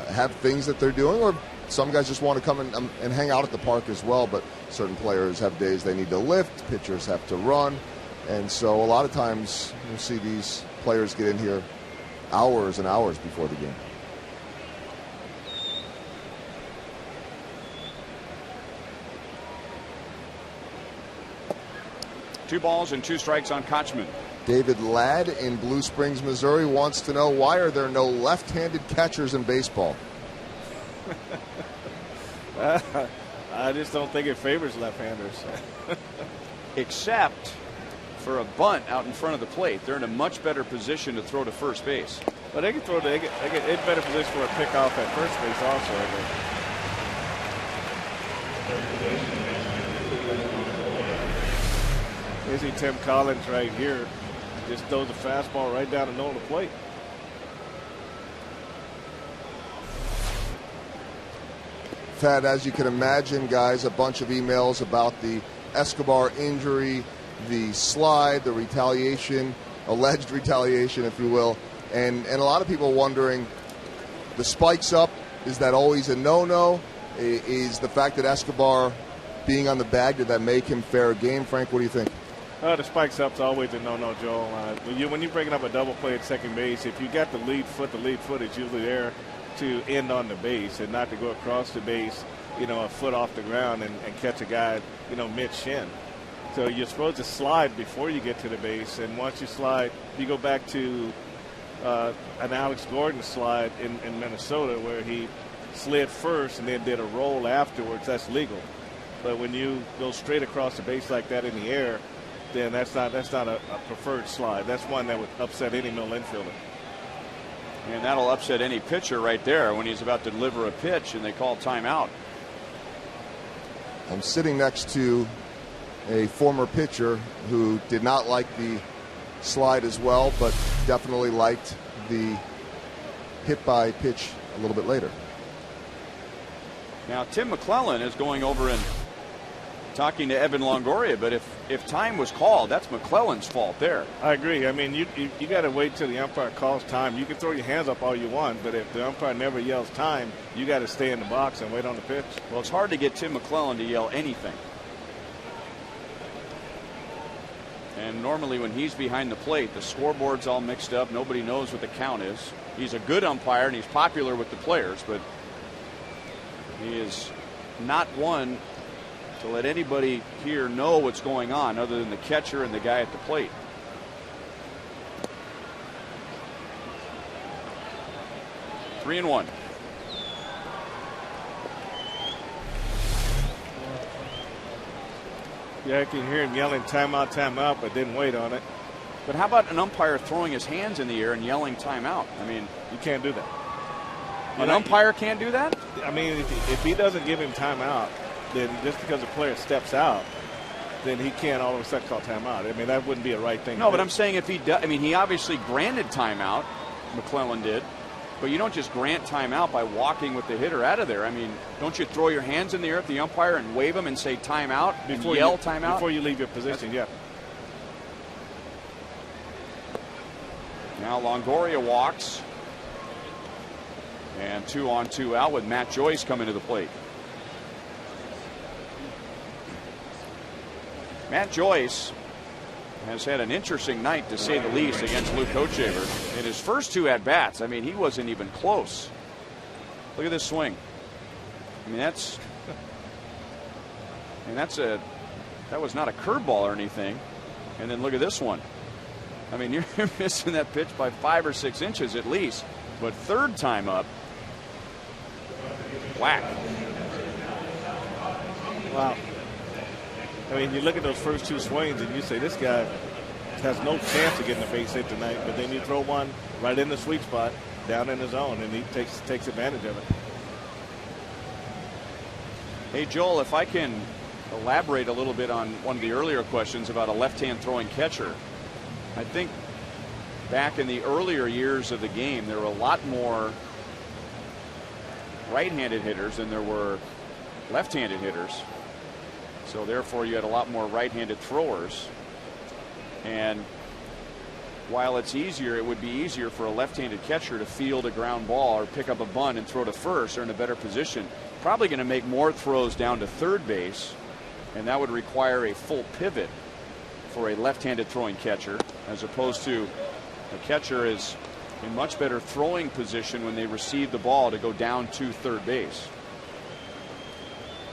have things that they're doing, or some guys just want to come and hang out at the park as well. But certain players have days they need to lift, pitchers have to run. And so a lot of times you'll see these players get in here hours and hours before the game. Two balls and 2 strikes on Kochman. David Ladd in Blue Springs, Missouri wants to know, why are there no left-handed catchers in baseball? I just don't think it favors left-handers. Except for a bunt out in front of the plate. They're in a much better position to throw to first base. But they can throw. They get in better position for a pickoff at first base also, I think. You see Tim Collins right here, just throws a fastball right down the middle of the plate. Thad, as you can imagine, guys, a bunch of emails about the Escobar injury, the slide, the retaliation, alleged retaliation, if you will, and a lot of people wondering, the spikes up, is that always a no-no? Is the fact that Escobar being on the bag, did that make him fair game? Frank, what do you think? The spikes up's always a no-no, Joel. When you're breaking up a double play at second base, if you got the lead foot is usually there to end on the base and not to go across the base, a foot off the ground and catch a guy, mid-shin. So you're supposed to slide before you get to the base, and once you slide, you go back to an Alex Gordon slide in Minnesota where he slid first and then did a roll afterwards. That's legal. But when you go straight across the base like that in the air, then that's not a preferred slide. That's one that would upset any middle infielder. And that'll upset any pitcher right there when he's about to deliver a pitch and they call timeout. I'm sitting next to a former pitcher who did not like the slide as well, but definitely liked the hit by pitch a little bit later. Now Tim McClellan is going over and talking to Evan Longoria, but if time was called, that's McClellan's fault there. I agree. I mean, you got to wait till the umpire calls time. You can throw your hands up all you want, but if the umpire never yells time, you got to stay in the box and wait on the pitch. Well, it's hard to get Tim McClellan to yell anything. And normally when he's behind the plate, the scoreboard's all mixed up. Nobody knows what the count is. He's a good umpire and he's popular with the players, but he is not one to let anybody here know what's going on other than the catcher and the guy at the plate. 3-1. Yeah, I can hear him yelling timeout, but didn't wait on it. But how about an umpire throwing his hands in the air and yelling timeout? I mean, you can't do that. An umpire can't do that? I mean, if he doesn't give him timeout, then just because the player steps out, then he can't all of a sudden call timeout. I mean, that wouldn't be a right thing. No, but I'm saying if he does, I mean, he obviously granted timeout, McClellan did, but you don't just grant timeout by walking with the hitter out of there. I mean, don't you throw your hands in the air at the umpire and wave them and say timeout and yell timeout? Before you leave your position, yeah. Now Longoria walks. And 2-on-2 out with Matt Joyce coming to the plate. Matt Joyce has had an interesting night, to say the least, against Luke Hochevar. In his first 2 at-bats, I mean, he wasn't even close. Look at this swing. I mean, that was not a curveball or anything. And then look at this one. I mean, you're missing that pitch by 5 or 6 inches at least. But third time up, whack. Wow. I mean, you look at those first 2 swings and you say, this guy has no chance of getting a base hit tonight. But then you throw one right in the sweet spot, down in the zone, and he takes advantage of it. Hey, Joel, if I can elaborate a little bit on one of the earlier questions about a left-hand throwing catcher. I think back in the earlier years of the game, there were a lot more right-handed hitters than there were left-handed hitters. So therefore you had a lot more right-handed throwers. And while it's easier, it would be easier for a left-handed catcher to field a ground ball or pick up a bunt and throw to first. They're in a better position. Probably going to make more throws down to third base, and that would require a full pivot for a left-handed throwing catcher, as opposed to a catcher is in much better throwing position when they receive the ball to go down to third base.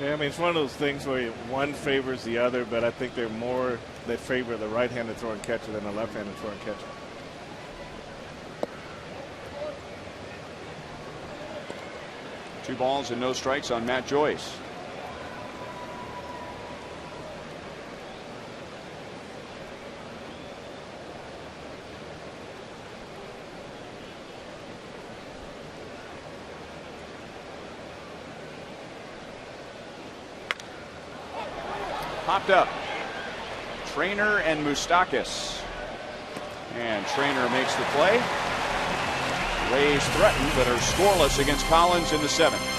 Yeah, I mean, it's one of those things where one favors the other, but I think they're more that favor the right-handed throwing catcher than the left-handed throwing catcher. Two balls and no strikes on Matt Joyce. Popped up. Trainer and Moustakas. And Trainer makes the play. Rays threaten, but are scoreless against Collins in the 7th.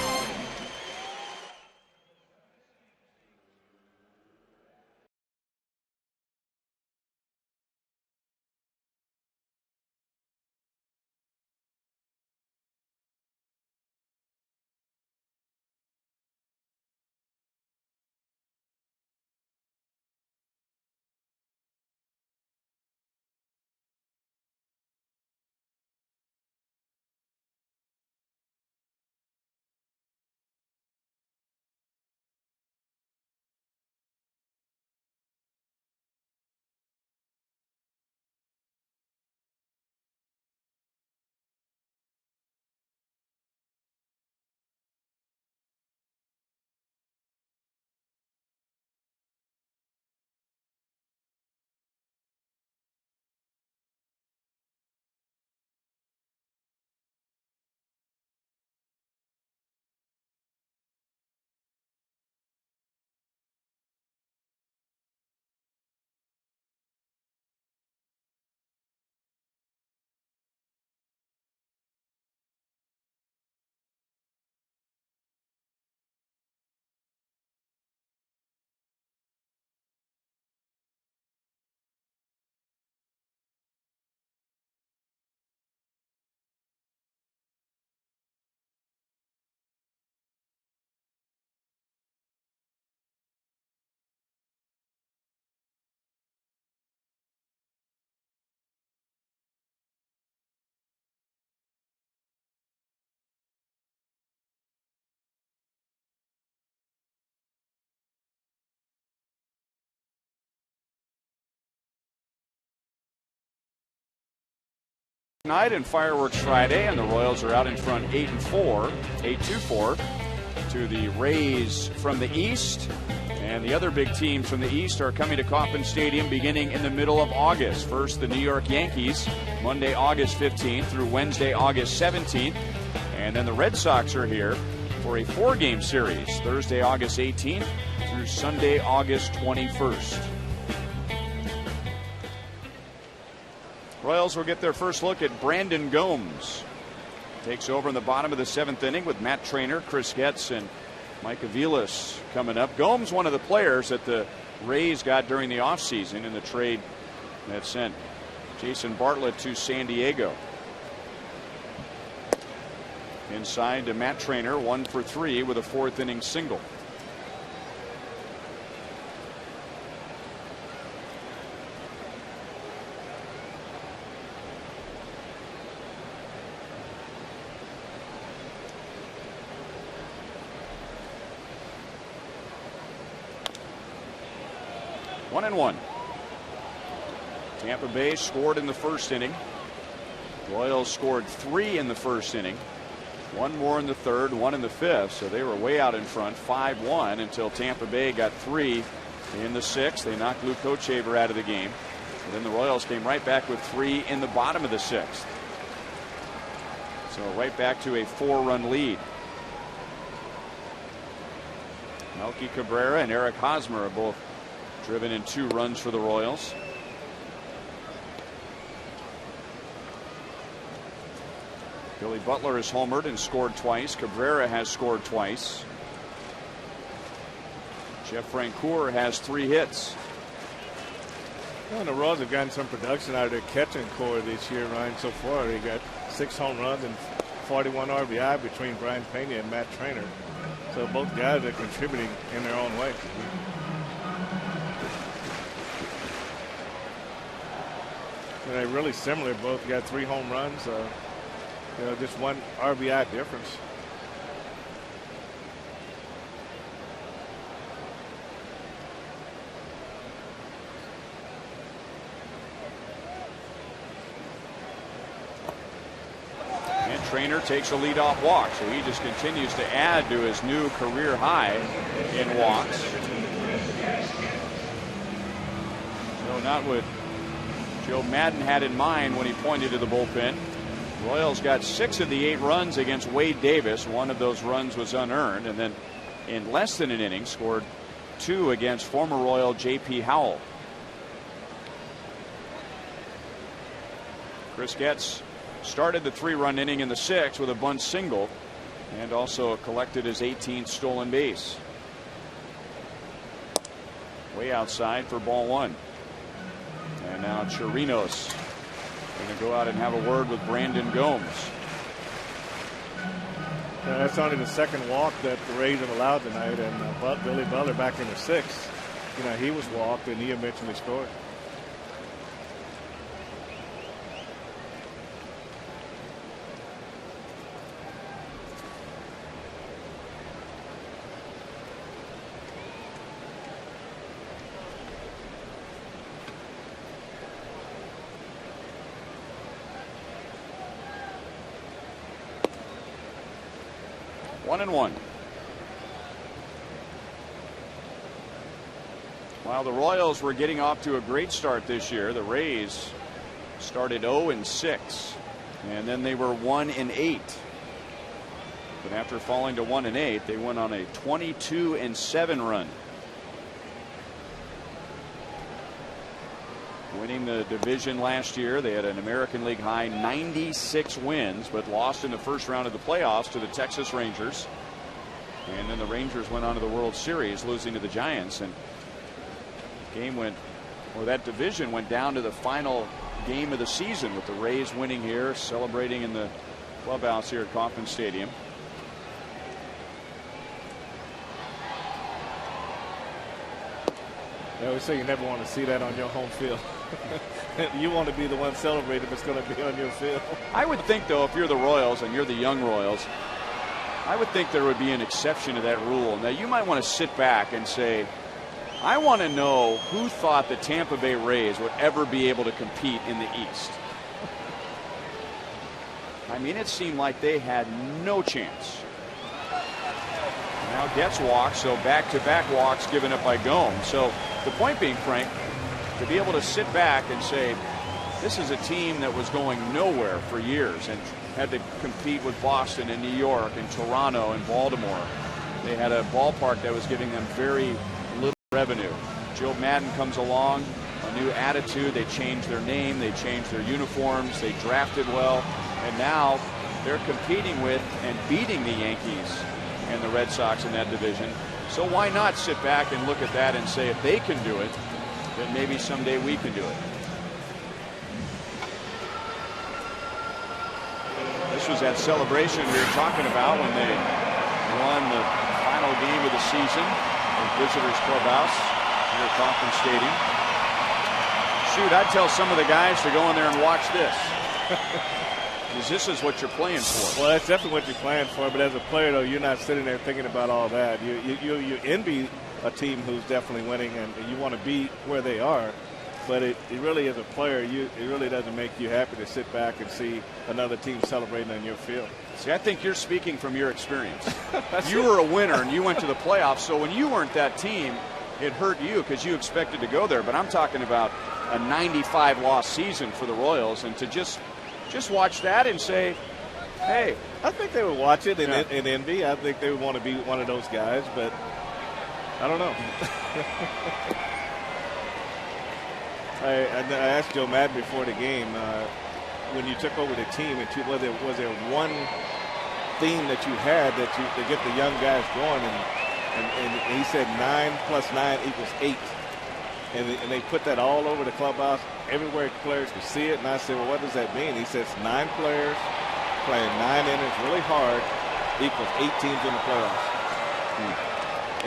Night and fireworks Friday, and the Royals are out in front 8-4, 8-2-4 to the Rays from the East. And the other big teams from the East are coming to Kauffman Stadium beginning in the middle of August. First, the New York Yankees, Monday, August 15th through Wednesday, August 17th. And then the Red Sox are here for a 4-game series, Thursday, August 18th through Sunday, August 21st. Royals will get their first look at Brandon Gomes. Takes over in the bottom of the 7th inning with Matt Trainer, Chris Getz, and Mike Aviles coming up. Gomes, one of the players that the Rays got during the offseason in the trade that sent Jason Bartlett to San Diego. Inside to Matt Trainer, 1 for 3 with a 4th inning single. One and one. Tampa Bay scored in the first inning. Royals scored 3 in the first inning. 1 more in the third, 1 in the fifth. So they were way out in front, 5-1, until Tampa Bay got 3 in the 6th. They knocked Luke Kochaver out of the game. And then the Royals came right back with 3 in the bottom of the 6th. So right back to a 4-run lead. Melky Cabrera and Eric Hosmer are both driven in 2 runs for the Royals. Billy Butler has homered and scored twice. Cabrera has scored twice. Jeff Francoeur has 3 hits. Well, the Royals have gotten some production out of their catching core this year, Ryan. So far, they got 6 home runs and 41 RBI between Brian Pena and Matt Trainer. So both guys are contributing in their own way. And they're really similar. Both got 3 home runs. Just 1 RBI difference. And Trainer takes a leadoff walk, so he just continues to add to his new career high in walks. So not what Joe Madden had in mind when he pointed to the bullpen. Royals got 6 of the 8 runs against Wade Davis. 1 of those runs was unearned, and then in less than an inning scored 2 against former Royal J.P. Howell. Chris Getz started the 3-run inning in the 6th with a bunt single and also collected his 18th stolen base. Way outside for ball 1. And now Chirinos going to go out and have a word with Brandon Gomes. That's only the 2nd walk that the Rays have allowed tonight, and Billy Butler back in the 6th. He was walked and he eventually scored. One and one. While the Royals were getting off to a great start this year, the Rays started 0-6, and then they were 1-8. But after falling to 1-8, they went on a 22-7 run, winning the division last year. They had an American League high 96 wins, but lost in the first round of the playoffs to the Texas Rangers. And then the Rangers went on to the World Series, losing to the Giants. And that division went down to the final game of the season, with the Rays winning here, celebrating in the clubhouse here at Kauffman Stadium. They always say you never want to see that on your home field. You want to be the one celebrating if it's going to be on your field. I would think, though, if you're the Royals and you're the young Royals, I would think there would be an exception to that rule. Now, you might want to sit back and say, I want to know who thought the Tampa Bay Rays would ever be able to compete in the East. I mean, it seemed like they had no chance. Now Getz walks, so back-to-back walks given up by Gomes. So the point being, Frank, to be able to sit back and say, this is a team that was going nowhere for years and had to compete with Boston and New York and Toronto and Baltimore. They had a ballpark that was giving them very little revenue. Joe Madden comes along, a new attitude. They changed their name, they changed their uniforms, they drafted well, and now they're competing with and beating the Yankees and the Red Sox in that division. So why not sit back and look at that and say, if they can do it, then maybe someday we can do it. This was that celebration we were talking about when they won the final game of the season in Visitors Clubhouse here at Kauffman Stadium. Shoot, I'd tell some of the guys to go in there and watch this. Because this is what you're playing for. Well, that's definitely what you're playing for. But as a player, though, you're not sitting there thinking about all that. You envy a team who's definitely winning, and you want to be where they are. But it really, as a player, it really doesn't make you happy to sit back and see another team celebrating on your field. See, I think you're speaking from your experience. You were a winner, and you went to the playoffs. So when you weren't that team, it hurt you because you expected to go there. But I'm talking about a 95-loss season for the Royals, and to just watch that and say, hey. I think they would watch it and envy. I think they would want to be one of those guys, but I don't know. I asked Joe Madden before the game, when you took over the team, was there one theme that you had to get the young guys going? And he said 9 + 9 = 8. And they put that all over the clubhouse, everywhere players could see it. And I said, well, what does that mean? He says 9 players playing 9 innings really hard equals 8 teams in the playoffs.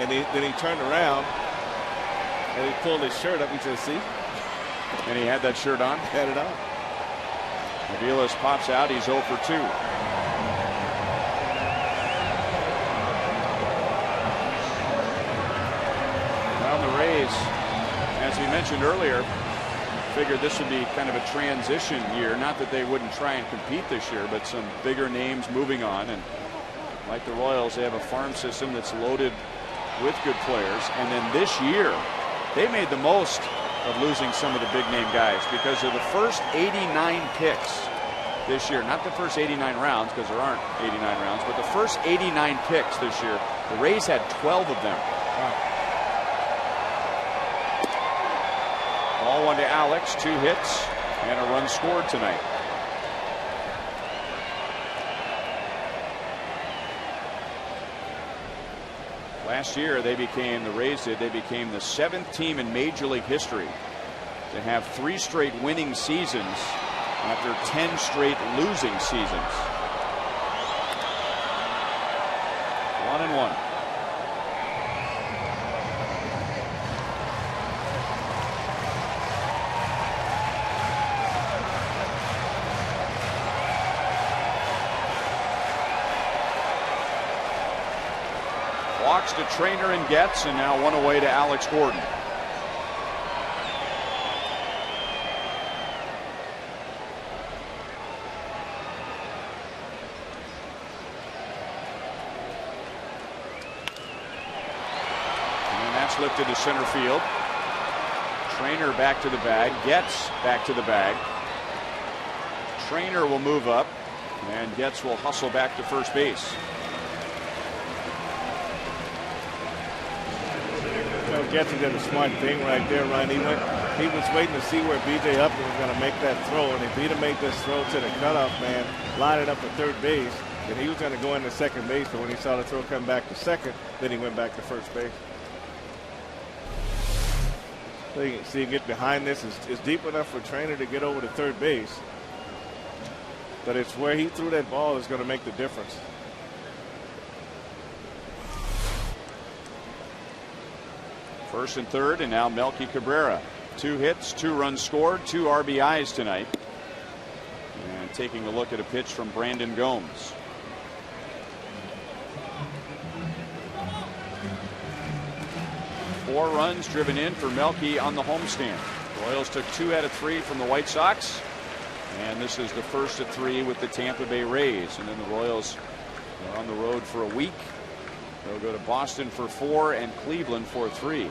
And then he turned around and he pulled his shirt up. He said, see? And he had that shirt on? Had it on. Aviles pops out. He's 0 for 2. Well, the Rays, as we mentioned earlier, figured this would be kind of a transition year. Not that they wouldn't try and compete this year, but some bigger names moving on. And like the Royals, they have a farm system that's loaded with good players. And then this year, they made the most of losing some of the big name guys because of the first 89 picks this year. Not the first 89 rounds, because there aren't 89 rounds, but the first 89 picks this year, the Rays had 12 of them. Wow. Ball one to Alex, 2 hits and a run scored tonight. Last year, the Rays became the 7th team in Major League history to have 3 straight winning seasons after 10 straight losing seasons. 1-1. Walks to Trainer and Getz, and now 1 away to Alex Gordon. And that's lifted to center field. Trainer back to the bag. Getz back to the bag. Trainer will move up, and Getz will hustle back to first base. Getz did a smart thing right there, Ryan. He was waiting to see where B.J. Upton was going to make that throw, and if he'd have made this throw to the cutoff man, line it up at third base, then he was going to go into second base. But when he saw the throw come back to second, then he went back to first base. So you can see, get behind this. It's deep enough for Trainer to get over to third base, but it's where he threw that ball is going to make the difference. First and third, and now Melky Cabrera. 2 hits, 2 runs scored, 2 RBIs tonight. And taking a look at a pitch from Brandon Gomes. Four runs driven in for Melky on the homestand. Royals took 2 out of 3 from the White Sox. And this is the first of 3 with the Tampa Bay Rays. And then the Royals are on the road for a week. They'll go to Boston for 4 and Cleveland for 3.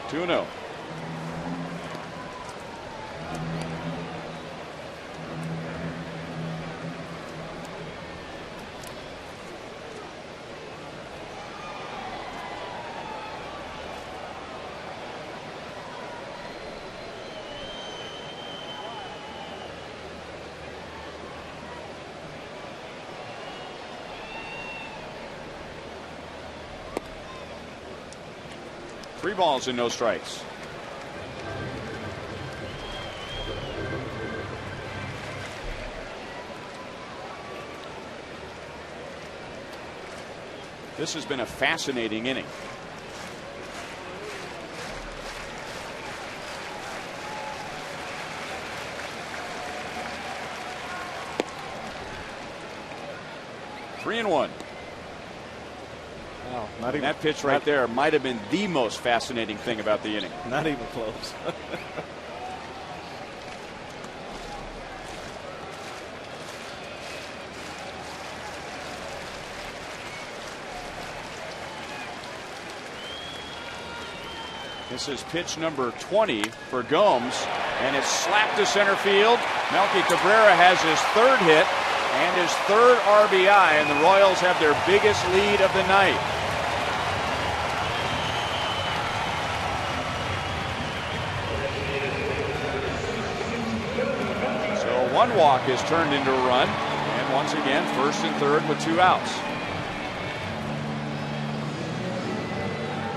2-0. Three balls and no strikes. This has been a fascinating inning. Three and one. Wow, and that pitch right there might have been the most fascinating thing about the inning. Not even close. This is pitch number 20 for Gomes, and it's slapped to center field. Melky Cabrera has his 3rd hit and his 3rd RBI, and the Royals have their biggest lead of the night. So 1 walk is turned into a run, and once again, 1st and 3rd with 2 outs.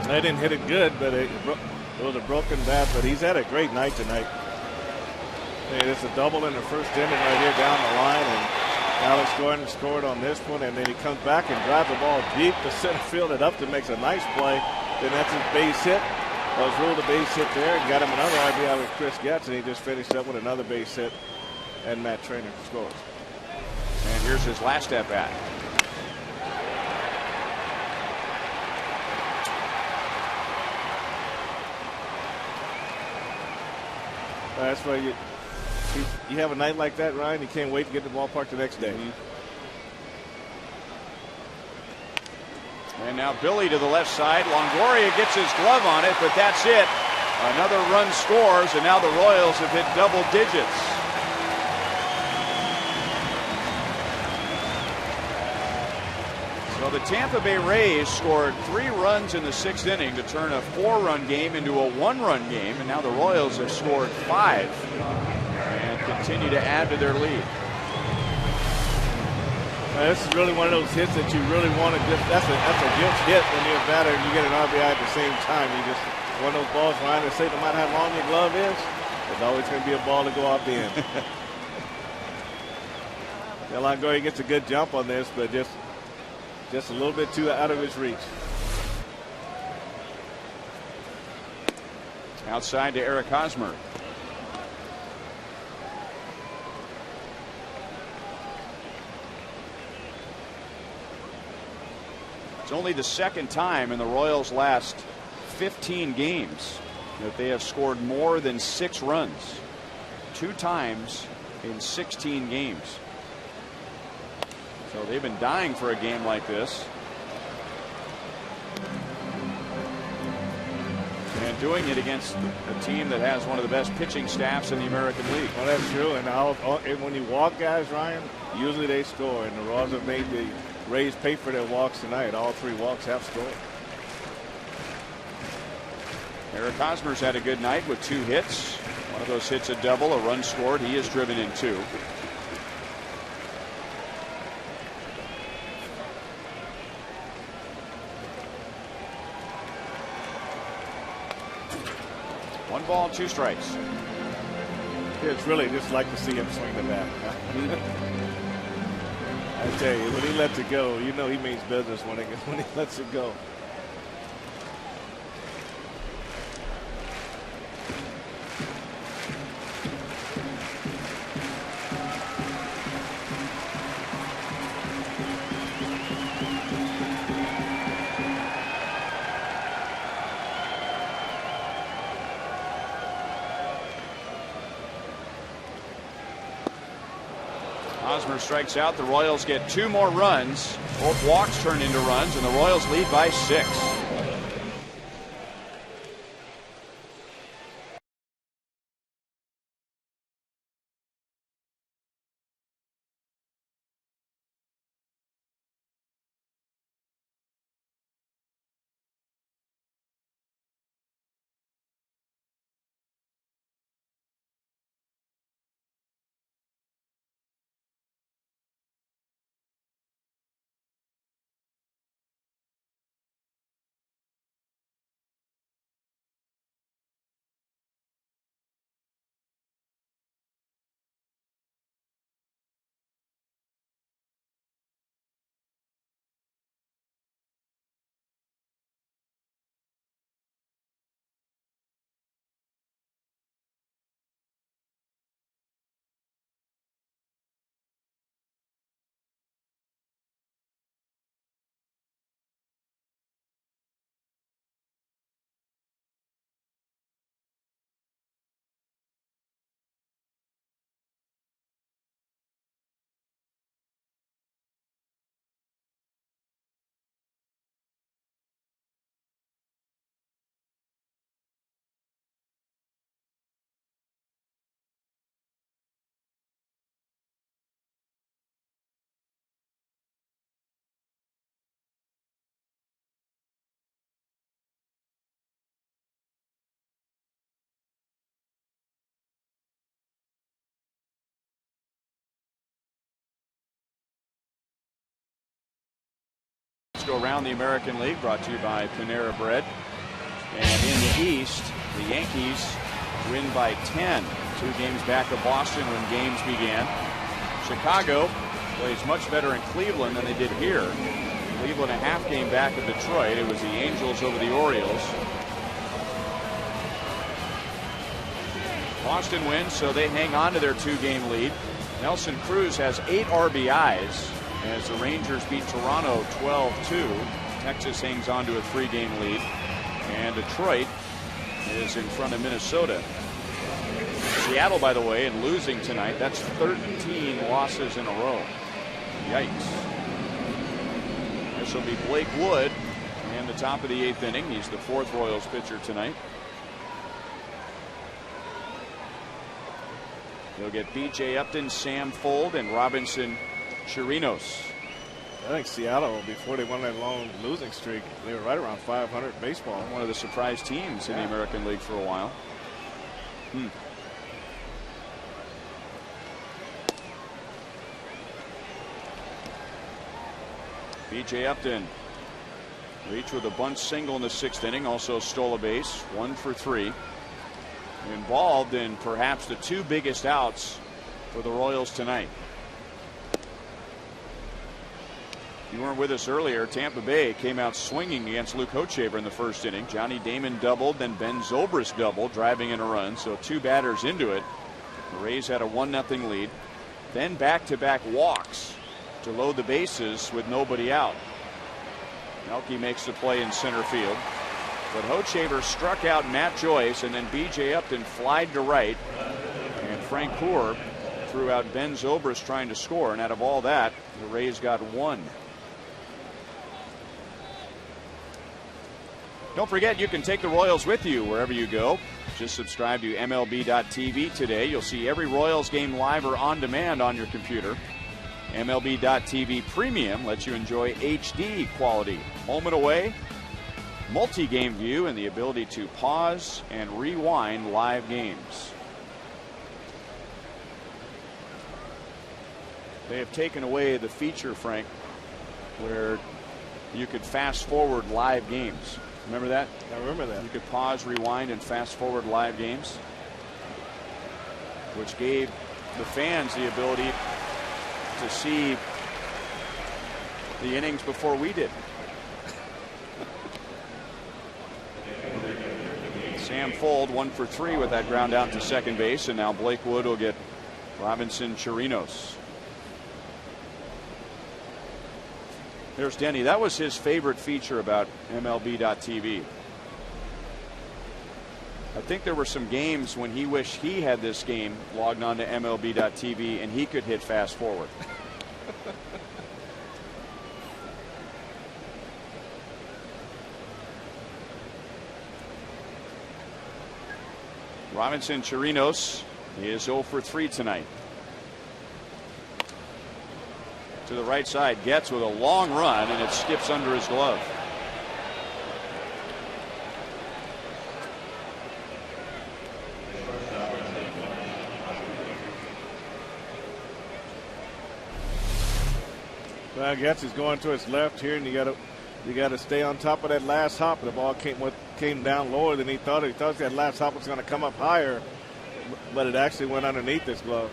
They didn't hit it good, but it was a broken bat. But he's had a great night tonight. And it's a double in the 1st inning right here down the line, and Alex Gordon scored on this one, and then he comes back and drives the ball deep to center field. It Upton makes a nice play. Then that's his base hit. Was ruled a base hit there and got him another RBI with Chris Getz, and he just finished up with another base hit, and Matt Trainer scores. And here's his last at bat. That's why you have a night like that, Ryan, you can't wait to get to the ballpark the next day. And now Billy to the left side. Longoria gets his glove on it, but that's it. Another run scores, and now the Royals have hit double digits. So the Tampa Bay Rays scored 3 runs in the 6th inning to turn a 4-run game into a 1-run game, and now the Royals have scored 5 and continue to add to their lead. This is really one of those hits that you really want to just, that's a guilt hit when you're a batter and you get an RBI at the same time. You just, one of those balls, Ryan, to say no matter how long your glove is, there's always going to be a ball to go out the end. Longoria gets a good jump on this, but just a little bit too out of his reach. Outside to Eric Hosmer. It's only the 2nd time in the Royals' last 15 games that they have scored more than 6 runs. 2 times in 16 games. So they've been dying for a game like this. And doing it against a team that has one of the best pitching staffs in the American League. Well, that's true. And when you walk guys, Ryan, usually they score. And the Royals have made the Rays pay for their walks tonight. All 3 walks have scored. Eric Hosmer's had a good night with 2 hits. One of those hits a double, a run scored. He is driven in 2. One ball, 2 strikes. It's really just like to see him swing the bat. I tell you, when he lets it go, you know he means business when he lets it go. Hosmer strikes out. The Royals get 2 more runs. Both walks turn into runs, and the Royals lead by 6. Go around the American League, brought to you by Panera Bread. And in the East, the Yankees win by 10. 2 games back of Boston when games began. Chicago plays much better in Cleveland than they did here. Cleveland a half game back of Detroit. It was the Angels over the Orioles. Boston wins, so they hang on to their 2-game lead. Nelson Cruz has 8 RBIs. As the Rangers beat Toronto 12-2. Texas hangs on to a 3-game lead. And Detroit is in front of Minnesota. Seattle, by the way, in losing tonight, that's 13 losses in a row. Yikes. This will be Blake Wood in the top of the 8th inning. He's the 4th Royals pitcher tonight. They'll get B.J. Upton, Sam Fuld, and Robinson Chirinos. I think Seattle, before they won that long losing streak, they were right around 500 baseball. One of the surprise teams in the American League for a while. B.J. Upton reached with a bunt single in the 6th inning. Also stole a base. 1 for 3. Involved in perhaps the 2 biggest outs for the Royals tonight. If you weren't with us earlier, Tampa Bay came out swinging against Luke Hochevar in the 1st inning. Johnny Damon doubled, then Ben Zobrist doubled, driving in a run. So 2 batters into it. The Rays had a 1-0 lead. Then back-to-back walks to load the bases with nobody out. Melky makes the play in center field. But Hochevar struck out Matt Joyce, and then B.J. Upton flied to right. And Frank Poor threw out Ben Zobrist trying to score. And out of all that, the Rays got 1. Don't forget, you can take the Royals with you wherever you go. Just subscribe to MLB.tv today. You'll see every Royals game live or on demand on your computer. MLB.tv Premium lets you enjoy HD quality, home and away, multi-game view, and the ability to pause and rewind live games. They have taken away the feature, Frank, where you could fast forward live games. Remember that? I remember that. You could pause, rewind, and fast forward live games, which gave the fans the ability to see the innings before we did. Sam Fuld 1 for 3 with that ground out to second base, and now Blake Wood will get Robinson Chirinos. There's Denny. That was his favorite feature about MLB.tv. I think there were some games when he wished he had this game logged on to MLB.TV and he could hit fast forward. Robinson Chirinos is 0 for 3 tonight. To the right side, gets with a long run, and it skips under his glove. Well, Getz is going to his left here, and you got to stay on top of that last hop. The ball came down lower than he thought. He thought that last hop was going to come up higher, but it actually went underneath his glove.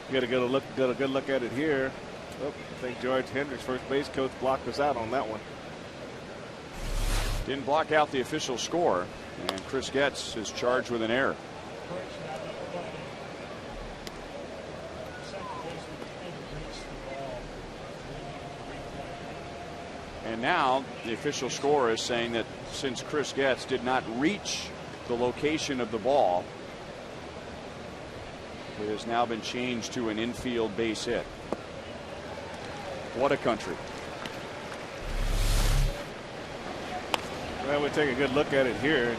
You got to get a good look at it here. Oh, I think George Hendricks, first base coach, blocked us out on that one. Didn't block out the official score, and Chris Getz is charged with an error. And now the official score is saying that since Chris Getz did not reach the location of the ball, it has now been changed to an infield base hit. What a country. Well, we'll take a good look at it here.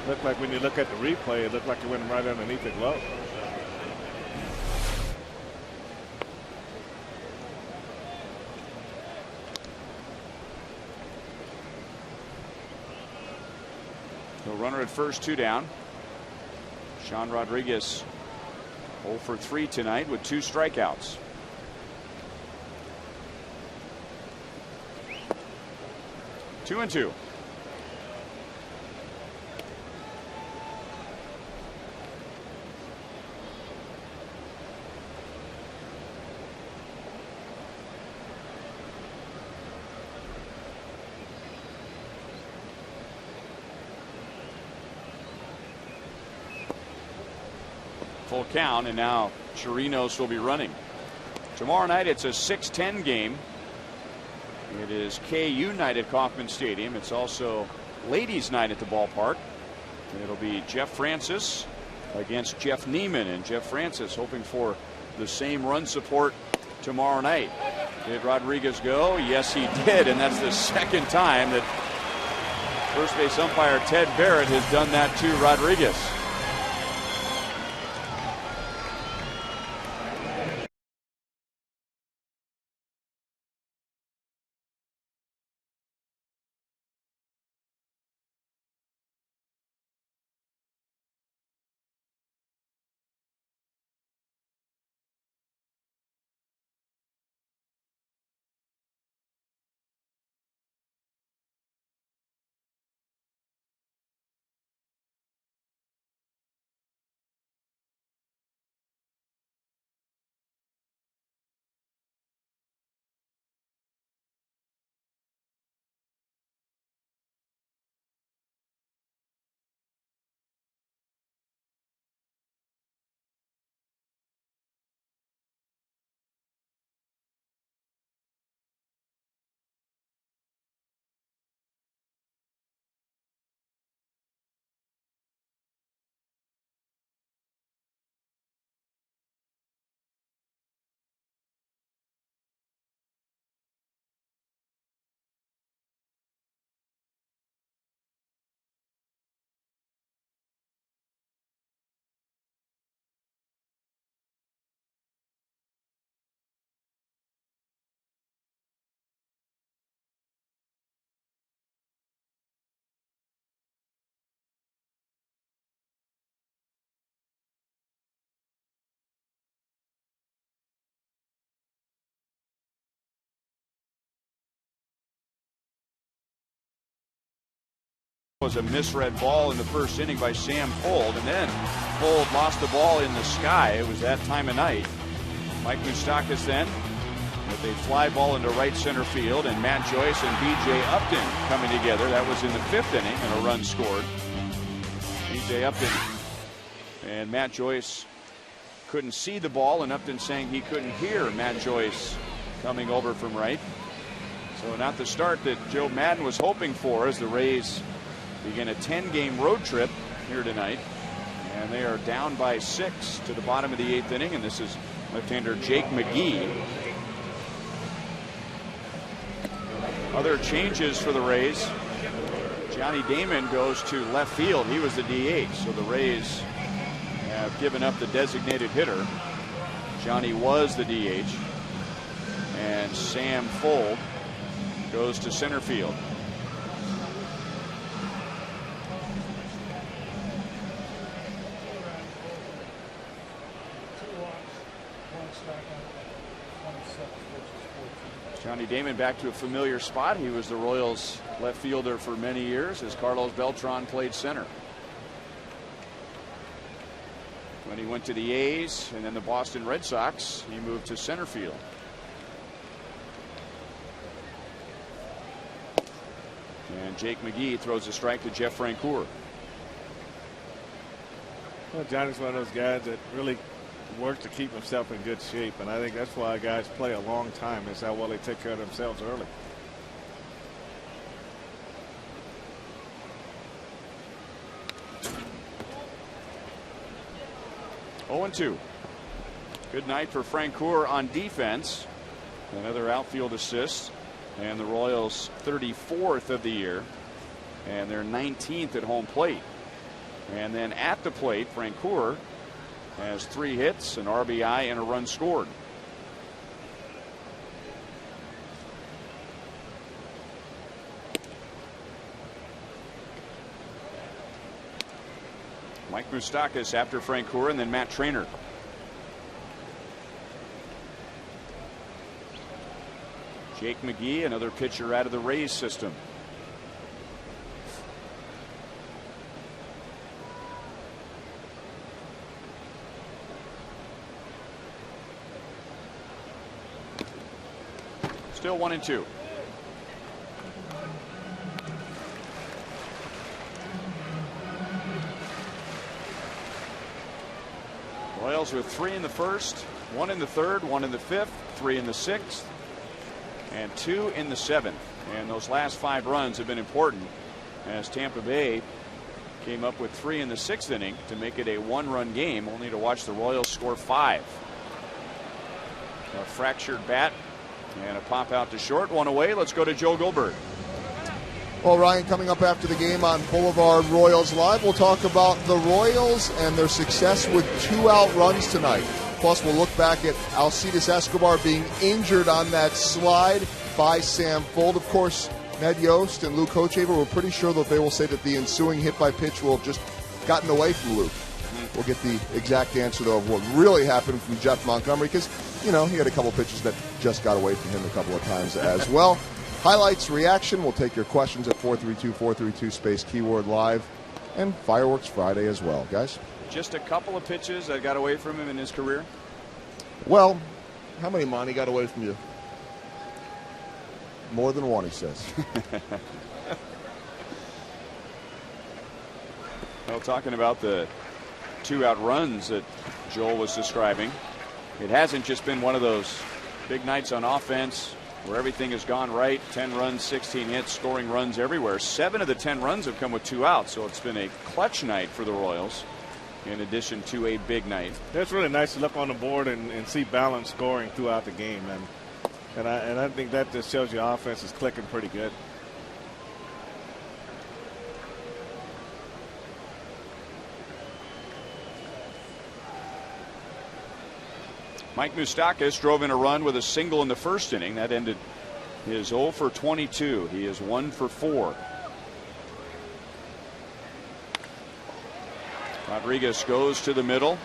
Looked like when you look at the replay, it looked like it went right underneath the glove. The runner at first, 2 down. Sean Rodriguez 0 for 3 tonight with 2 strikeouts. Two and 2. Full count, and now Chirinos will be running. Tomorrow night it's a 6:10 game. It is KU night at Kauffman Stadium. It's also ladies night at the ballpark. It'll be Jeff Francis against Jeff Neiman, and Jeff Francis hoping for the same run support tomorrow night. Did Rodriguez go? Yes, he did, and that's the second time that first base umpire Ted Barrett has done that to Rodriguez. Was a misread ball in the first inning by Sam Fold, and then Fold lost the ball in the sky. It was that time of night. Mike Moustakas then with a fly ball into right center field, and Matt Joyce and B.J. Upton coming together. That was in the 5th inning, and a run scored. B.J. Upton and Matt Joyce couldn't see the ball, and Upton saying he couldn't hear Matt Joyce coming over from right. So not the start that Joe Madden was hoping for as the Rays begin a 10-game road trip here tonight. And they are down by 6 to the bottom of the 8th inning. And this is left-hander Jake McGee. Other changes for the Rays. Johnny Damon goes to left field. He was the DH. So the Rays have given up the designated hitter. Johnny was the DH. And Sam Fuld goes to center field. Johnny Damon back to a familiar spot. He was the Royals left fielder for many years as Carlos Beltran played center. When he went to the A's and then the Boston Red Sox, he moved to center field. And Jake McGee throws a strike to Jeff Francoeur. Well, Johnny's one of those guys that really works to keep himself in good shape, and I think that's why guys play a long time, is how well they take care of themselves early. Oh, 0-2. Good night for Francoeur on defense. Another outfield assist. And the Royals 34th of the year. And they're 19th at home plate. And then at the plate, Francoeur has 3 hits, an RBI, and a run scored. Mike Moustakas after Francoeur, and then Matt Trainer. Jake McGee, another pitcher out of the Rays system. Still 1-2. Royals with 3 in the first, 1 in the third, 1 in the fifth, 3 in the sixth, and 2 in the seventh. And those last 5 runs have been important as Tampa Bay came up with 3 in the 6th inning to make it a 1-run game, only to watch the Royals score 5. A fractured bat and a pop out to short, 1 away. Let's go to Joe Goldberg. Well, Ryan, coming up after the game on Boulevard Royals Live, we'll talk about the Royals and their success with 2-out runs tonight. Plus, we'll look back at Alcides Escobar being injured on that slide by Sam Fuld. Of course, Ned Yost and Luke Hochevar were pretty sure that they will say that the ensuing hit by pitch will have just gotten away from Luke. We'll get the exact answer, though, of what really happened from Jeff Montgomery, because, you know, he had a couple pitches that just got away from him a couple of times as well. Highlights, reaction. We'll take your questions at 432-432 space keyword live, and Fireworks Friday as well, guys. Just a couple of pitches that got away from him in his career? Well, how many, Monty, got away from you? More than 1, he says. Well, talking about the 2-out runs that Joel was describing, it hasn't just been one of those big nights on offense where everything has gone right. 10 runs, 16 hits, scoring runs everywhere. 7 of the 10 runs have come with 2 outs, so it's been a clutch night for the Royals in addition to a big night. It's really nice to look on the board and see balanced scoring throughout the game, and I think that just shows your offense is clicking pretty good. Mike Moustakas drove in a run with a single in the first inning. That ended his 0 for 22. He is 1 for 4. Rodriguez goes to the middle.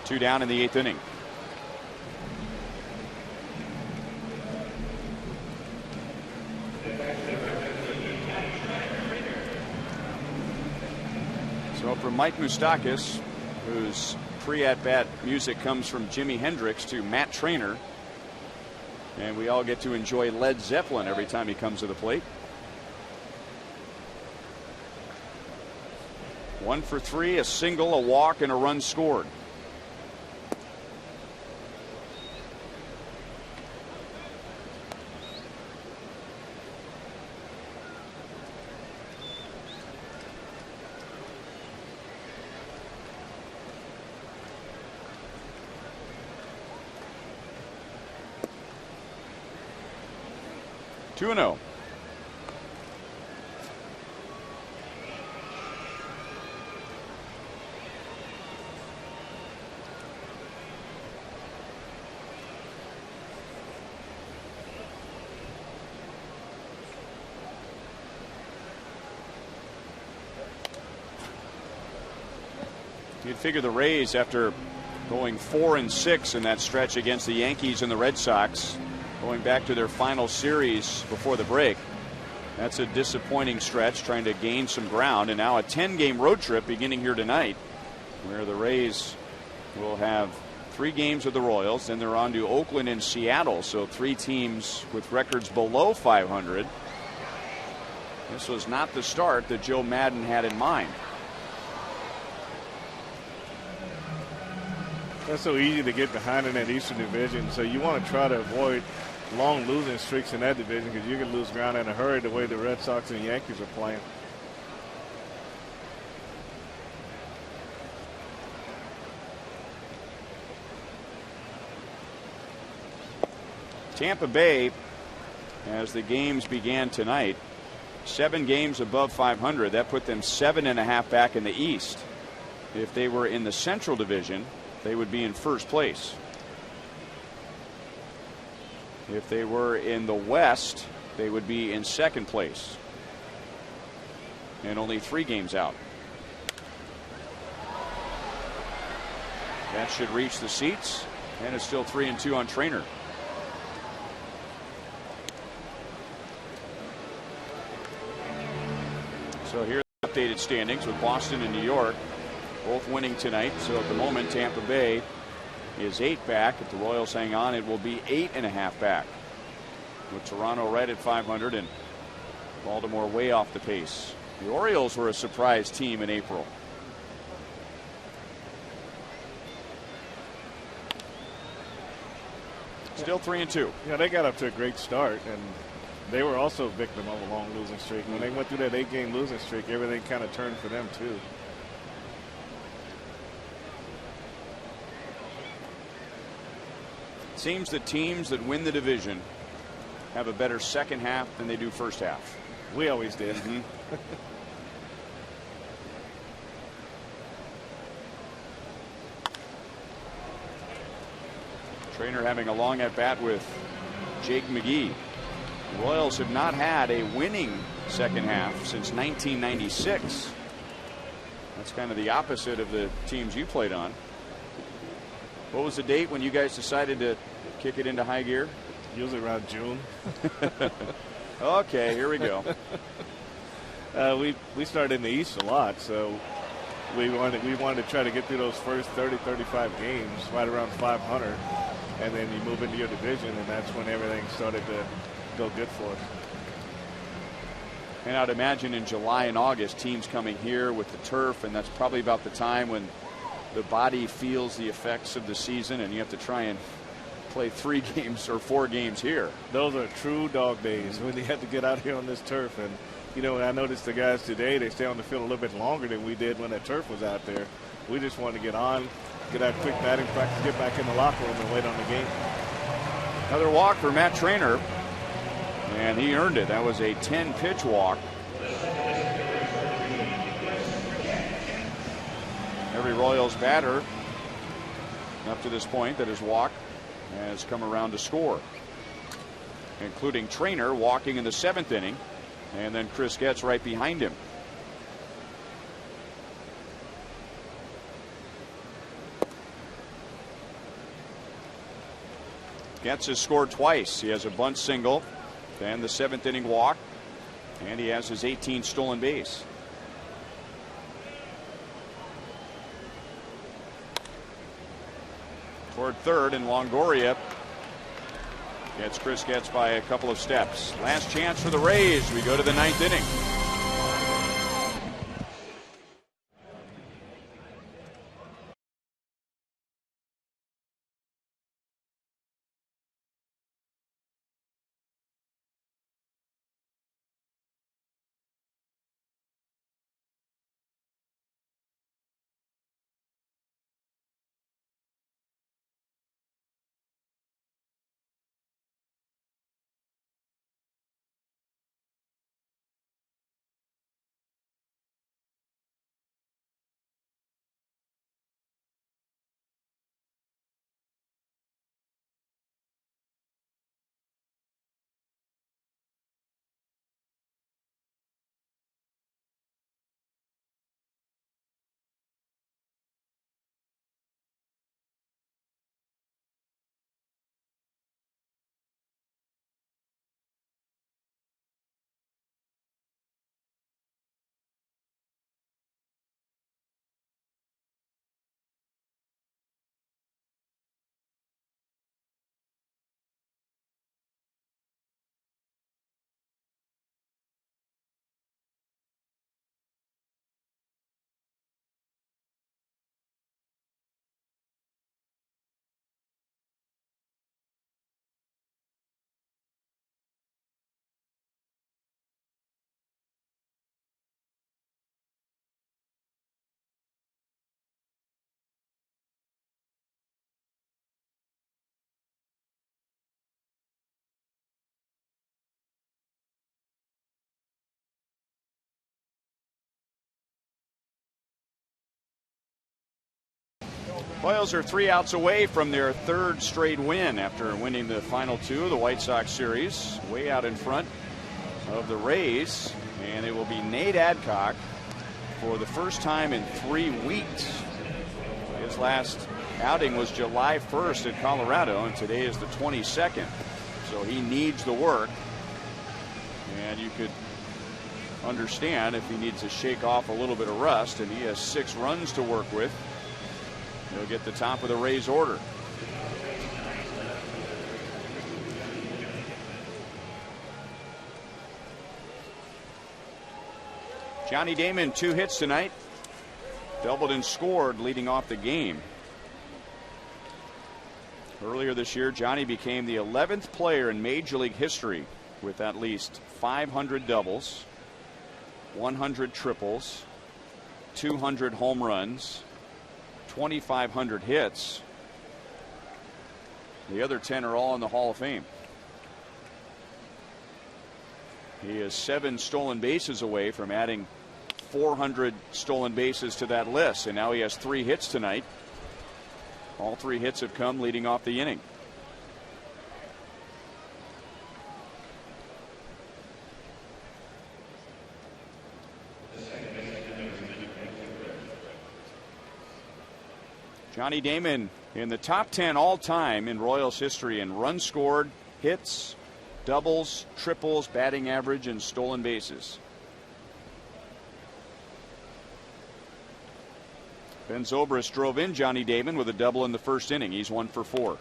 2 down in the 8th inning. So from Mike Moustakas, whose pre-at-bat music comes from Jimi Hendrix, to Matt Trainer, and we all get to enjoy Led Zeppelin every time he comes to the plate. 1 for 3, a single, a walk, and a run scored. 2-0. You'd figure the Rays, after going 4-6 in that stretch against the Yankees and the Red Sox, going back to their final series before the break, that's a disappointing stretch, trying to gain some ground. And now a 10-game road trip beginning here tonight, where the Rays will have 3 games with the Royals. Then they're on to Oakland and Seattle, so 3 teams with records below 500. This was not the start that Joe Maddon had in mind. That's so easy to get behind in that Eastern Division, so you want to try to avoid long losing streaks in that division, because you can lose ground in a hurry the way the Red Sox and the Yankees are playing. Tampa Bay, as the games began tonight, 7 games above 500. That put them 7.5 back in the East. If they were in the Central Division, they would be in first place. If they were in the West, they would be in second place. And only 3 games out. That should reach the seats, and it's still 3-2 on Trainer. So here are the updated standings, with Boston and New York both winning tonight. So at the moment, Tampa Bay is 8 back. If the Royals hang on, it will be 8.5 back, with Toronto right at 500 and Baltimore way off the pace. The Orioles were a surprise team in April. Still 3-2. Yeah, they got up to a great start, and they were also a victim of a long losing streak. When they went through that 8-game losing streak, everything kind of turned for them too. It seems that teams that win the division have a better second half than they do first half. We always did. Trainer having a long at bat with Jake McGee. The Royals have not had a winning second half since 1996. That's kind of the opposite of the teams you played on. What was the date when you guys decided to kick it into high gear? Usually around June. Okay, here we go. We started in the East a lot, so we wanted to try to get through those first 30-35 games right around 500, and then you move into your division, and that's when everything started to go good for us. And I'd imagine in July and August, teams coming here with the turf, and that's probably about the time when the body feels the effects of the season, and you have to try and play 3 games or 4 games here. Those are true dog days when you have to get out here on this turf. And you know, I noticed the guys today, they stay on the field a little bit longer than we did when that turf was out there. We just wanted to get on, get our quick batting practice, get back in the locker room and wait on the game. Another walk for Matt Trainer, and he earned it. That was a 10-pitch walk. Every Royals batter up to this point that has walked has come around to score, including Trainer walking in the 7th inning, and then Chris Getz right behind him. Getz has scored twice. He has a bunt single, then the 7th inning walk, and he has his 18th stolen base. Toward third, and Longoria gets Chris Getz by a couple of steps. Last chance for the Rays. We go to the 9th inning. Royals are 3 outs away from their 3rd straight win after winning the final 2 of the White Sox series. Way out in front of the Rays, and it will be Nate Adcock for the first time in 3 weeks. His last outing was July 1st in Colorado, and today is the 22nd. So he needs the work, and you could understand if he needs to shake off a little bit of rust, and he has 6 runs to work with. He'll get the top of the Rays order. Johnny Damon, 2 hits tonight. Doubled and scored leading off the game. Earlier this year, Johnny became the 11th player in Major League history with at least 500 doubles, 100 triples, 200 home runs, 2,500 hits. The other 10 are all in the Hall of Fame. He is 7 stolen bases away from adding 400 stolen bases to that list, and now he has 3 hits tonight. All 3 hits have come leading off the inning. Johnny Damon in the top 10 all time in Royals history in runs scored, hits, doubles, triples, batting average, and stolen bases. Ben Zobrist drove in Johnny Damon with a double in the first inning. He's 1 for 4.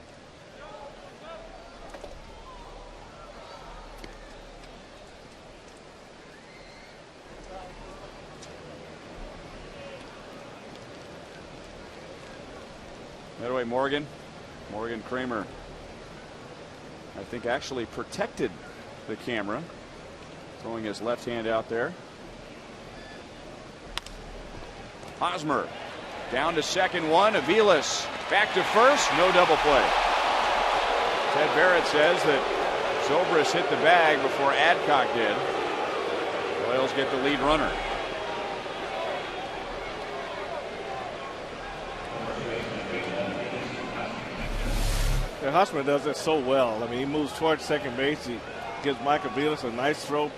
That way, Morgan Kramer, I think, actually protected the camera, throwing his left hand out there. Hosmer down to second, 1. Aviles back to first. No double play. Ted Barrett says that Zobrist hit the bag before Adcock did. Royals get the lead runner. Yeah, Hosmer does it so well. I mean, he moves towards second base. He gives Mike Aviles a nice throw,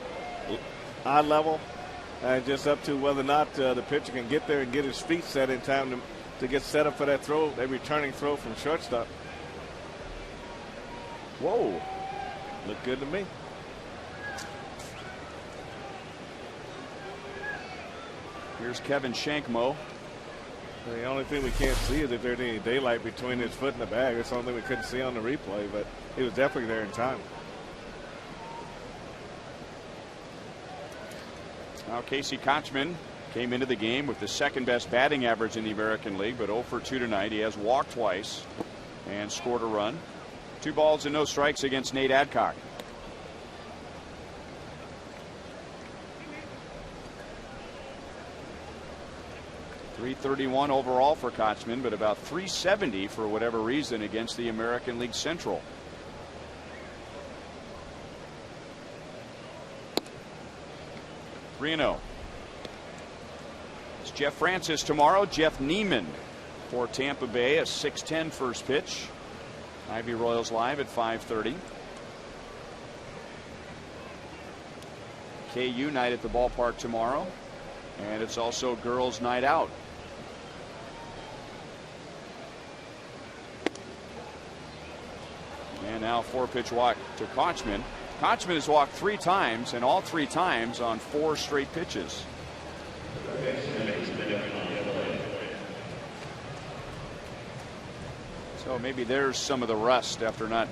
eye level, and just up to whether or not the pitcher can get there and get his feet set in time to get set up for that throw, that returning throw from shortstop. Whoa. Looked good to me. Here's Kevin Shankmo. The only thing we can't see is if there's any daylight between his foot and the bag. That's the only thing we couldn't see on the replay, but he was definitely there in time. Now Casey Kochman came into the game with the 2nd best batting average in the American League, but 0 for 2 tonight. He has walked twice and scored a run. 2 balls and no strikes against Nate Adcock. .331 overall for Kochman, but about .370 for whatever reason against the American League Central. Reno. It's Jeff Francis tomorrow. Jeff Neiman for Tampa Bay, a 6:10 first pitch. Ivy Royals live at 5:30. KU night at the ballpark tomorrow, and it's also girls night out. And now 4-pitch walk to Kochman. Kochman has walked 3 times, and all 3 times on 4 straight pitches. So maybe there's some of the rust after not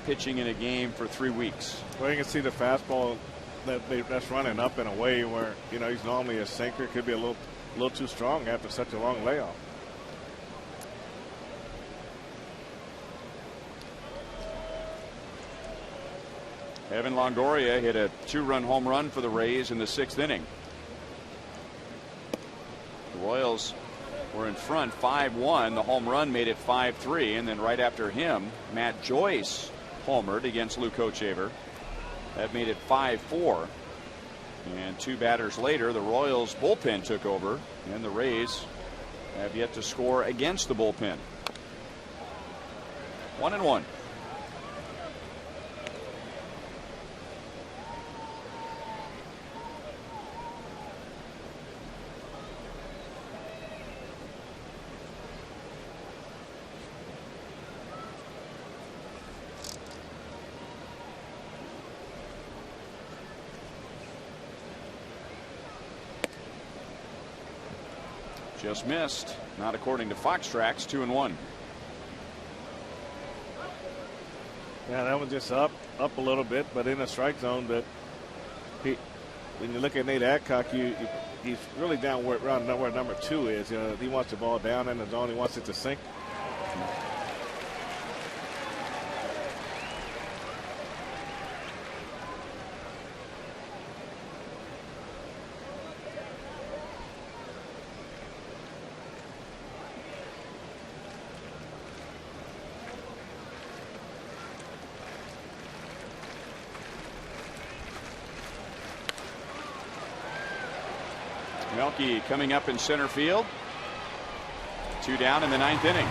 pitching in a game for 3 weeks. Well, you can see the fastball that's running up in a way where, you know, he's normally a sinker. Could be a little too strong after such a long layoff. Evan Longoria hit a 2-run home run for the Rays in the 6th inning. The Royals were in front 5-1. The home run made it 5-3, and then right after him, Matt Joyce homered against Lou Kochaver. That made it 5-4. And 2 batters later, the Royals bullpen took over, and the Rays have yet to score against the bullpen. 1-1. Just missed. Not according to Fox Tracks. 2-1. Yeah, that was just up a little bit, but in the strike zone. But when you look at Nate Adcock, he's really down around where number 2 is. He wants the ball down in the zone. He wants it to sink. Melky coming up in center field. 2 down in the 9th inning.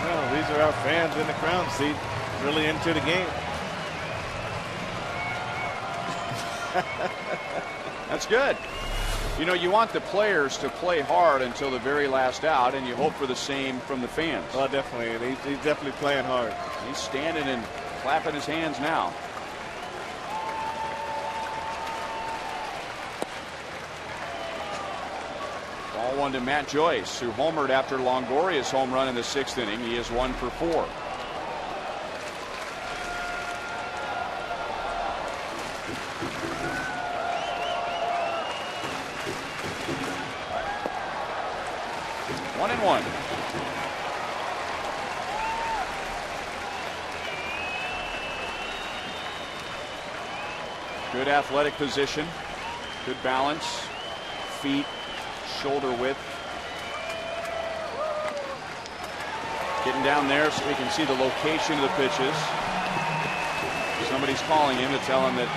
Well, these are our fans in the crown seat, really into the game. That's good. You know, you want the players to play hard until the very last out, and you hope for the same from the fans. Oh, definitely. And he's definitely playing hard. He's standing and clapping his hands now. Ball 1 to Matt Joyce, who homered after Longoria's home run in the 6th inning. He is 1 for 4. One. Good athletic position, good balance, feet, shoulder width. Getting down there so we can see the location of the pitches. Somebody's calling him to tell him that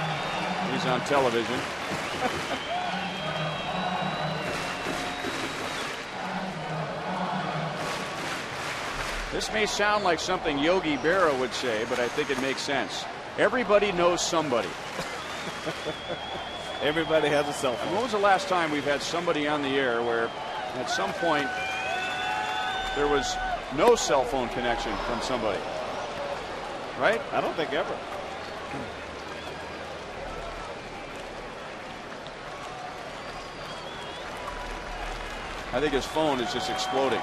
he's on television. This may sound like something Yogi Berra would say, but I think it makes sense. Everybody knows somebody. Everybody has a cell phone. And when was the last time we've had somebody on the air where at some point there was no cell phone connection from somebody? Right? I don't think ever. I think his phone is just exploding.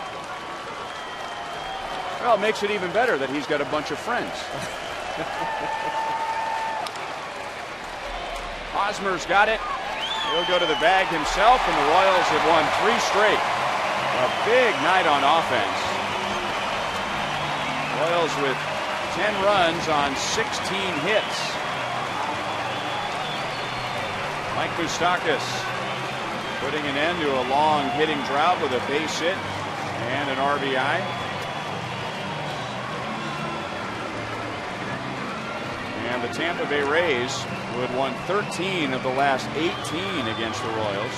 Well, it makes it even better that he's got a bunch of friends. Hosmer's got it. He'll go to the bag himself, and the Royals have won 3 straight. A big night on offense. Royals with 10 runs on 16 hits. Mike Moustakas putting an end to a long hitting drought with a base hit and an RBI. And the Tampa Bay Rays, who had won 13 of the last 18 against the Royals,